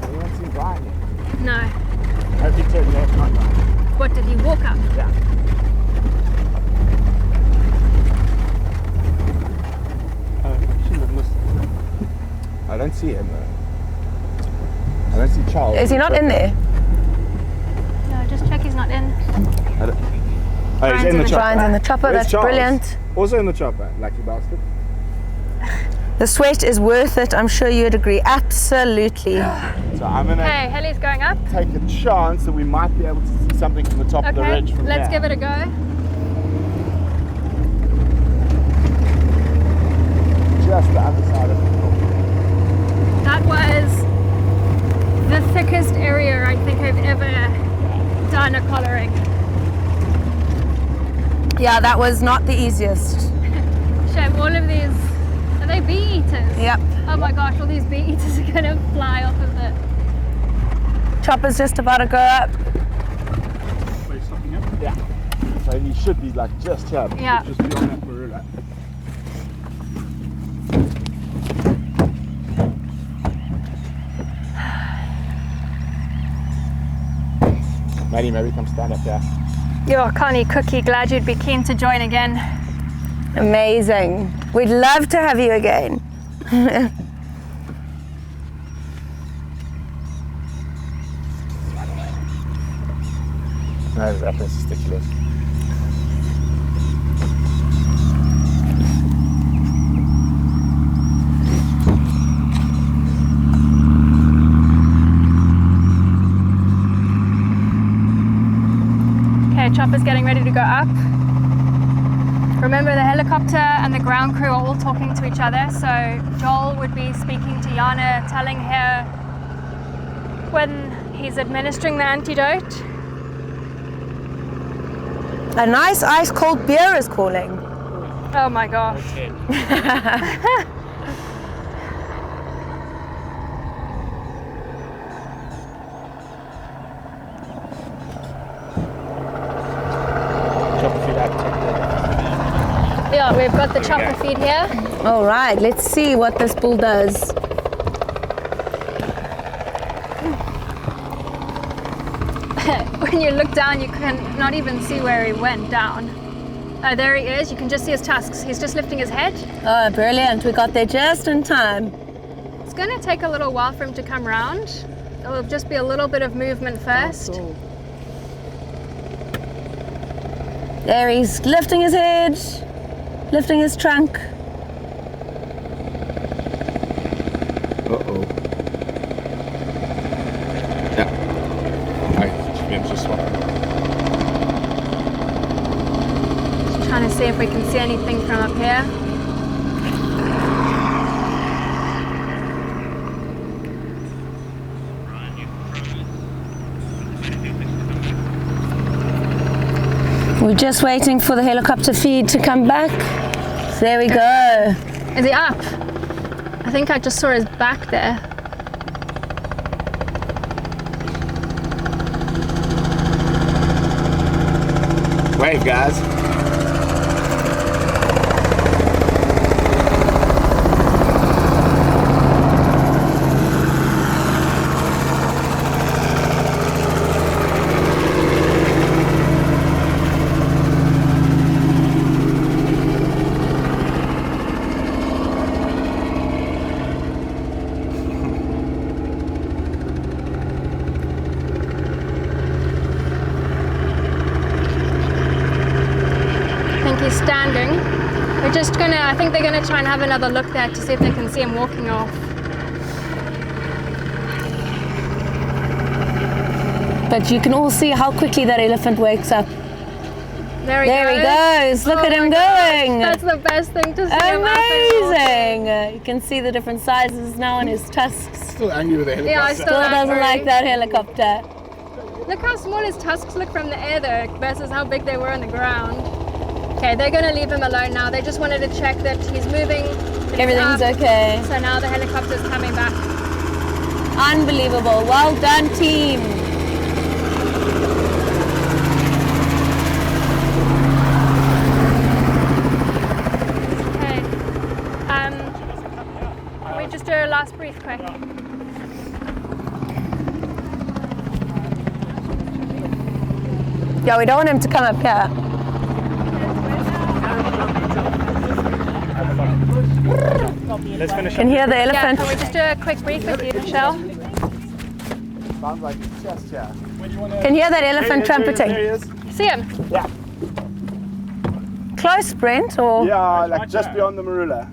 Anyone seen Brian yet? No. Hope he turned left, not right. What, did he walk up? Yeah. I don't see him though. I don't see Charles. Is he not in there? No, just check he's not in. Oh, he's in the chopper. Brian's in the chopper. Where's That's Charles? brilliant. Also in the chopper, lucky bastard. The sweat is worth it. I'm sure you'd agree. Absolutely. So I'm gonna Okay, heli's going up. take a chance that we might be able to see something from the top of the Okay, ridge from let's here. give it a go. just the other side of the hill. That was the thickest area I think I've ever done a collaring. Yeah, that was not the easiest. Shame, all of these, are they bee eaters? Yep. Oh my gosh, all these bee eaters are gonna fly off of the... Chopper's just about to go up. Yeah. So he should be like just here. Yeah. Just beyond that marula. Maddie, maybe come stand up here. Yo, Connie, Cookie, glad you'd be keen to join again. Amazing. We'd love to have you again. No, that is ridiculous. Okay, Chopper's getting ready to go up. Remember, the helicopter and the ground crew are all talking to each other, so Joel would be speaking to Jana, telling her when he's administering the antidote. A nice ice cold beer is calling. Oh my gosh. Yeah, we've got the chopper feed here. All right, let's see what this bull does. When you look down, you can not even see where he went down. Oh, there he is. You can just see his tusks. He's just lifting his head. Oh, brilliant. We got there just in time. It's going to take a little while for him to come round. It'll just be a little bit of movement first. Oh, there he's lifting his head, lifting his trunk. Uh-oh. Yeah. Just trying to see if we can see anything from up here. We're just waiting for the helicopter feed to come back. There we go. Is he up? I think I just saw his back there. Wave, guys. I think they're going to try and have another look there to see if they can see him walking off. But you can all see how quickly that elephant wakes up. There he goes. Look at him going. That's the best thing to see. Amazing. You can see the different sizes now on his tusks. Still angry with the helicopter. Yeah, still doesn't like that helicopter. Look how small his tusks look from the air though versus how big they were on the ground. Okay, they're going to leave him alone now. They just wanted to check that he's moving. Everything's okay. So now the helicopter's coming back. Unbelievable. Well done, team. Okay. Can we just do a last brief quick? Yeah, we don't want him to come up here. Let's finish. Can hear the elephant. Yeah, can we just do a quick brief with you, Michelle? Sounds like it's just here. Can hear that elephant trumpeting. There he is. See him? Yeah. Close, Brent, or? Yeah, like just beyond the marula.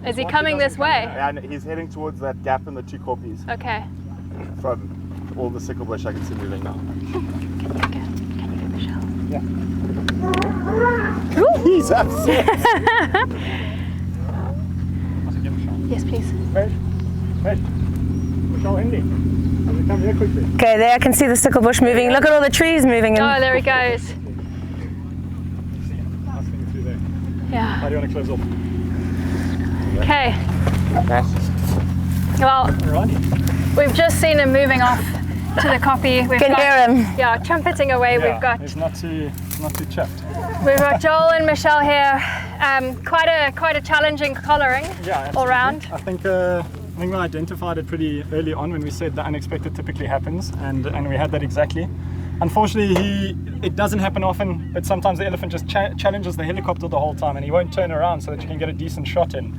Is he coming this way? And he's heading towards that gap in the two koppies. Okay. From all the sickle bush I can see moving now. Yeah. He's upset. Yes, please. Wait. Michelle, Indy. Come here quickly. Okay, there I can see the stickle bush moving. Look at all the trees moving. Oh, there he goes. See, nice thing through there. Yeah. How do you want to close off? Okay. Well, we've just seen him moving off to the copy. We've Can hear him. Yeah, trumpeting away. Yeah, we've got. He's not too chuffed. We've got Joel and Michelle here. Quite a challenging collaring all round. I think we identified it pretty early on when we said the unexpected typically happens, and we had that exactly. Unfortunately, it doesn't happen often, but sometimes the elephant just challenges the helicopter the whole time, and he won't turn around so that you can get a decent shot in.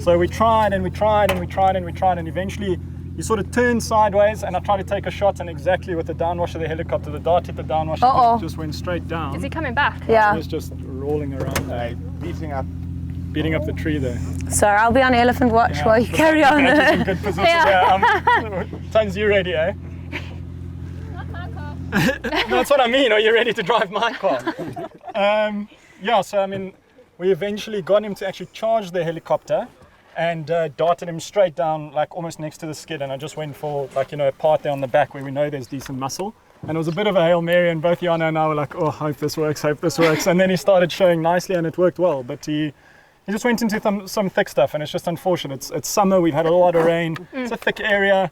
So we tried, and eventually he sort of turned sideways, and I tried to take a shot, and exactly with the downwash of the helicopter, the dart hit the downwash, and it just went straight down. Is he coming back? Yeah. He was just rolling around, beating up the tree there. Sorry, I'll be on elephant watch while you carry on. In good position. Turns you ready, eh? That's what I mean. Are you ready to drive my car? So I mean, we eventually got him to actually charge the helicopter and darted him straight down, like almost next to the skid. And I just went for a part there on the back where we know there's decent muscle. And it was a bit of a Hail Mary, and both Jana and I were like, oh, hope this works. And then he started showing nicely, and it worked well. But he just went into some thick stuff, and it's just unfortunate. It's summer, we've had a lot of rain. It's a thick area.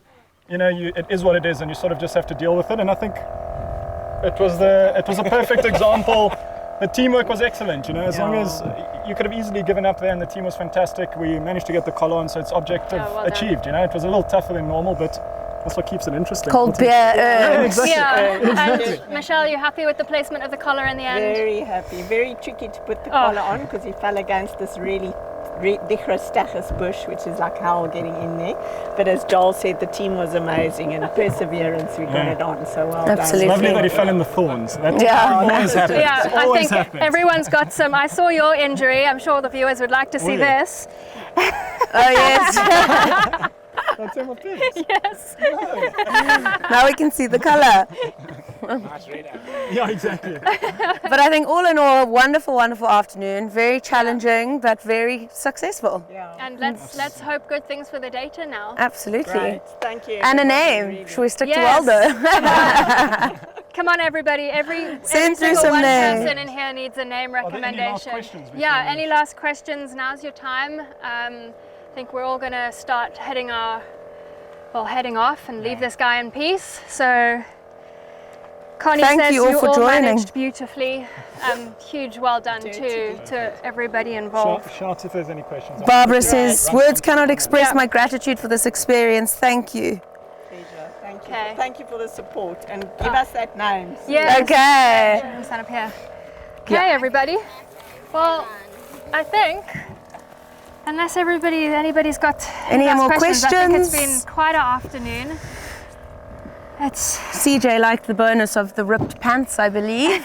It is what it is, and you sort of just have to deal with it. And I think it was a perfect example. The teamwork was excellent, as long as you could have easily given up there, and the team was fantastic. We managed to get the collar on, so it's objective achieved. It was a little tougher than normal, but that's what keeps it interesting. Cold beer. Exactly. And Michelle, you happy with the placement of the collar in the end? Very happy. Very tricky to put the collar on because he fell against this really Dichrostachys bush, which is like hell getting in there. But as Joel said, the team was amazing, and perseverance, we got it on. So well done. It's lovely that he fell in the thorns. That always happens. Yeah, I think everyone's got some. I saw your injury. I'm sure the viewers would like to see this. Oh yes. That's him up there. Yes. Now we can see the color. Yeah, exactly. But I think all in all, wonderful afternoon. Very challenging, but very successful. Yeah. And let's hope good things for the data now. Absolutely. Great. Thank you. And a name. Really. Should we stick to Yes. Waldo? Come on, everybody. Every through single some one names. person in here needs a name recommendation. Any last questions? Any last questions? Now's your time. I think we're all going to start heading off and leave this guy in peace. So Connie Thank says you all for joining. managed beautifully. Huge well done to everybody involved. Shout if there's any questions. Barbara says, words cannot express my gratitude for this experience. Thank you. Pleasure. Thank you. Okay. Thank you for the support, and give us that name. Yes. Okay. Stand up here. Okay, everybody. Well, I think, unless anybody's got Any last more I think it's questions? been quite an afternoon. CJ liked the bonus of the ripped pants, I believe.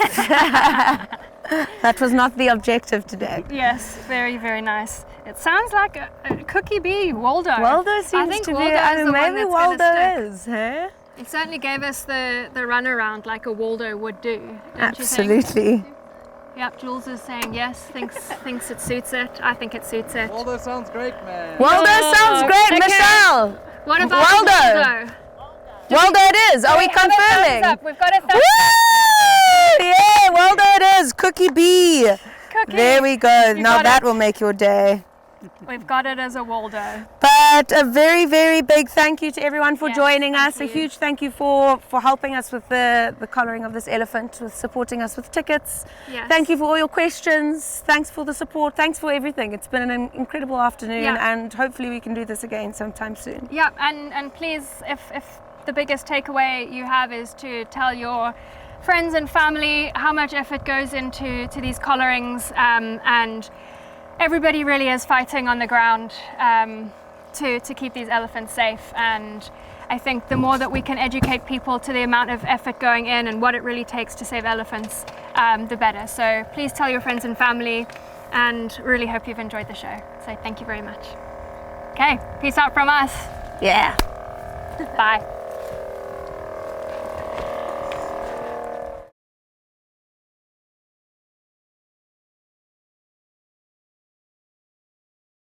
That was not the objective today. Yes, very, very nice. It sounds like a cookie bee, Waldo. Waldo seems to be, maybe Waldo is, huh? It certainly gave us the runaround like a Waldo would do, don't you think? Absolutely. Yep, Jules is saying yes, thinks it suits it. I think it suits it. Waldo sounds great, man. Waldo sounds great, okay. Michelle. What about Waldo? Waldo it is. Are we confirming? We've got a thumbs up. Woo! Yeah, Waldo it is. Cookie bee. Cookie. There we go. You Now got that it. will make your day. We've got it as a Waldo. But a very, very big thank you to everyone for Yes, joining thank us. A you. huge thank you for helping us with the collaring of this elephant, with supporting us with tickets. Yes. Thank you for all your questions. Thanks for the support. Thanks for everything. It's been an incredible afternoon, Yeah. and hopefully we can do this again sometime soon. Yeah, and please, if the biggest takeaway you have is to tell your friends and family how much effort goes into these collarings, and everybody really is fighting on the ground to keep these elephants safe. And I think the more that we can educate people to the amount of effort going in and what it really takes to save elephants, the better. So please tell your friends and family, and really hope you've enjoyed the show. So thank you very much. Okay, peace out from us. Yeah. Bye.